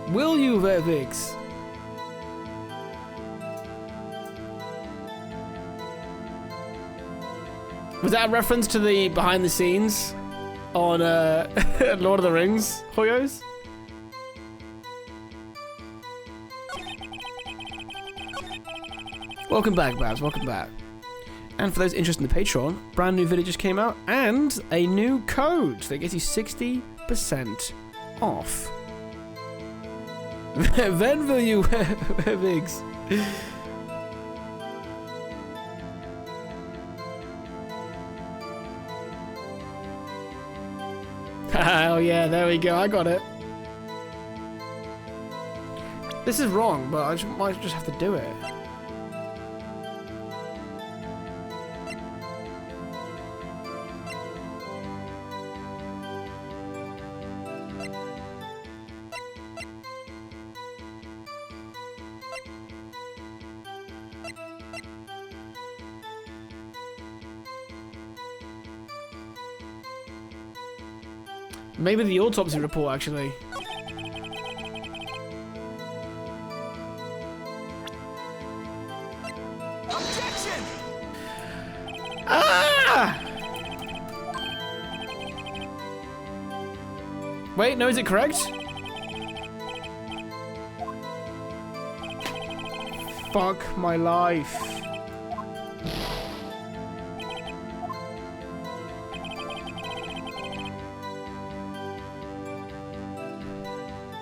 Will you wear wigs? Was that a reference to the behind the scenes on Lord of the Rings, Hoyos? Welcome back, Babs. Welcome back. And for those interested in the Patreon, brand new video just came out and a new code that gets you 60% off. When will you wear wigs? Oh yeah, there we go. I got it. This is wrong, but I might just have to do it. Maybe the autopsy report, actually. Objection! Ah! Wait, no, is it correct? Fuck my life.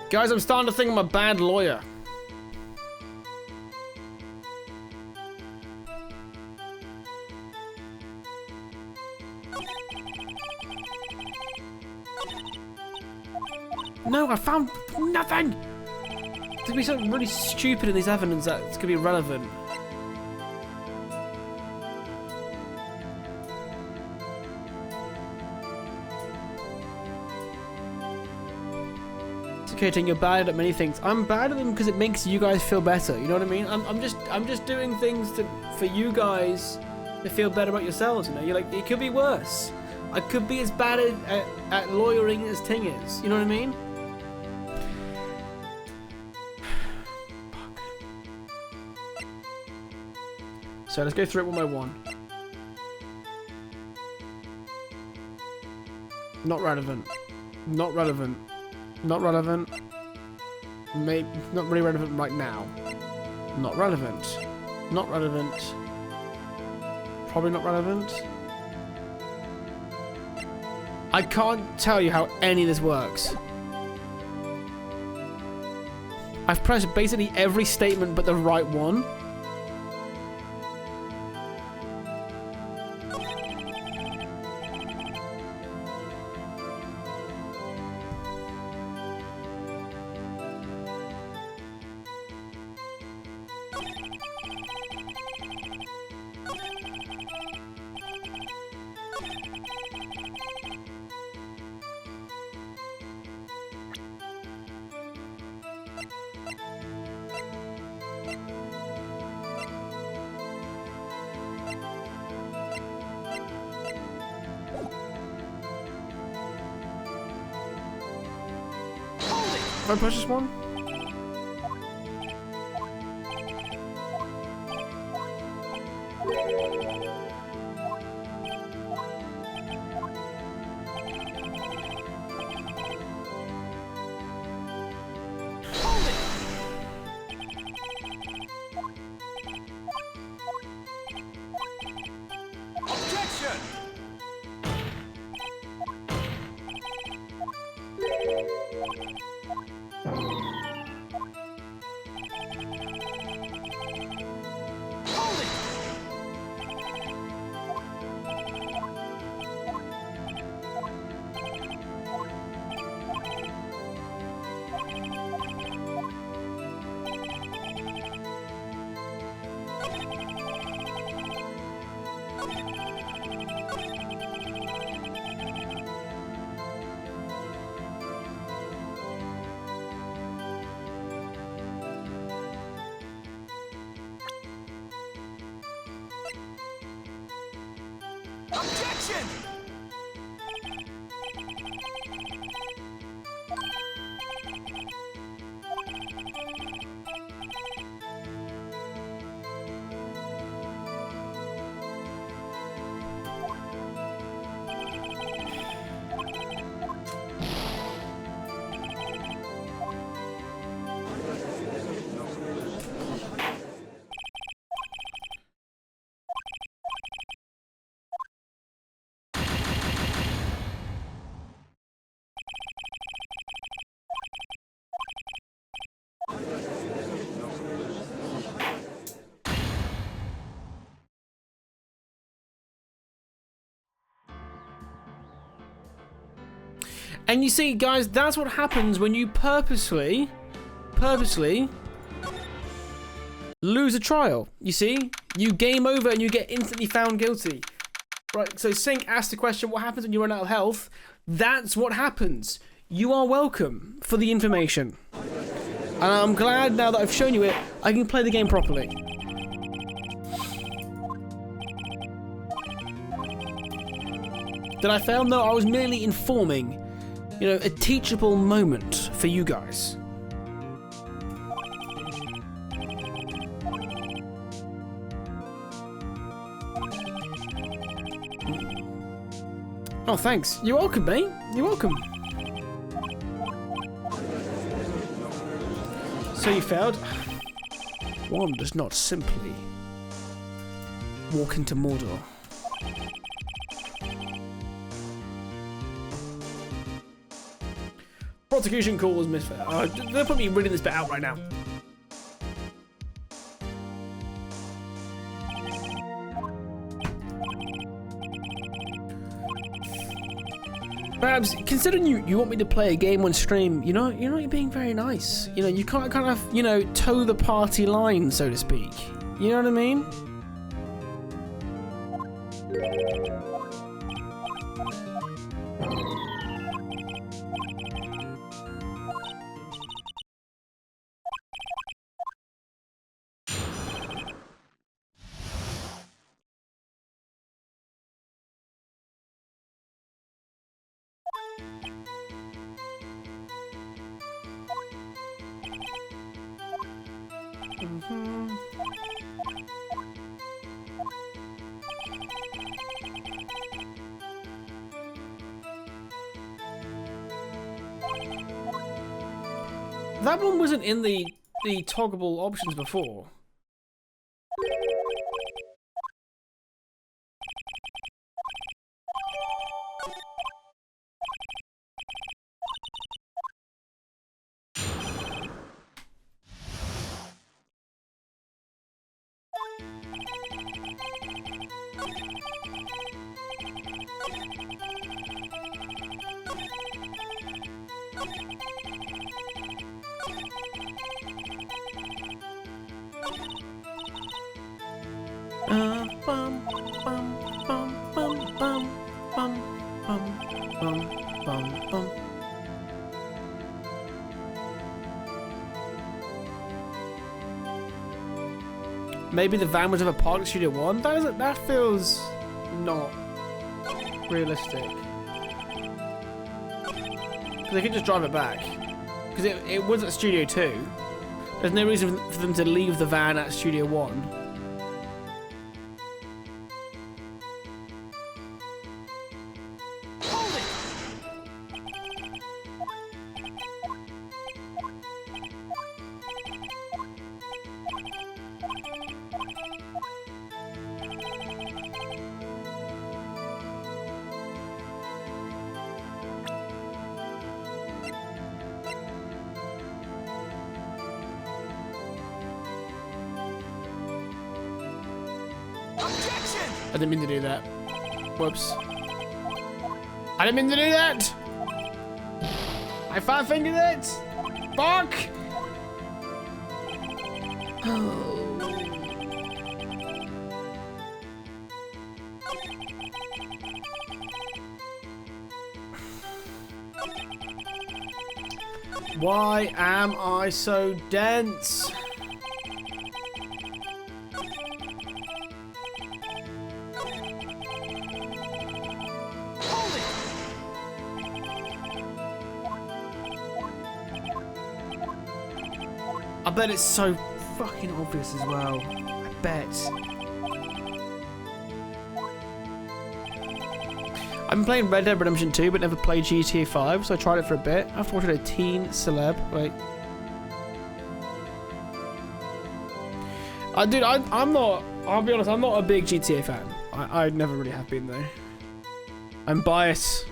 Guys, I'm starting to think I'm a bad lawyer. No, I found nothing! There's gonna be something really stupid in this evidence that's gonna be relevant. Okay, Ting, you're bad at many things. I'm bad at them because it makes you guys feel better. You know what I mean? I'm just doing things for you guys to feel better about yourselves. You know, you're like, it could be worse. I could be as bad at lawyering as Ting is. You know what I mean? Fuck. So let's go through it one by one. Not relevant. Not relevant. Not relevant. Maybe not really relevant right now. Not relevant. Not relevant. Probably not relevant. I can't tell you how any of this works. I've pressed basically every statement but the right one. Can I push this one? Objection! Objection! And you see, guys, that's what happens when you purposely lose a trial. You see? You game over and you get instantly found guilty. Right, so Sync asked the question, what happens when you run out of health? That's what happens. You are welcome for the information. And I'm glad now that I've shown you it, I can play the game properly. Did I fail? No, I was merely informing. You know, a teachable moment for you guys. Oh, thanks. You're welcome, mate. You're welcome. So you failed? One does not simply walk into Mordor. Prosecution calls misfit. Oh, they'll put me reading this bit out right now. Perhaps, considering you want me to play a game on stream, you're being very nice. You know, you can't kind of, toe the party line, so to speak. You know what I mean? That one wasn't in the toggleable options before. Maybe the van was of a park at Studio 1? That feels not realistic. Because they could just drive it back. Because it was at Studio 2. There's no reason for them to leave the van at Studio 1. I didn't mean to do that. Whoops. I didn't mean to do that! I five-fingered it! Fuck! Why am I so dense? I bet it's so fucking obvious as well. I bet. I've been playing Red Dead Redemption 2, but never played GTA 5, so I tried it for a bit. After watching a teen celeb. Wait. Dude, I'm not. I'll be honest. I'm not a big GTA fan. I never really have been though. I'm biased.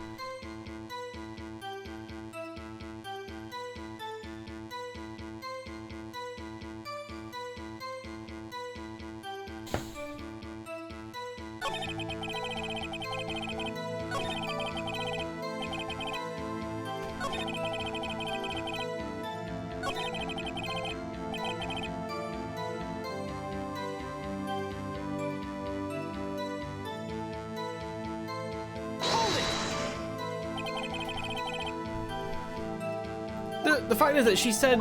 The fact is that she said...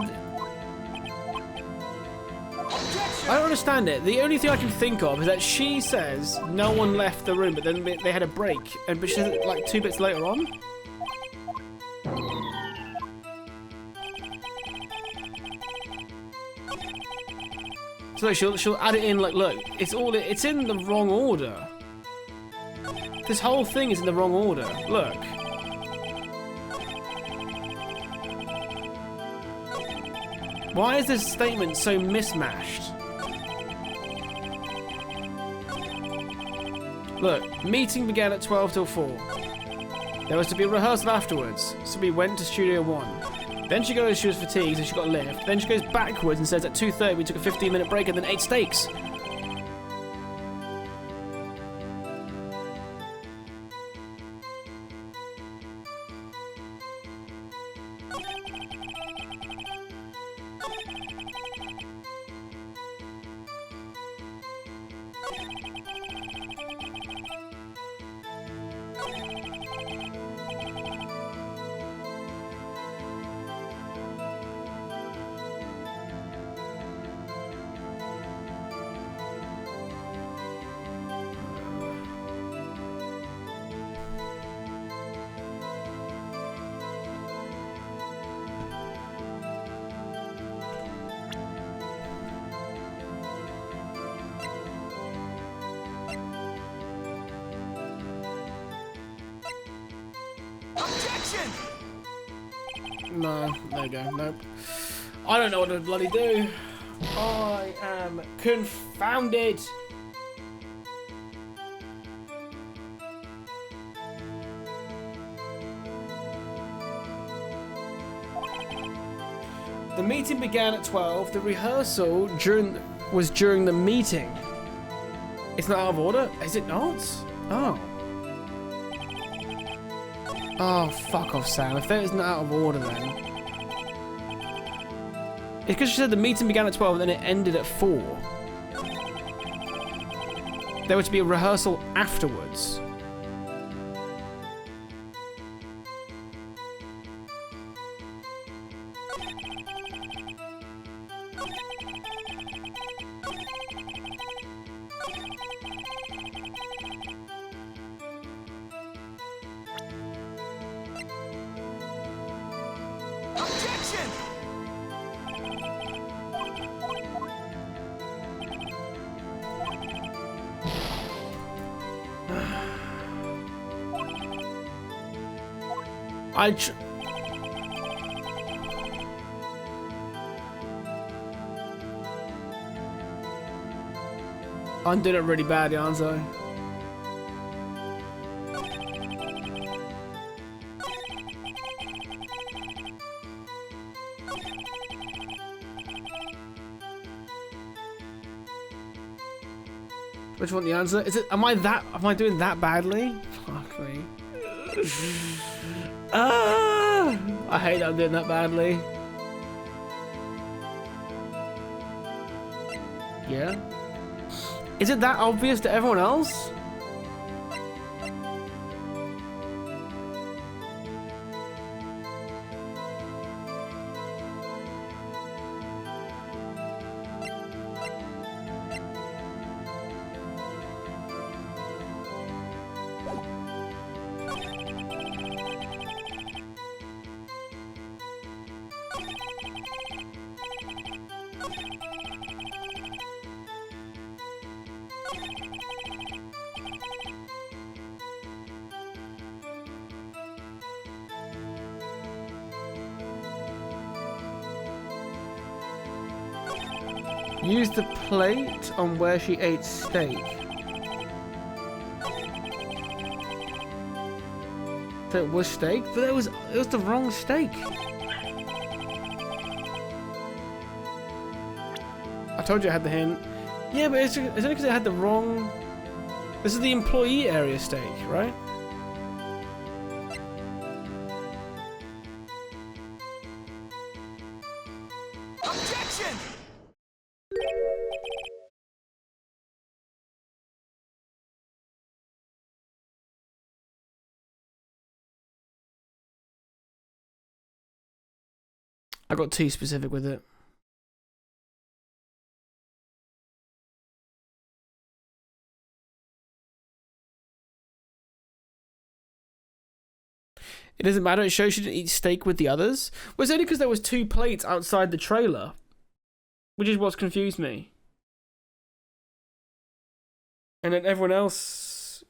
I don't understand it. The only thing I can think of is that she says no one left the room, but then they had a break. But she says it like 2 bits later on. So she'll add it in like, look, it's in the wrong order. This whole thing is in the wrong order. Look. Why is this statement so mismatched? Look, meeting began at 12 till 4. There was to be a rehearsal afterwards, so we went to Studio 1. Then she goes she was fatigued, so she got a lift. Then she goes backwards and says at 2:30 we took a 15-minute break and then ate steaks. Objection! No, there you go, nope. I don't know what to bloody do. I am confounded. The meeting began at 12. The rehearsal was during the meeting. It's not out of order? Is it not? Oh. Oh, fuck off, Sam. If that is not out of order, then. It's because she said the meeting began at 12 and then it ended at 4. There was to be a rehearsal afterwards. Objection! I'm doing it really bad, aren't I? Which one the answer? Is it am I doing that badly? Fuck me. I hate that I'm doing that badly. Yeah? Is it that obvious to everyone else? Use the plate on where she ate steak. So it was steak, but it was the wrong steak. I told you I had the hint. Yeah, but it's only because it had the wrong. This is the employee area steak, right? Objection! I got too specific with it. It doesn't matter, it shows she didn't eat steak with the others. Well, it's only because there was 2 plates outside the trailer. Which is what's confused me. And then everyone else...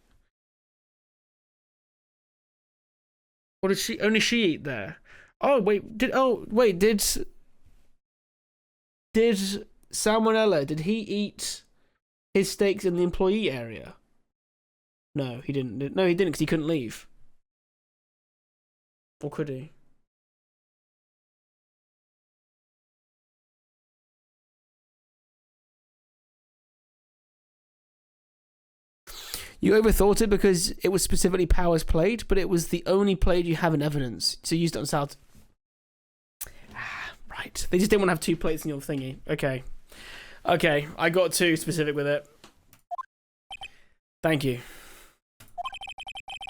Or did she... Only she eat there? Oh, wait, did Salmonella, did he eat his steaks in the employee area? No, he didn't. No, he didn't because he couldn't leave. Or could he? You overthought it because it was specifically Power's plate, but it was the only plate you have in evidence. So you used it on South. Right. They just didn't want to have 2 plates in your thingy. Okay. Okay, I got too specific with it. Thank you.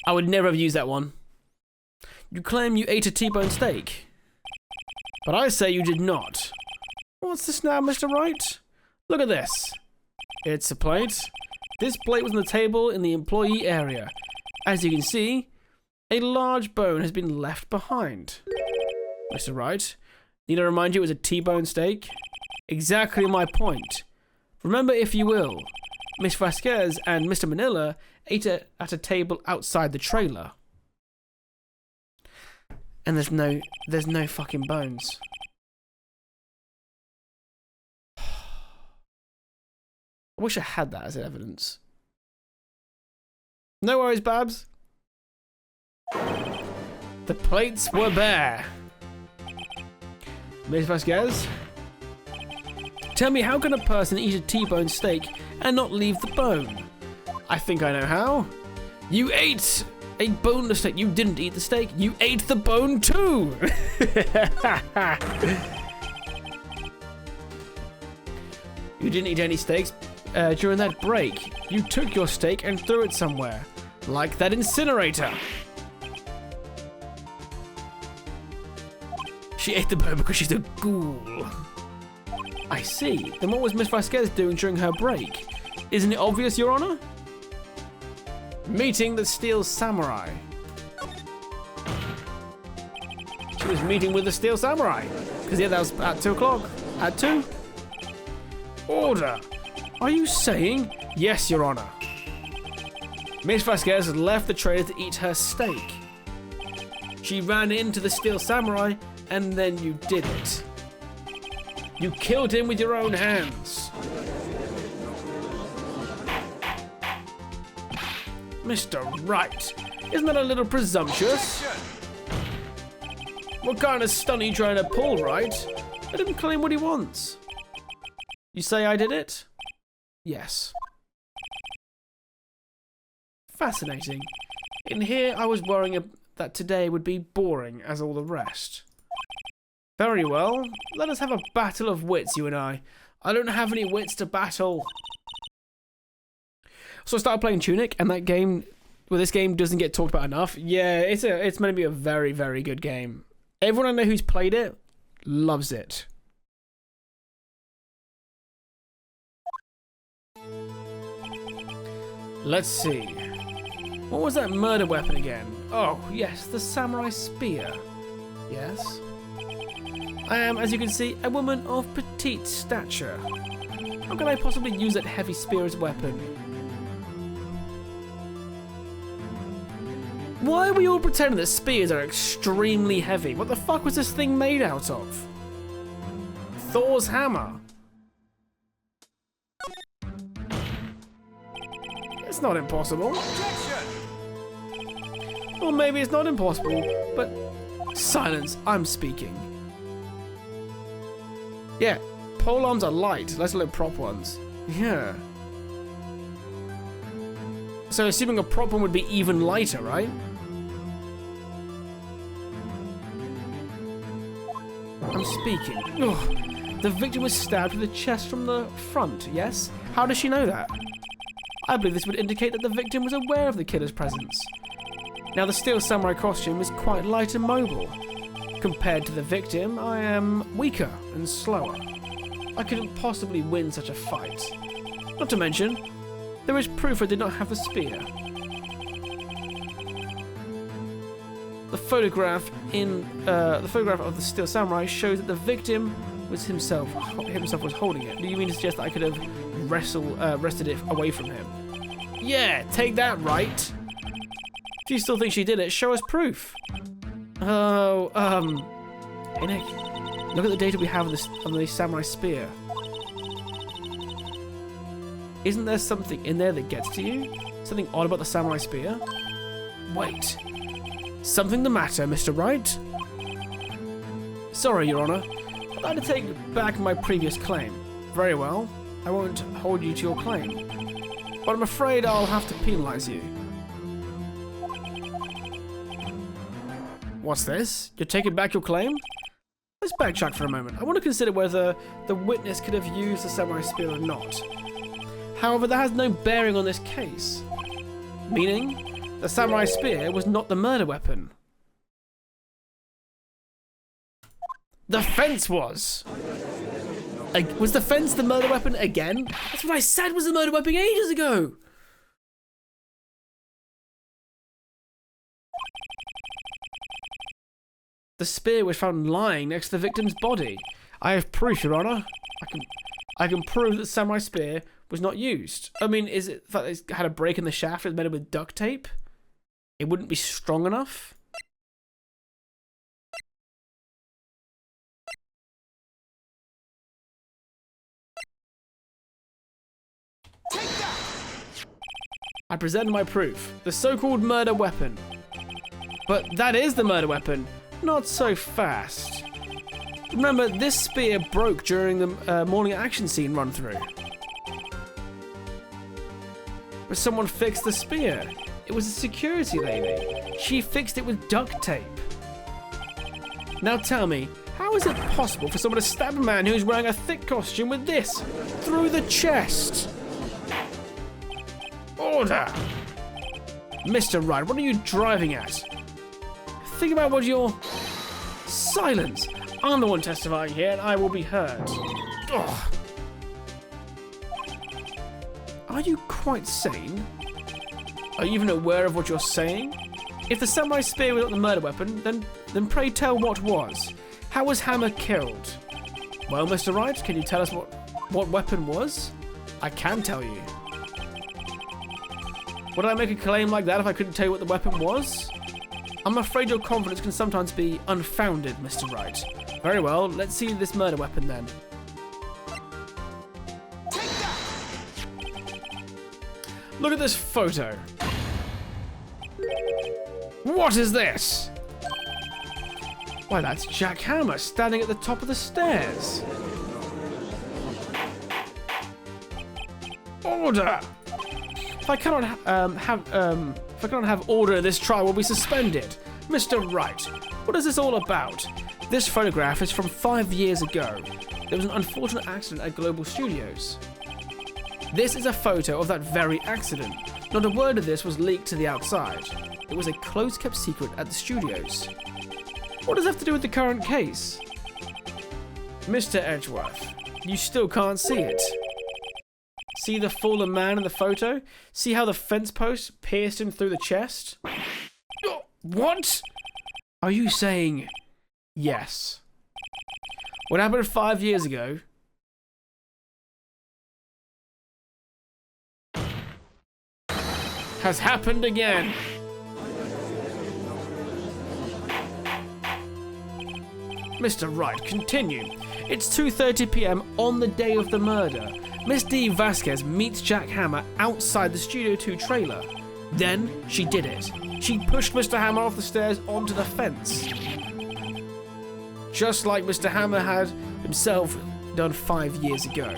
I would never have used that one. You claim you ate a T-bone steak. But I say you did not. What's this now, Mr. Wright? Look at this. It's a plate. This plate was on the table in the employee area. As you can see, a large bone has been left behind. Mr. Wright, need I remind you it was a T-bone steak? Exactly my point. Remember, if you will, Miss Vasquez and Mr. Manila ate at a table outside the trailer. And there's no fucking bones. I wish I had that as evidence. No worries, Babs. The plates were bare. Miss Vasquez, tell me, how can a person eat a T-bone steak and not leave the bone? I think I know how. You ate a boneless steak. You didn't eat the steak. You ate the bone too. You didn't eat any steaks during that break. You took your steak and threw it somewhere, like that incinerator. She ate the bone because she's a ghoul. I see. Then what was Miss Vasquez doing during her break? Isn't it obvious, Your Honor? Meeting the Steel Samurai. She was meeting with the Steel Samurai. Because, yeah, that was at 2 o'clock. At 2? Order. Are you saying? Yes, Your Honor. Miss Vasquez left the trailer to eat her steak. She ran into the Steel Samurai, and then you did it. You killed him with your own hands. Mr. Wright, isn't that a little presumptuous? What kind of stunt are you trying to pull, Wright? Let him claim what he wants. You say I did it? Yes. Fascinating. In here, I was worrying that today would be boring as all the rest. Very well. Let us have a battle of wits, you and I. I don't have any wits to battle. So I started playing Tunic, and that game, well, this game doesn't get talked about enough. Yeah, it's meant to be a very, very good game. Everyone I know who's played it loves it. Let's see. What was that murder weapon again? Oh, yes, the samurai spear. Yes. I am, as you can see, a woman of petite stature. How can I possibly use that heavy spear as a weapon? Why are we all pretending that spears are extremely heavy? What the fuck was this thing made out of? Thor's hammer. That's not impossible. Objection! Or maybe it's not impossible, but... Silence, I'm speaking. Yeah, pole arms are light, let's look prop ones. Yeah. So assuming a prop one would be even lighter, right? I'm speaking. Ugh. The victim was stabbed with the chest from the front, yes? How does she know that? I believe this would indicate that the victim was aware of the killer's presence. Now, the steel samurai costume is quite light and mobile. Compared to the victim, I am weaker and slower. I couldn't possibly win such a fight. Not to mention, there is proof I did not have the spear. The photograph of the steel samurai shows that the victim was himself was holding it. Do you mean to suggest that I could have wrested it away from him? Yeah, take that, Wright. If you still think she did it, show us proof. Oh, hey Nick, look at the data we have on the samurai spear. Isn't there something in there that gets to you? Something odd about the samurai spear? Wait. Something the matter, Mr. Wright? Sorry, Your Honor. I'd like to take back my previous claim. Very well. I won't hold you to your claim. But I'm afraid I'll have to penalize you. What's this? You're taking back your claim? Let's backtrack for a moment. I want to consider whether the witness could have used the samurai spear or not. However, that has no bearing on this case. Meaning, the samurai spear was not the murder weapon. The fence was! Was the fence the murder weapon again? That's what I said was the murder weapon ages ago! The spear was found lying next to the victim's body. I have proof, Your Honor. I can prove that the samurai spear was not used. I mean, is it that it had a break in the shaft? It's made it with duct tape? It wouldn't be strong enough? Take that! I presented my proof. The so-called murder weapon. But that is the murder weapon. Not so fast. Remember, this spear broke during the morning action scene run-through. But someone fixed the spear. It was a security lady. She fixed it with duct tape. Now tell me, how is it possible for someone to stab a man who's wearing a thick costume with this through the chest? Order! Mr. Wright, what are you driving at? Think about what you're... Silence! I'm the one testifying here and I will be heard. Ugh. Are you quite sane? Are you even aware of what you're saying? If the samurai spear was not the murder weapon, then pray tell what was. How was Hammer killed? Well, Mr. Wright, can you tell us what weapon was? I can tell you. Would I make a claim like that if I couldn't tell you what the weapon was? I'm afraid your confidence can sometimes be unfounded, Mr. Wright. Very well, let's see this murder weapon then. Take that! Look at this photo. What is this? Why, that's Jack Hammer standing at the top of the stairs. Order! If I cannot have order, this trial will be suspended. Mr. Wright, what is this all about? This photograph is from 5 years ago. There was an unfortunate accident at Global Studios. This is a photo of that very accident. Not a word of this was leaked to the outside. It was a close-kept secret at the studios. What does that have to do with the current case? Mr. Edgeworth, you still can't see it. See the fallen man in the photo? See how the fence post pierced him through the chest? What? Are you saying yes? What happened 5 years ago has happened again. Mr. Wright, continue. It's 2:30 p.m. on the day of the murder. Miss D. Vasquez meets Jack Hammer outside the Studio 2 trailer. Then she did it. She pushed Mr. Hammer off the stairs onto the fence. Just like Mr. Hammer had himself done 5 years ago.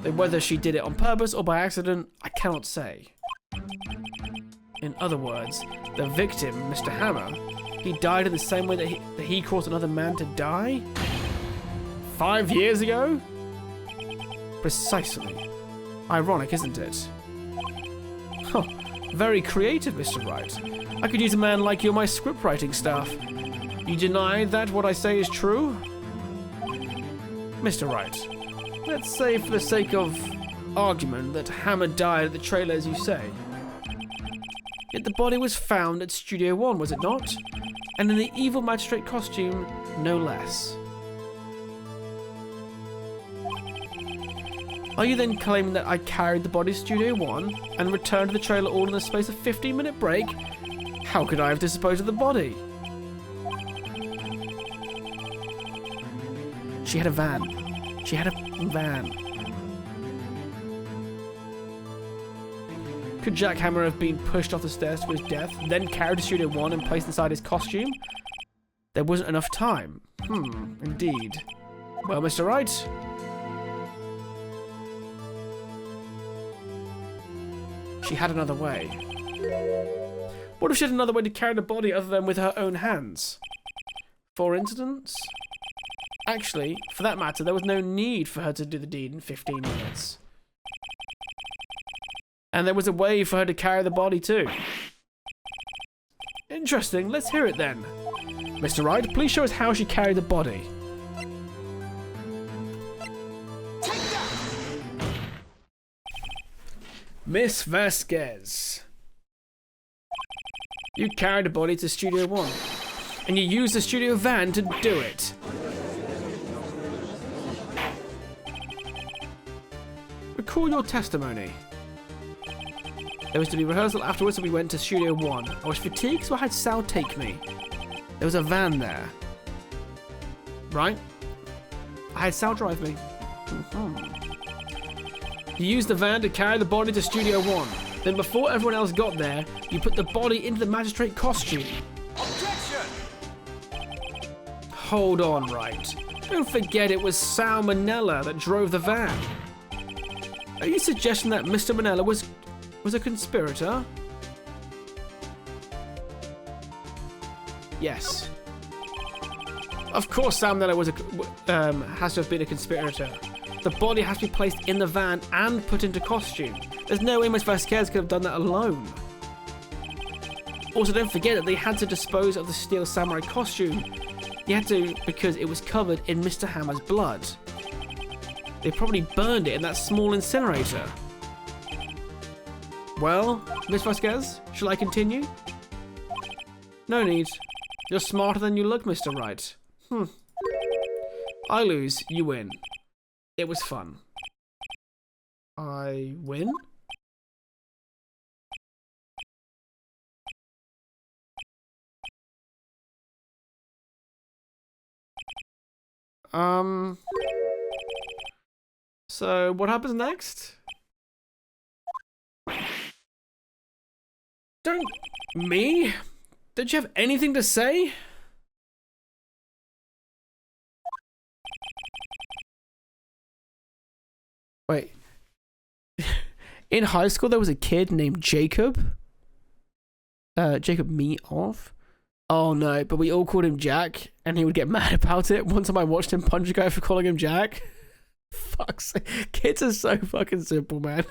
Though whether she did it on purpose or by accident, I cannot say. In other words, the victim, Mr. Hammer, he died in the same way that he caused another man to die? 5 years ago? Precisely. Ironic, isn't it? Huh. Very creative, Mr. Wright. I could use a man like you on my scriptwriting staff. You deny that what I say is true? Mr. Wright, let's say for the sake of argument that Hammer died at the trailer as you say. Yet the body was found at Studio 1, was it not? And in the evil magistrate costume, no less. Are you then claiming that I carried the body to Studio 1 and returned to the trailer all in the space of a 15-minute break? How could I have disposed of the body? She had a van. She had a van. Could Jack Hammer have been pushed off the stairs to his death, then carried to Studio 1 and placed inside his costume? There wasn't enough time. Indeed. Well, Mr. Wright? She had another way. What if she had another way to carry the body other than with her own hands? For instance? Actually, for that matter, there was no need for her to do the deed in 15 minutes. And there was a way for her to carry the body too. Interesting, let's hear it then. Mr. Wright, please show us how she carried the body. Take that! Miss Vasquez. You carried the body to Studio 1. And you used the studio van to do it. Recall your testimony. There was to be rehearsal afterwards, so we went to Studio 1. I was fatigued, so I had Sal take me. There was a van there. Right? I had Sal drive me. You used the van to carry the body to Studio 1. Then before everyone else got there, you put the body into the magistrate costume. Objection! Hold on, Wright. Don't forget it was Sal Manella that drove the van. Are you suggesting that Mr. Manella was a conspirator? Yes. Of course Sal Manella has to have been a conspirator. The body has to be placed in the van and put into costume. There's no way Miss Vasquez could have done that alone. Also, don't forget that they had to dispose of the steel samurai costume. They had to because it was covered in Mr. Hammer's blood. They probably burned it in that small incinerator. Well, Miss Vasquez, shall I continue? No need. You're smarter than you look, Mr. Wright. I lose, you win. It was fun. I win? So what happens next? Me? Don't you have anything to say? Wait. In high school, there was a kid named Jacob. Jacob Meathoff. Oh no, but we all called him Jack, and he would get mad about it. One time I watched him punch a guy for calling him Jack. Fuck's sake. Kids are so fucking simple, man.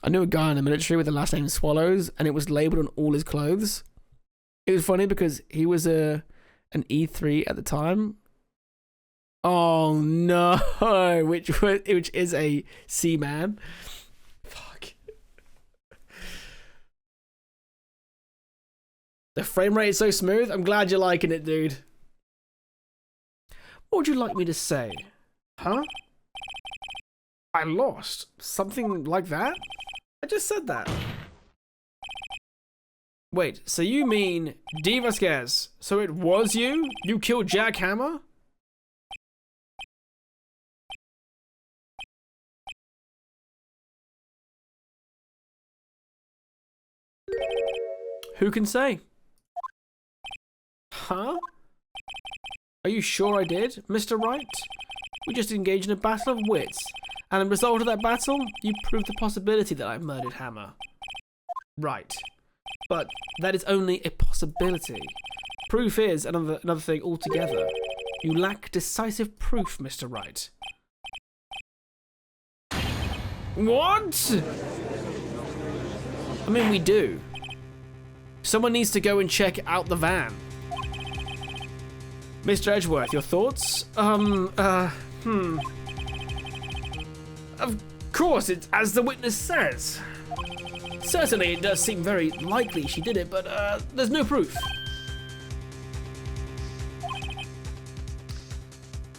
I knew a guy in the military with the last name Swallows, and it was labelled on all his clothes. It was funny because he was an E3 at the time. Oh no, which is a Seaman. Fuck. The frame rate is so smooth. I'm glad you're liking it, dude. What would you like me to say? Huh? I lost. Something like that? I just said that. Wait, so you mean D. Vasquez? So it was you? You killed Jack Hammer? Who can say? Huh? Are you sure I did, Mr. Wright? We just engaged in a battle of wits, and as a result of that battle, you proved the possibility that I murdered Hammer. Right. But that is only a possibility. Proof is another thing altogether. You lack decisive proof, Mr. Wright. What? I mean, we do. Someone needs to go and check out the van. Mr. Edgeworth, your thoughts? Of course, it's as the witness says. Certainly, it does seem very likely she did it, but there's no proof.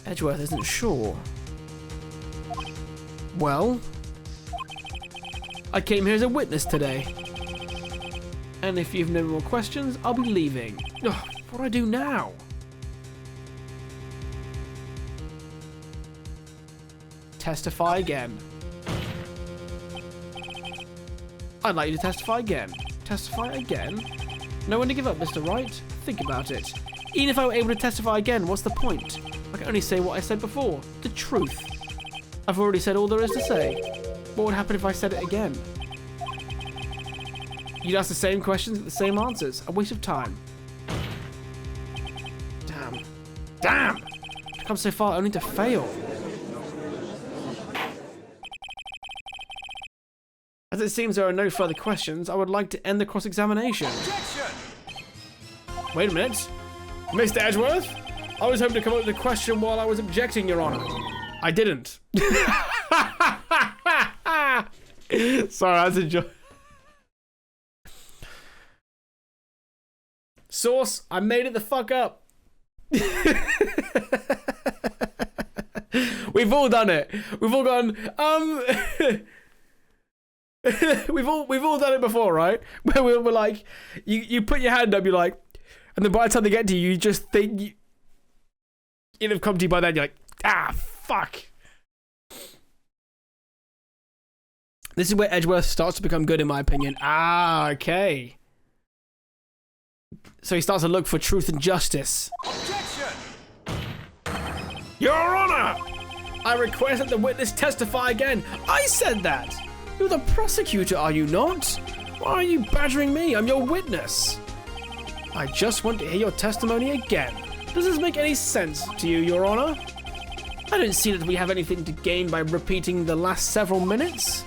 Edgeworth isn't sure. Well, I came here as a witness today. And if you've no more questions, I'll be leaving. Ugh, what do I do now? Testify again. I'd like you to testify again. Testify again? No one to give up, Mr. Wright. Think about it. Even if I were able to testify again, what's the point? I can only say what I said before. The truth. I've already said all there is to say. What would happen if I said it again? You'd ask the same questions, get the same answers. A waste of time. Damn. Damn! I've come so far only to fail. As it seems there are no further questions, I would like to end the cross-examination. Wait a minute. Mr. Edgeworth? I was hoping to come up with a question while I was objecting, Your Honor. I didn't. Sorry, that's a joke. Source, I made it the fuck up. We've all done it. We've all gone, we've all done it before, right? Where we're like, you put your hand up, you're like, and then by the time they get to you, you just think it'd have come to you by then, you're like, ah, fuck. This is where Edgeworth starts to become good, in my opinion. Ah, okay. So he starts to look for truth and justice. Objection! Your Honor! I request that the witness testify again. I said that! You're the prosecutor, are you not? Why are you badgering me? I'm your witness. I just want to hear your testimony again. Does this make any sense to you, Your Honor? I don't see that we have anything to gain by repeating the last several minutes.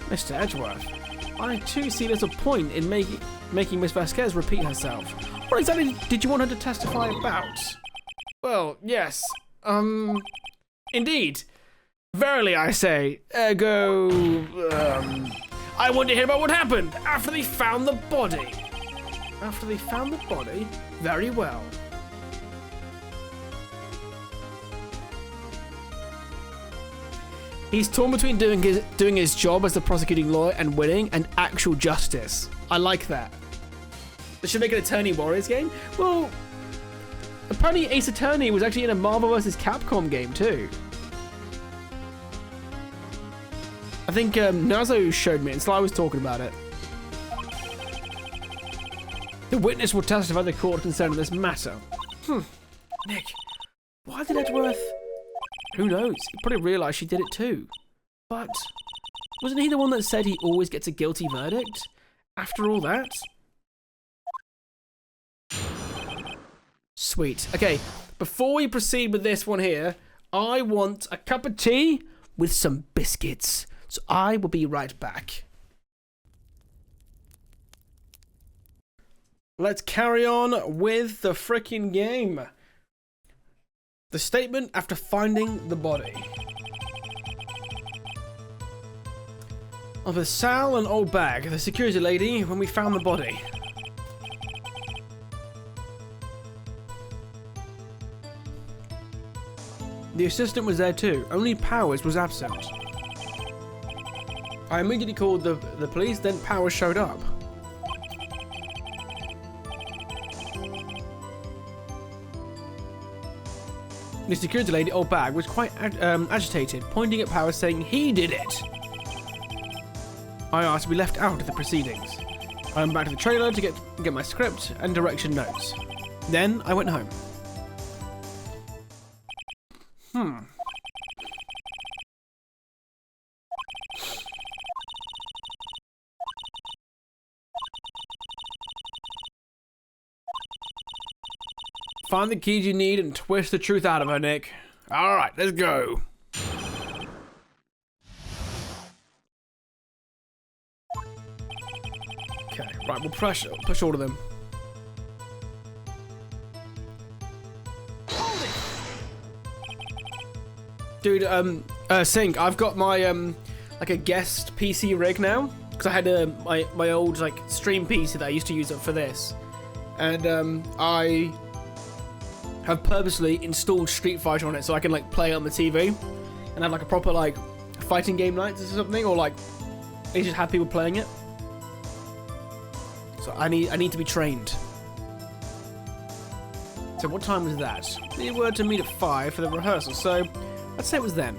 Mr. Edgeworth, I too see little point in making Miss Vasquez repeat herself. What exactly did you want her to testify about? Well, yes. Indeed. Verily, I say. Ergo, I want to hear about what happened after they found the body. After they found the body? Very well. He's torn between doing his job as the prosecuting lawyer and winning and actual justice. I like that. They should make an Attorney Warriors game. Well, apparently Ace Attorney was actually in a Marvel vs. Capcom game too. I think Nazo showed me, and Sly was talking about it. The witness will testify the court concerning this matter. Nick, why did Edgeworth... Who knows? He probably realised she did it too. But wasn't he the one that said he always gets a guilty verdict? After all that? Sweet. Okay, before we proceed with this one here, I want a cup of tea with some biscuits. So I will be right back. Let's carry on with the frickin' game. The statement after finding the body. Of a Sal and old bag, the security lady, when we found the body. The assistant was there too, only Powers was absent. I immediately called the police, then Powers showed up. The security lady, old bag, was quite agitated, pointing at Powers saying he did it. I asked to be left out of the proceedings. I went back to the trailer to get my script and direction notes. Then I went home. Find the keys you need and twist the truth out of her, Nick. Alright, let's go. Okay, right, we'll push all of them. Dude, Sync, I've got my, like a guest PC rig now. Because I had my old, like, stream PC that I used to use for this. And, I have purposely installed Street Fighter on it so I can, like, play it on the TV. And have, like, a proper, like, fighting game nights or something. Or, like, they just have people playing it. So I need to be trained. So what time was that? They were to meet at 5 for the rehearsal, so I'd say it was then.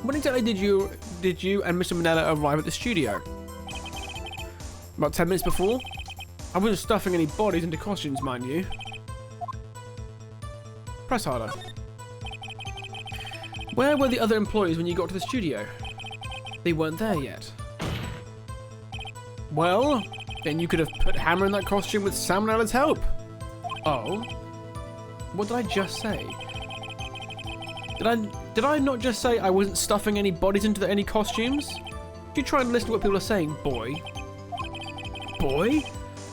When exactly did you and Mr. Manella arrive at the studio? About 10 minutes before? I wasn't stuffing any bodies into costumes, mind you. Press harder. Where were the other employees when you got to the studio? They weren't there yet. Well, then you could have put Hammer in that costume with Salmonella's help. Oh? What did I just say? Did I not just say I wasn't stuffing any bodies into any costumes? You try and listen to what people are saying, boy. Boy?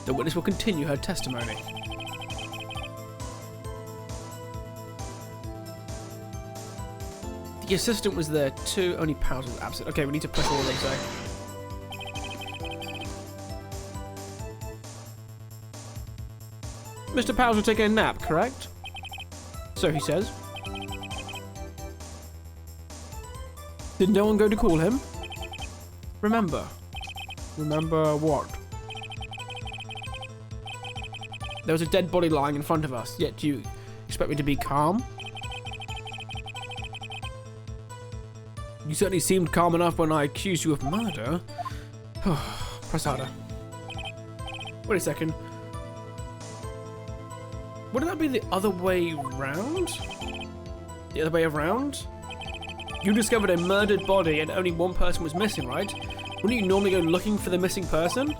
The witness will continue her testimony. The assistant was there too, only Powers was absent. Okay, we need to push all of them, so. Mr. Powers will take a nap, correct? So he says. Did no one go to call him? Remember. Remember what? There was a dead body lying in front of us, yet you expect me to be calm? You certainly seemed calm enough when I accused you of murder. Press harder. Wait a second. Wouldn't that be the other way round? The other way around? You discovered a murdered body and only one person was missing, right? Wouldn't you normally go looking for the missing person?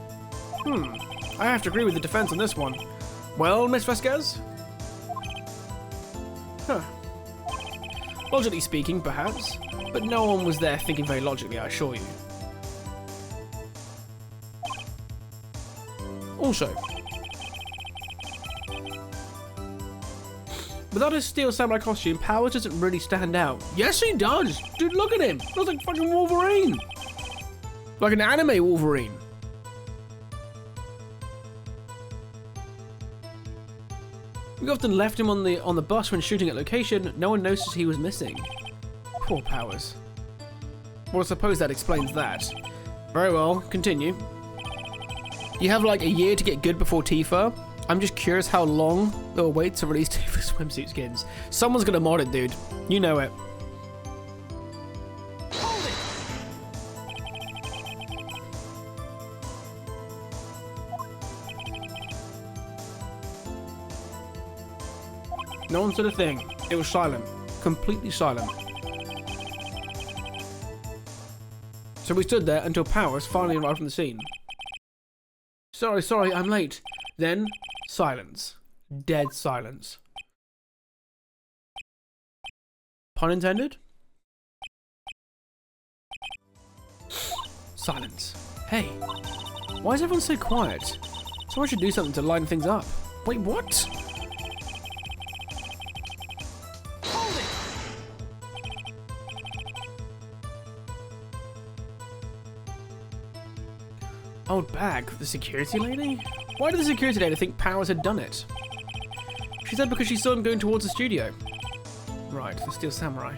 I have to agree with the defense on this one. Well, Miss Vasquez? Huh. Logically speaking, perhaps. But no one was there thinking very logically, I assure you. Also, without his Steel Samurai costume, Powers doesn't really stand out. Yes, he does! Dude, look at him! Looks like fucking Wolverine! Like an anime Wolverine. We often left him on the bus when shooting at location. No one noticed he was missing. Poor Powers. Well, I suppose that explains that. Very well, continue. You have like a year to get good before Tifa. I'm just curious how long they'll wait to release Tifa swimsuit skins. Someone's gonna mod it, dude. You know it. No one said a thing. It was silent. Completely silent. So we stood there until Powers finally arrived on the scene. Sorry, I'm late. Then, silence. Dead silence. Pun intended? Silence. Hey, why is everyone so quiet? Someone should do something to lighten things up. Wait, what? Old bag, the security lady? Why did the security lady think Powers had done it? She said because she saw him going towards the studio. Right, the Steel Samurai.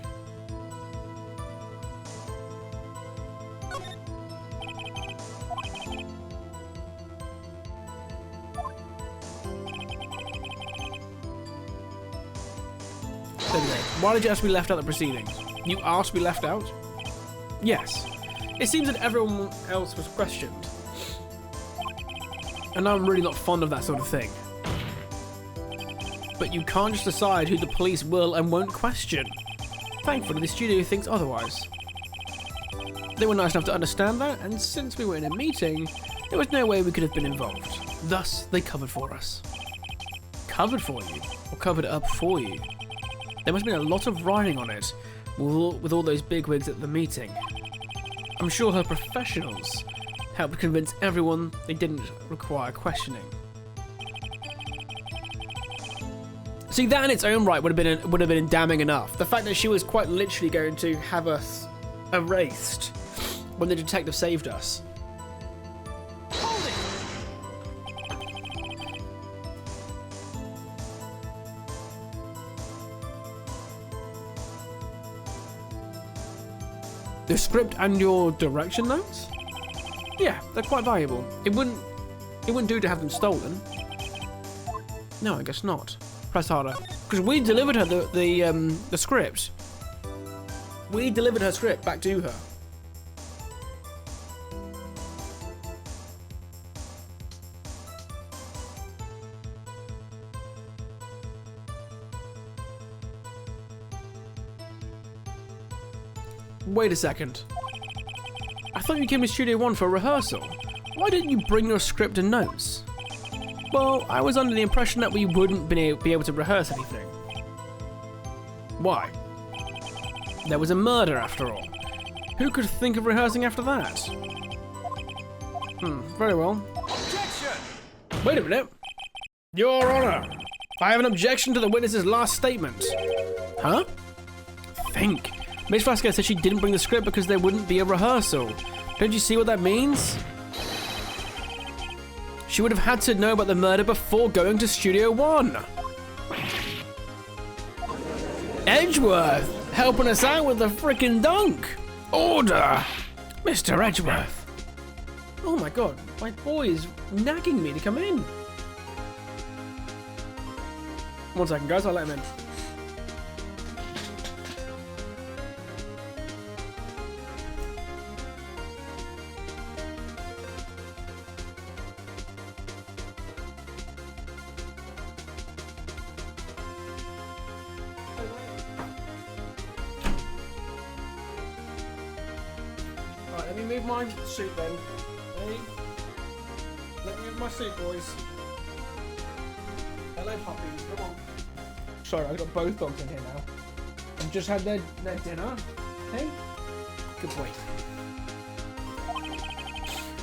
Why did you ask to be left out of the proceedings? You asked to be left out? Yes. It seems that everyone else was questioned. And I'm really not fond of that sort of thing. But you can't just decide who the police will and won't question. Thankfully, the studio thinks otherwise. They were nice enough to understand that, and since we were in a meeting, there was no way we could have been involved. Thus, they covered for us. Covered for you? Or covered up for you? There must have been a lot of writing on it, with all those bigwigs at the meeting. I'm sure her professionals helped convince everyone they didn't require questioning. See, that in its own right would have been damning enough. The fact that she was quite literally going to have us erased when the detective saved us. The script and your direction notes? Yeah, they're quite valuable. It wouldn't do to have them stolen. No, I guess not. Press harder. Because we delivered her the script. We delivered her script back to her. Wait a second. I thought you came to Studio One for a rehearsal. Why didn't you bring your script and notes? Well, I was under the impression that we wouldn't be able to rehearse anything. Why? There was a murder after all. Who could think of rehearsing after that? Very well. Objection! Wait a minute. Your Honor, I have an objection to the witness's last statement. Huh? Think. Miss Vasquez said she didn't bring the script because there wouldn't be a rehearsal. Don't you see what that means? She would have had to know about the murder before going to Studio One. Edgeworth, helping us out with the frickin' dunk. Order, Mr. Edgeworth. Oh my god, my boy is nagging me to come in. 1 second, guys, I'll let him in. Let me move my suit then. Hey. Let me move my suit, boys. Hello, puppies. Come on. Sorry, I've got both dogs in here now. And just had their dinner. Hey? Good boy.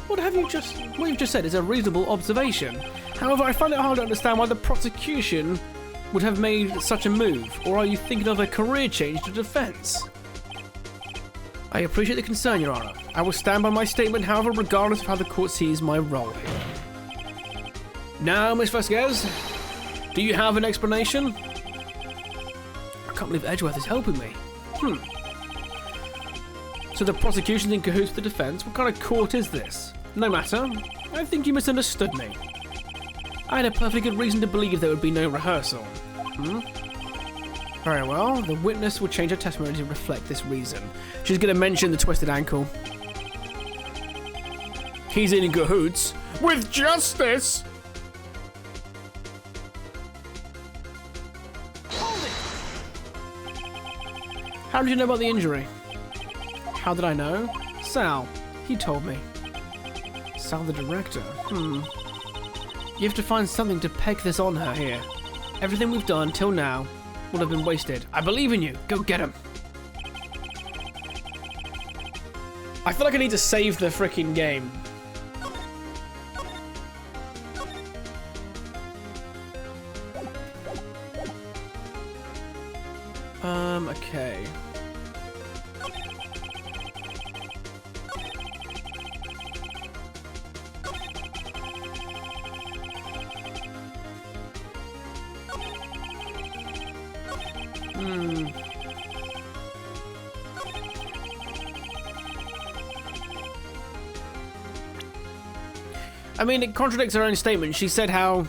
What you've just said is a reasonable observation. However, I find it hard to understand why the prosecution would have made such a move. Or are you thinking of a career change to defense? I appreciate the concern, Your Honor. I will stand by my statement, however, regardless of how the court sees my role here. Now, Miss Vasquez, do you have an explanation? I can't believe Edgeworth is helping me. So the prosecution's in cahoots with the defense? What kind of court is this? No matter. I think you misunderstood me. I had a perfectly good reason to believe there would be no rehearsal. Very well, the witness will change her testimony to reflect this reason. She's going to mention the twisted ankle. He's in cahoots with justice! How did you know about the injury? How did I know? Sal. He told me. Sal the director. You have to find something to peg this on her here. Everything we've done till now would have been wasted. I believe in you. Go get him. I feel like I need to save the freaking game. Okay. I mean, it contradicts her own statement. She said how...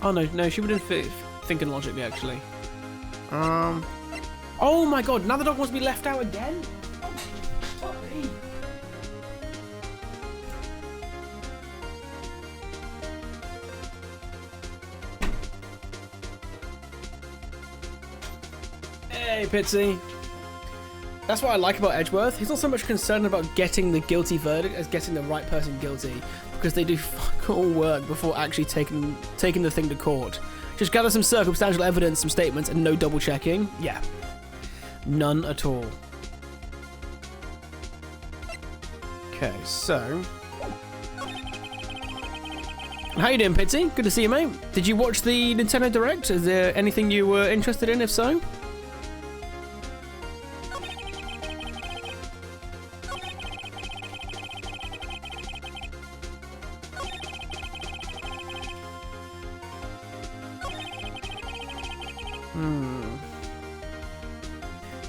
Oh, no, she wouldn't thinking logically, actually. Oh my god, now the dog wants to be left out again? Sorry. Hey, Pitsy. That's what I like about Edgeworth. He's not so much concerned about getting the guilty verdict as getting the right person guilty, because they do fuck all work before actually taking the thing to court. Just gather some circumstantial evidence, some statements, and no double checking. Yeah. None at all. Okay, so... How you doing, Pitsy? Good to see you, mate. Did you watch the Nintendo Direct? Is there anything you were interested in, if so?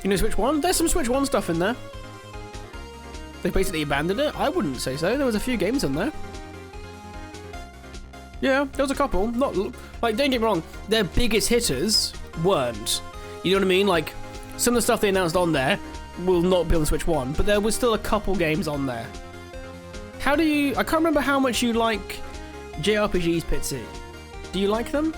You know Switch 1? There's some Switch 1 stuff in there. They basically abandoned it? I wouldn't say so. There was a few games on there. Yeah, there was a couple. Not like, don't get me wrong, their biggest hitters weren't. You know what I mean? Like, some of the stuff they announced on there will not be on the Switch 1, but there was still a couple games on there. How do you... I can't remember how much you like JRPGs, Pitsy. Do you like them?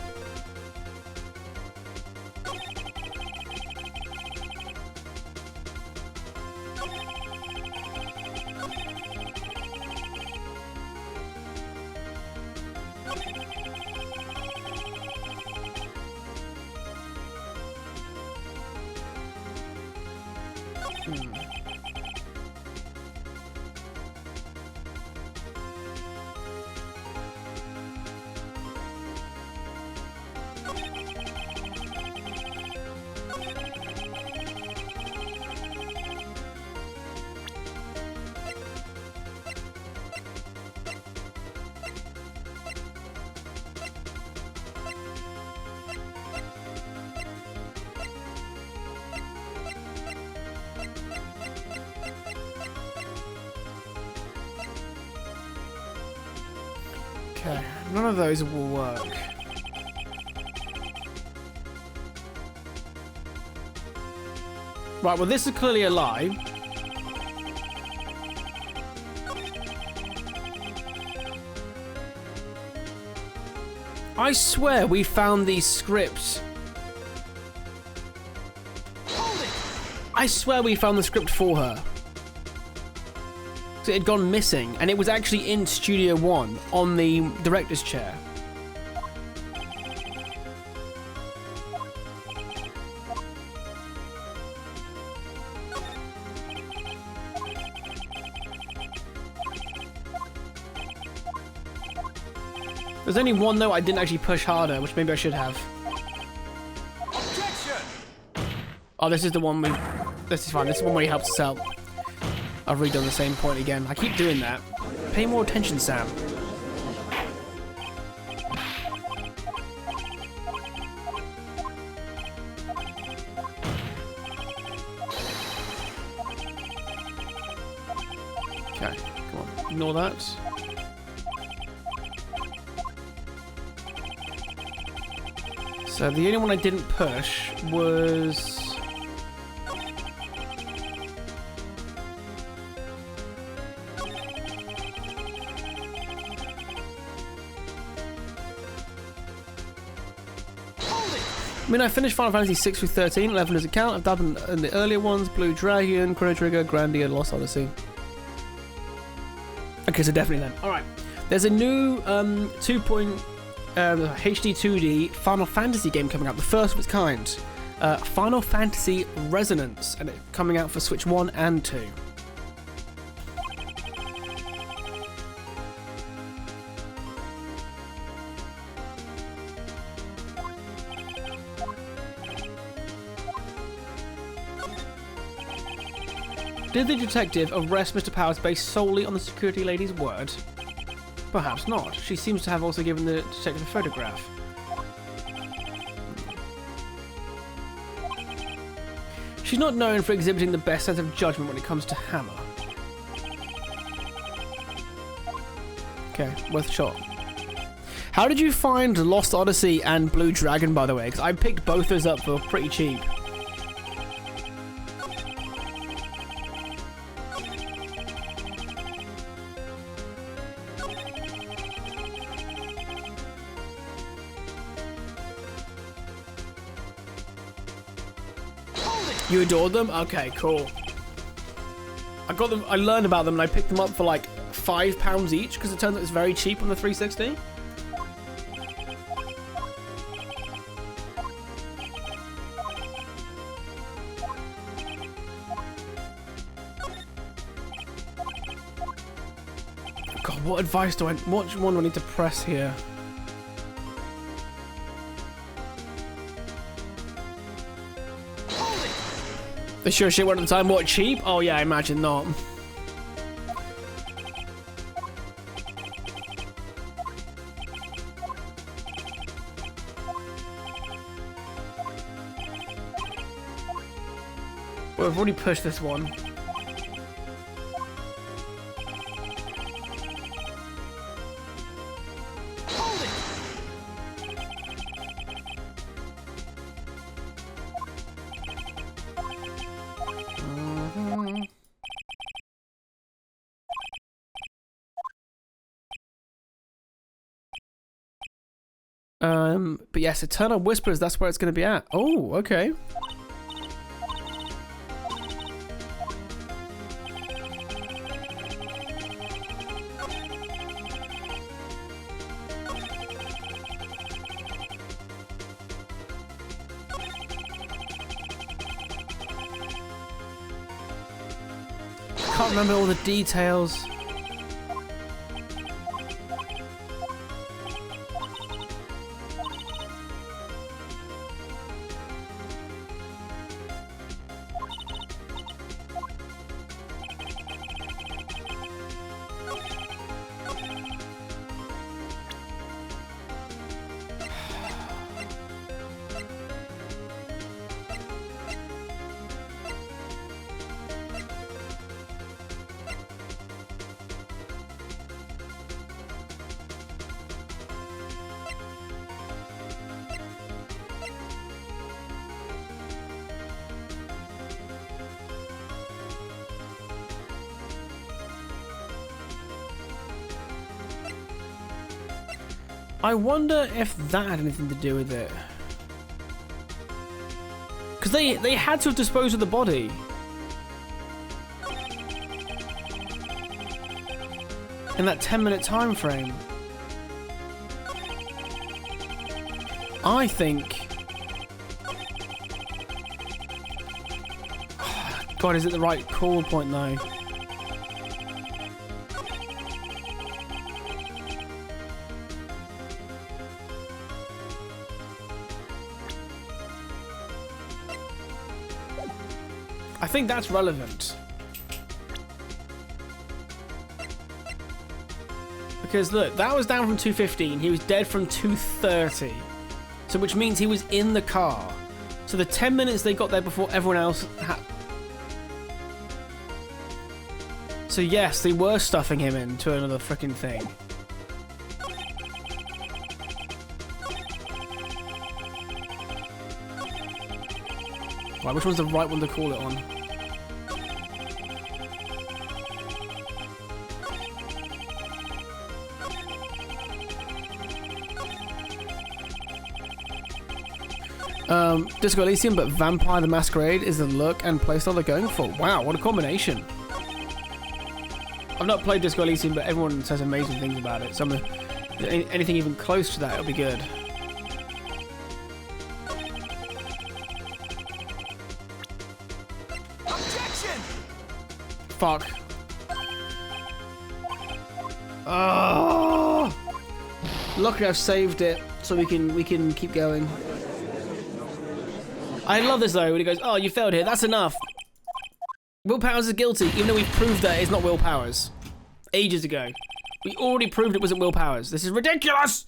Okay, none of those will work. Right, well this is clearly a lie. I swear we found the script. I swear we found the script for her. So it had gone missing, and it was actually in Studio One on the director's chair. There's only one note I didn't actually push harder, which maybe I should have. Objection! Oh, this is the one we... This is fine. This is the one where he helps us out. I've redone the same point again. I keep doing that. Pay more attention, Sam. Okay, come on. Ignore that. So the only one I didn't push was... I mean, I finished Final Fantasy 6 through 13, 11 as a count. I've dabbled in the earlier ones, Blue Dragon, Chrono Trigger, Grandia, Lost Odyssey. Okay, so definitely then. Alright, there's a new HD 2D Final Fantasy game coming out, the first of its kind. Final Fantasy Resonance, and it's coming out for Switch 1 and 2. Did the detective arrest Mr. Powers based solely on the security lady's word? Perhaps not. She seems to have also given the detective a photograph. She's not known for exhibiting the best sense of judgment when it comes to Hammer. Okay, worth a shot. How did you find Lost Odyssey and Blue Dragon, by the way? Because I picked both those up for pretty cheap. You adored them? Okay, cool. I got them. I learned about them and I picked them up for like £5 each because it turns out it's very cheap on the 360. God, what advice do I? What one do I need to press here? The sure shit one at the time. What, cheap? Oh yeah, I imagine not. Well, I've already pushed this one. But yes, Eternal Whispers, that's where it's going to be at. Oh, okay. Can't remember all the details. I wonder if that had anything to do with it. Because they had to have disposed of the body. In that 10-minute time frame. I think... God, is it the right call point though? I think that's relevant. Because look, that was down from 215. He was dead from 230. So which means he was in the car. So the 10 minutes they got there before everyone else had... So yes, they were stuffing him into another freaking thing. Right, which one's the right one to call it on? Disco Elysium, but Vampire the Masquerade is the look and playstyle they're going for. Wow, what a combination. I've not played Disco Elysium, but everyone says amazing things about it. So anything even close to that, it'll be good. Objection! Fuck. Oh! Luckily I've saved it, so we can keep going. I love this though, when he goes, oh, you failed here, that's enough. Will Powers is guilty, even though we've proved that it's not Will Powers. Ages ago. We already proved it wasn't Will Powers. This is ridiculous!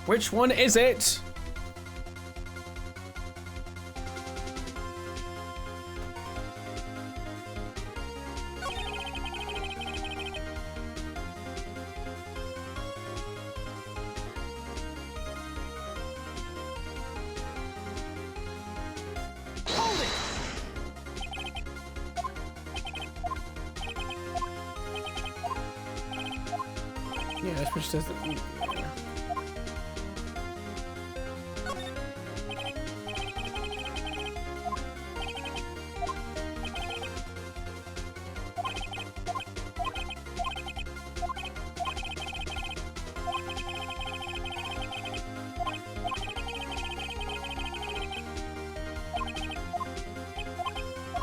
Which one is it? Hold it! Yeah, this which does the.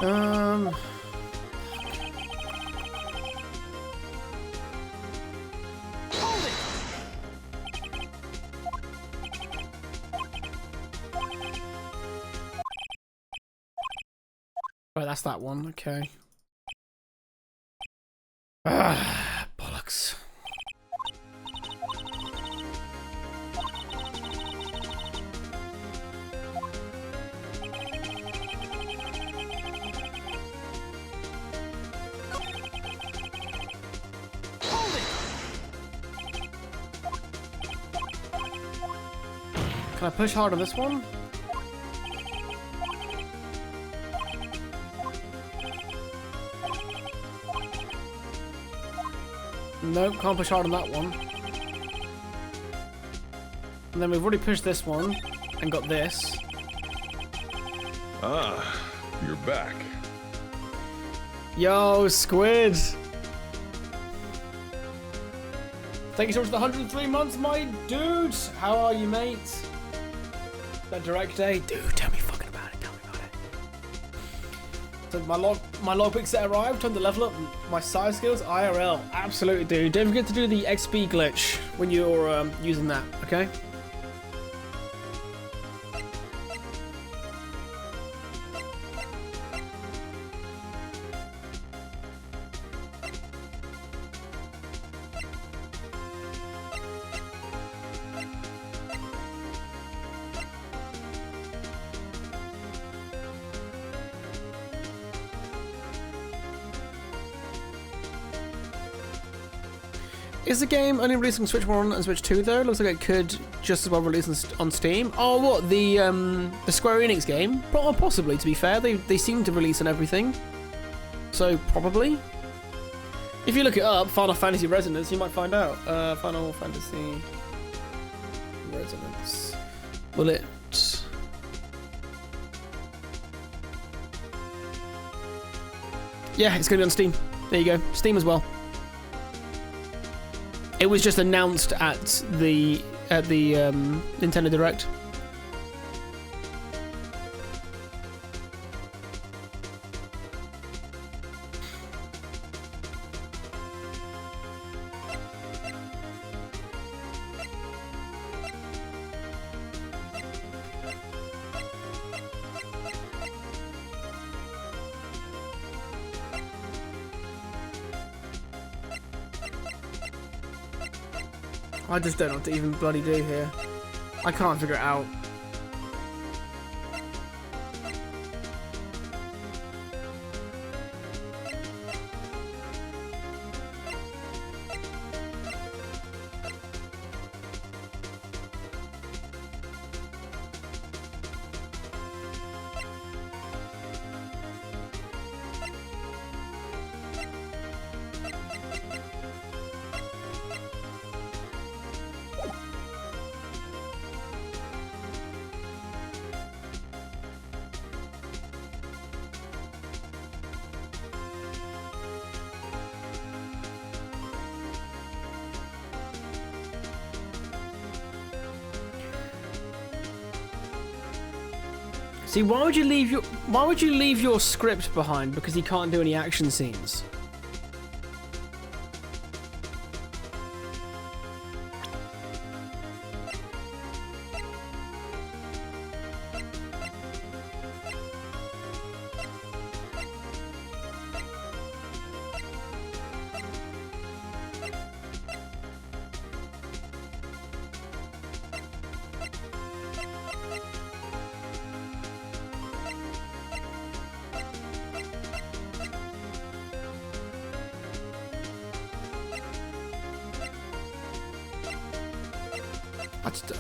Yeah. Hold it! Right, that's that one. Okay. Ah, bollocks. Hold it! Can I push hard on this one? Nope, can't push hard on that one. And then we've already pushed this one and got this. Ah, you're back. Yo, Squid! Thank you so much for the 103 months, my dude! How are you, mate? That direct day? Dude, tell me fucking about it, tell me about it. So my logpick set arrived, time to level up my size skills, IRL. Absolutely, dude. Don't forget to do the XP glitch when you're using that, okay? Is the game only releasing Switch 1 and Switch 2 though? Looks like it could just as well release on Steam. Oh, what, the Square Enix game? Possibly, to be fair. They seem to release on everything. So, probably. If you look it up, Final Fantasy Resonance, you might find out. Final Fantasy Resonance. Will it... Yeah, it's going to be on Steam. There you go. Steam as well. It was just announced at the Nintendo Direct. I just don't know what to even bloody do here. I can't figure it out. See, why would you leave your script behind because you can't do any action scenes?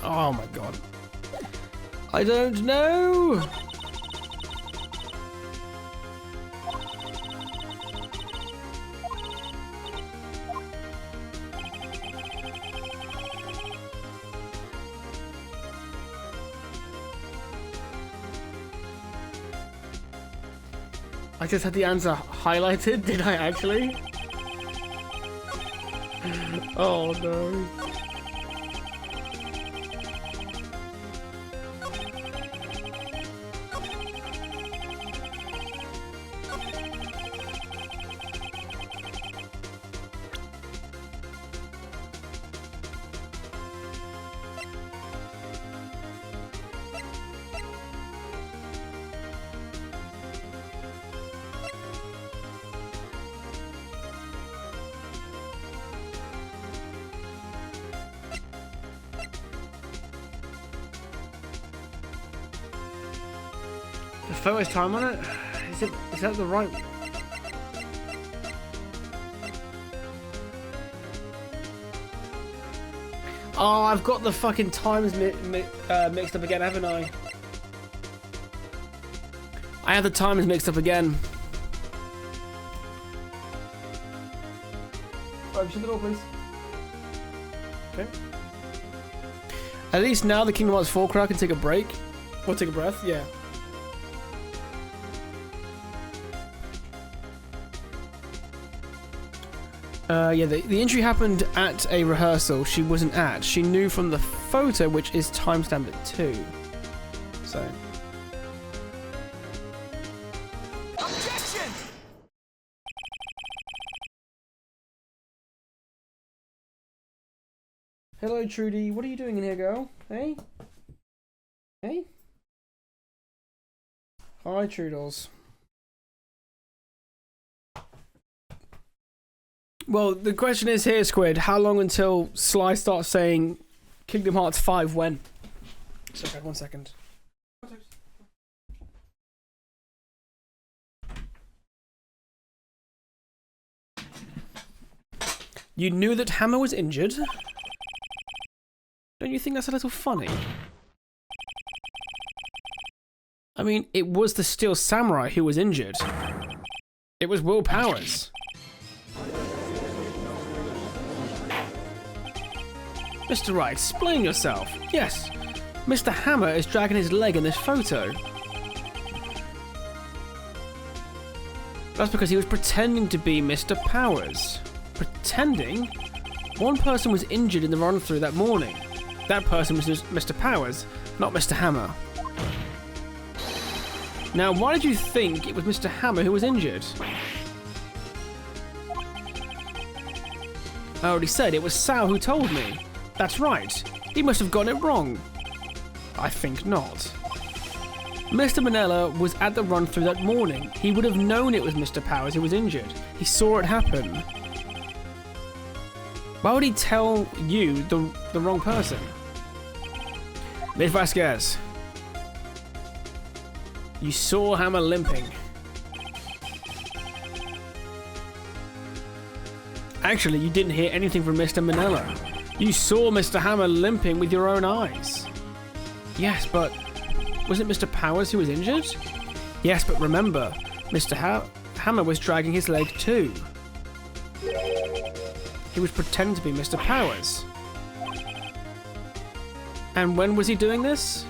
Oh my god. I don't know. I just had the answer highlighted, did I actually? Oh no. The photo's time on it? Is that the right? Oh, I've got the fucking times mixed up again, haven't I? I have the times mixed up again. Right, shut the door, please. Okay. At least now the Kingdom Hearts 4 crowd can take a break. Or take a breath, yeah. Yeah, the injury happened at a rehearsal she wasn't at. She knew from the photo, which is timestamped at 2. So. Objection! Hello, Trudy. What are you doing in here, girl? Hey? Hey? Hi, Trudels. Well, the question is here, Squid. How long until Sly starts saying Kingdom Hearts 5 when? So, 1 second. You knew that Hammer was injured? Don't you think that's a little funny? I mean, it was the Steel Samurai who was injured. It was Will Powers. Mr. Wright, explain yourself. Yes, Mr. Hammer is dragging his leg in this photo. That's because he was pretending to be Mr. Powers. Pretending? One person was injured in the run-through that morning. That person was Mr. Powers, not Mr. Hammer. Now, why did you think it was Mr. Hammer who was injured? I already said it was Sal who told me. That's right. He must have gotten it wrong. I think not. Mr. Manella was at the run-through that morning. He would have known it was Mr. Powers who was injured. He saw it happen. Why would he tell you the wrong person? Miss Vasquez. You saw Hammer limping. Actually, you didn't hear anything from Mr. Manella. You saw Mr. Hammer limping with your own eyes. Yes, but was it Mr. Powers who was injured? Yes, but remember, Mr. Hammer was dragging his leg too. He was pretending to be Mr. Powers. And when was he doing this?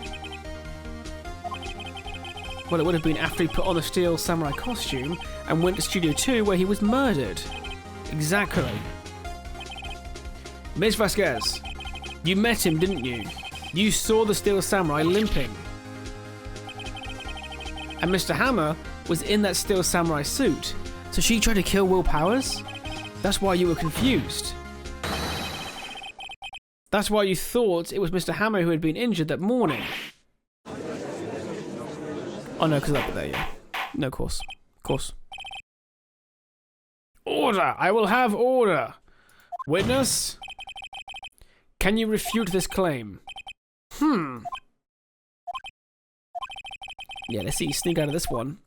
Well, it would have been after he put on the Steel Samurai costume and went to Studio 2 where he was murdered. Exactly. Ms. Vasquez, you met him, didn't you? You saw the Steel Samurai limping. And Mr. Hammer was in that Steel Samurai suit. So she tried to kill Will Powers? That's why you were confused. That's why you thought it was Mr. Hammer who had been injured that morning. Oh no, because I put there, yeah. No, of course. Of course. Order! I will have order! Witness? Can you refute this claim? Yeah, let's see you sneak out of this one.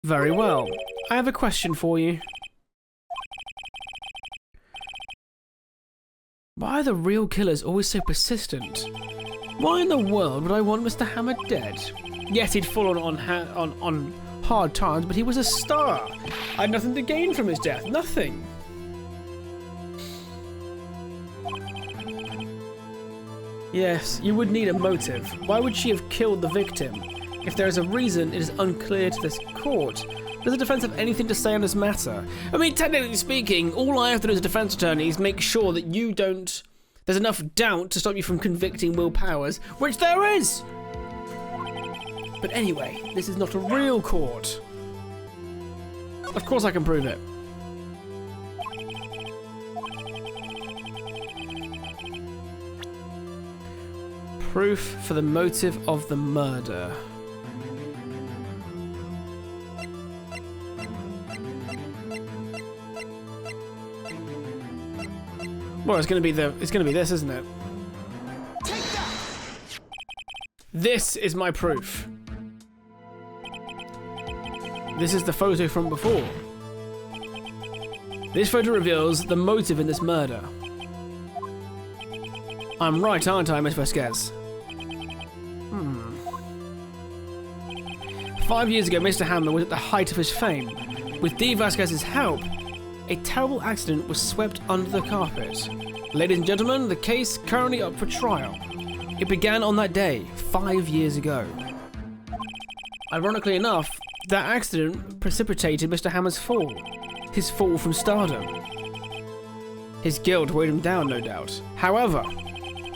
Very well. I have a question for you. Why are the real killers always so persistent? Why in the world would I want Mr. Hammer dead? Yes, he'd fallen on hard times, but he was a star. I had nothing to gain from his death. Nothing. Yes, you would need a motive. Why would she have killed the victim? If there is a reason, it is unclear to this court. Does the defense have anything to say on this matter? I mean, technically speaking, all I have to do as a defense attorney is make sure that you don't... There's enough doubt to stop you from convicting Will Powers, which there is! But anyway, this is not a real court. Of course I can prove it. Proof for the motive of the murder. Well, it's gonna be this, isn't it? Take that! This is my proof. This is the photo from before. This photo reveals the motive in this murder. I'm right, aren't I, Miss Vasquez? 5 years ago, Mr. Hammer was at the height of his fame. With Dee Vasquez's help, a terrible accident was swept under the carpet. Ladies and gentlemen, the case currently up for trial. It began on that day, 5 years ago. Ironically enough, that accident precipitated Mr. Hammer's fall. His fall from stardom. His guilt weighed him down, no doubt. However,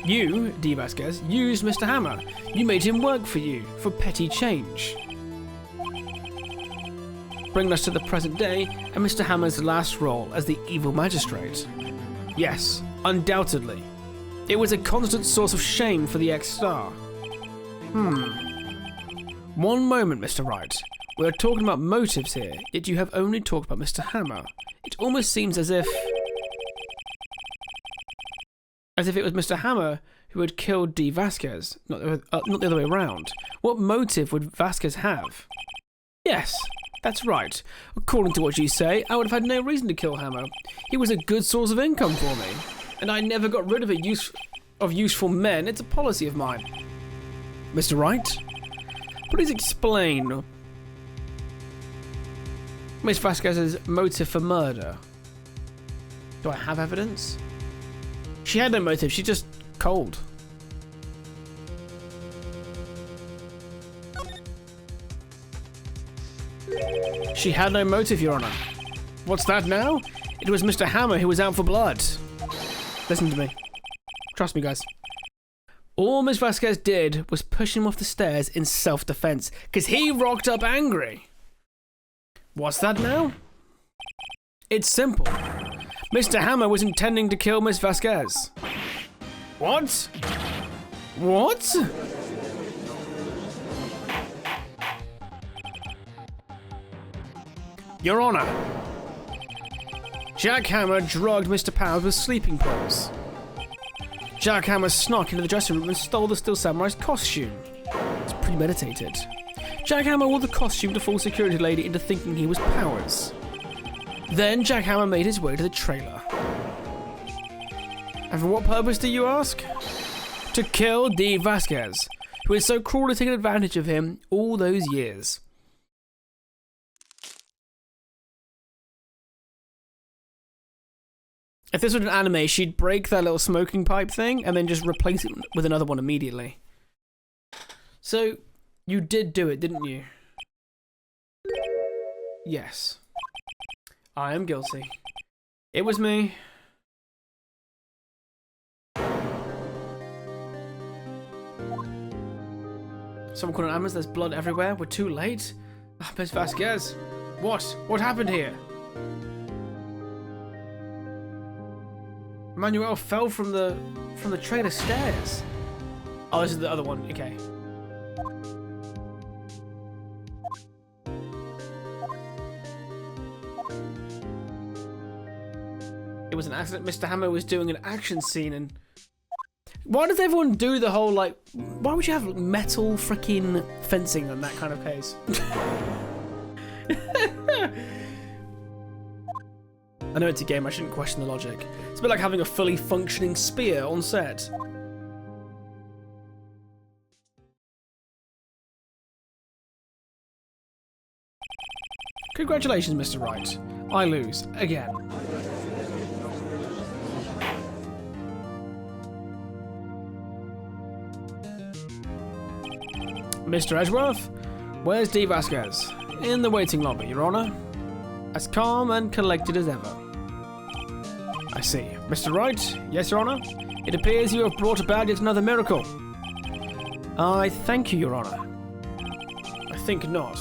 you, Dee Vasquez, used Mr. Hammer. You made him work for you, for petty change. Bringing us to the present day, and Mr. Hammer's last role as the evil magistrate. Yes, undoubtedly. It was a constant source of shame for the ex-star. One moment, Mr. Wright. We are talking about motives here, yet you have only talked about Mr. Hammer. It almost seems as if it was Mr. Hammer who had killed Dee Vasquez, not the other way around. What motive would Vasquez have? Yes, that's right. According to what you say, I would have had no reason to kill Hammer. He was a good source of income for me, and I never got rid of useful men. It's a policy of mine. Mr. Wright, please explain Miss Vasquez's motive for murder. Do I have evidence? She had no motive, she's just cold. She had no motive, Your Honor. What's that now? It was Mr. Hammer who was out for blood. Listen to me. Trust me, guys. All Miss Vasquez did was push him off the stairs in self-defense, because he rocked up angry. What's that now? It's simple. Mr. Hammer was intending to kill Miss Vasquez. What? What? Your Honor, Jack Hammer drugged Mr. Powers with sleeping pills. Jack Hammer snuck into the dressing room and stole the Steel Samurai's costume. It's premeditated. Jack Hammer wore the costume to fool security lady into thinking he was Powers. Then Jack Hammer made his way to the trailer. And for what purpose, do you ask? To kill Dee Vasquez, who has so cruelly taken advantage of him all those years. If this was an anime, she'd break that little smoking pipe thing and then just replace it with another one immediately. So, you did do it, didn't you? Yes. I am guilty. It was me. Someone called an ambulance, there's blood everywhere. We're too late. Miss Vasquez. What? What happened here? Manuel fell from the trailer stairs. Oh, this is the other one. Okay. It was an accident. Mr. Hammer was doing an action scene, and why does everyone do the whole like? Why would you have metal freaking fencing on that kind of case? I know it's a game, I shouldn't question the logic. It's a bit like having a fully functioning spear on set. Congratulations, Mr. Wright. I lose, again. Mr. Edgeworth? Where's D. Vasquez? In the waiting lobby, Your Honor. As calm and collected as ever. I see. Mr. Wright? Yes, Your Honor? It appears you have brought about yet another miracle. I thank you, Your Honor. I think not.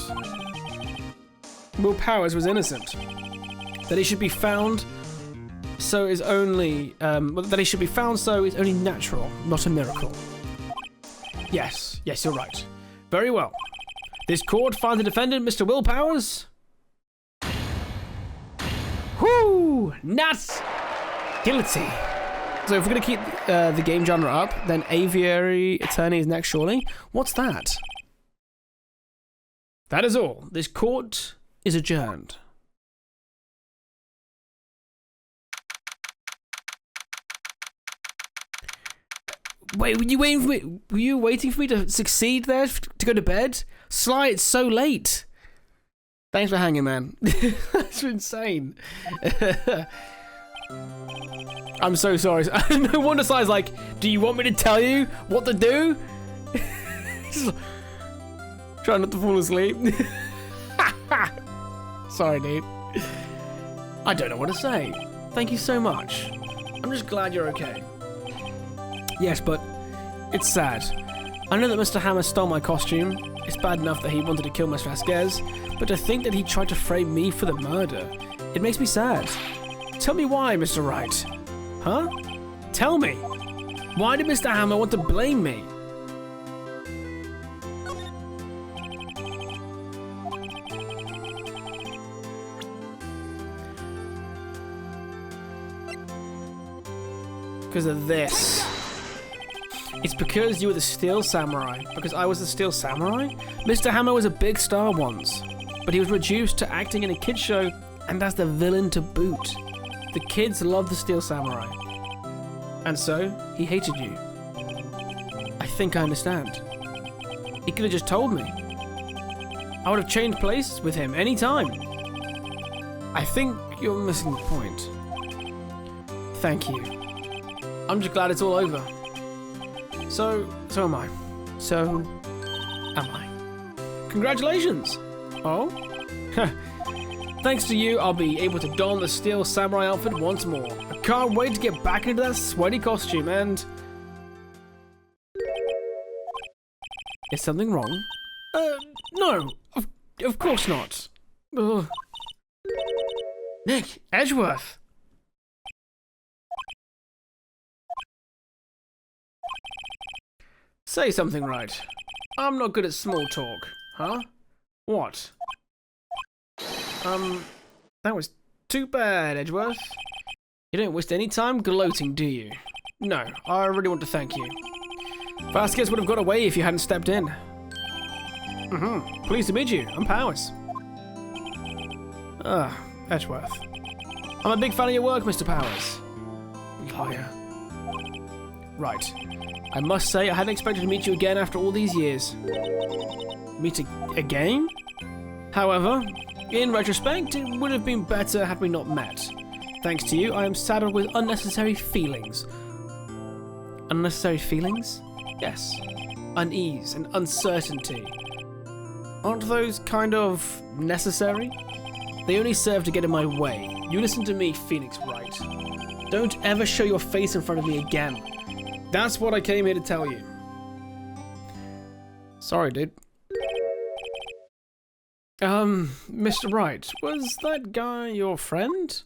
Will Powers was innocent. That he should be found so is only natural, not a miracle. Yes, you're right. Very well. This court finds the defendant, Mr. Will Powers. Whoo! Not guilty. So if we're going to keep the game genre up, then aviary attorney is next, surely. What's that? That is all. This court is adjourned. Wait, were you waiting for me? Were you waiting for me to succeed there to go to bed? Sly, it's so late. Thanks for hanging, man. That's insane. I'm so sorry. No wonder Sly's like, do you want me to tell you what to do? Trying not to fall asleep. Sorry, dude. I don't know what to say. Thank you so much. I'm just glad you're okay. Yes, but it's sad. I know that Mr. Hammer stole my costume. It's bad enough that he wanted to kill Miss Vasquez, but to think that he tried to frame me for the murder, it makes me sad. Tell me why, Mr. Wright. Huh? Tell me. Why did Mr. Hammer want to blame me? Because of this. It's because you were the Steel Samurai. Because I was the Steel Samurai? Mr. Hammer was a big star once, but he was reduced to acting in a kids show and as the villain to boot. The kids loved the Steel Samurai. And so, he hated you. I think I understand. He could have just told me. I would have changed places with him any time. I think you're missing the point. Thank you. I'm just glad it's all over. So am I. So am I. Congratulations! Oh? Thanks to you, I'll be able to don the Steel Samurai outfit once more. I can't wait to get back into that sweaty costume and... Is something wrong? No. Of course not. Ugh. Nick, Edgeworth! Say something right. I'm not good at small talk. Huh? What? That was too bad, Edgeworth. You don't waste any time gloating, do you? No, I really want to thank you. Vasquez would have got away if you hadn't stepped in. Pleased to meet you. I'm Powers. Edgeworth. I'm a big fan of your work, Mr. Powers. Liar. Right. I must say, I hadn't expected to meet you again after all these years. Meet again? However, in retrospect, it would have been better had we not met. Thanks to you, I am saddled with unnecessary feelings. Unnecessary feelings? Yes. Unease and uncertainty. Aren't those kind of necessary? They only serve to get in my way. You listen to me, Phoenix Wright. Don't ever show your face in front of me again. That's what I came here to tell you. Sorry, dude. Mr. Wright, was that guy your friend?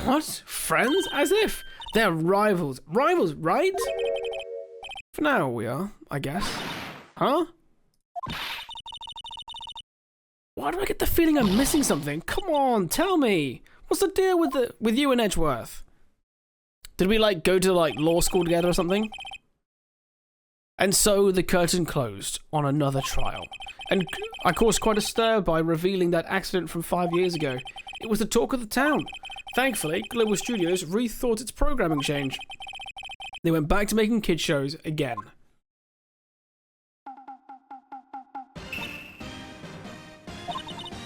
What? Friends? As if they're rivals. Rivals, right? For now we are, I guess. Huh? Why do I get the feeling I'm missing something? Come on, tell me. What's the deal with you and Edgeworth? Did we go to law school together or something? And so the curtain closed on another trial. And I caused quite a stir by revealing that accident from 5 years ago. It was the talk of the town. Thankfully, Global Studios rethought its programming change. They went back to making kids shows again.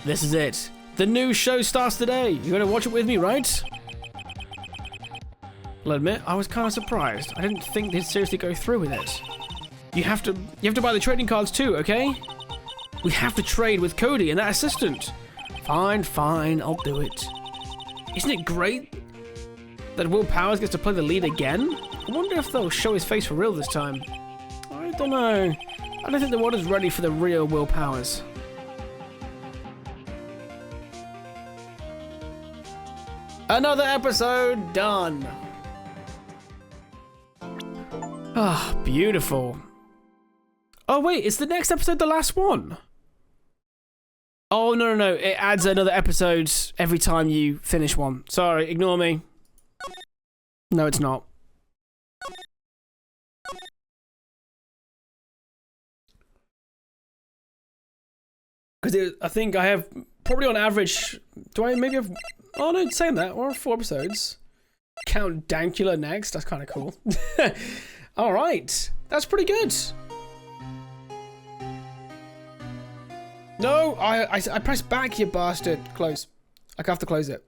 This is it. The new show starts today. You're going to watch it with me, right? I'll admit, I was kind of surprised. I didn't think they'd seriously go through with it. You have to buy the trading cards too, okay? We have to trade with Cody and that assistant. Fine, I'll do it. Isn't it great that Will Powers gets to play the lead again? I wonder if they'll show his face for real this time. I don't know. I don't think the world is ready for the real Will Powers. Another episode done. Ah, beautiful. Oh wait, is the next episode the last one? Oh no, it adds another episode every time you finish one. Sorry, ignore me. No, it's not. Because I think I have, probably on average, do I maybe have, oh no, saying that, we're on 4 episodes. Count Dankula next, that's kind of cool. Alright, that's pretty good. No, I pressed back, you bastard. Close. I have to close it.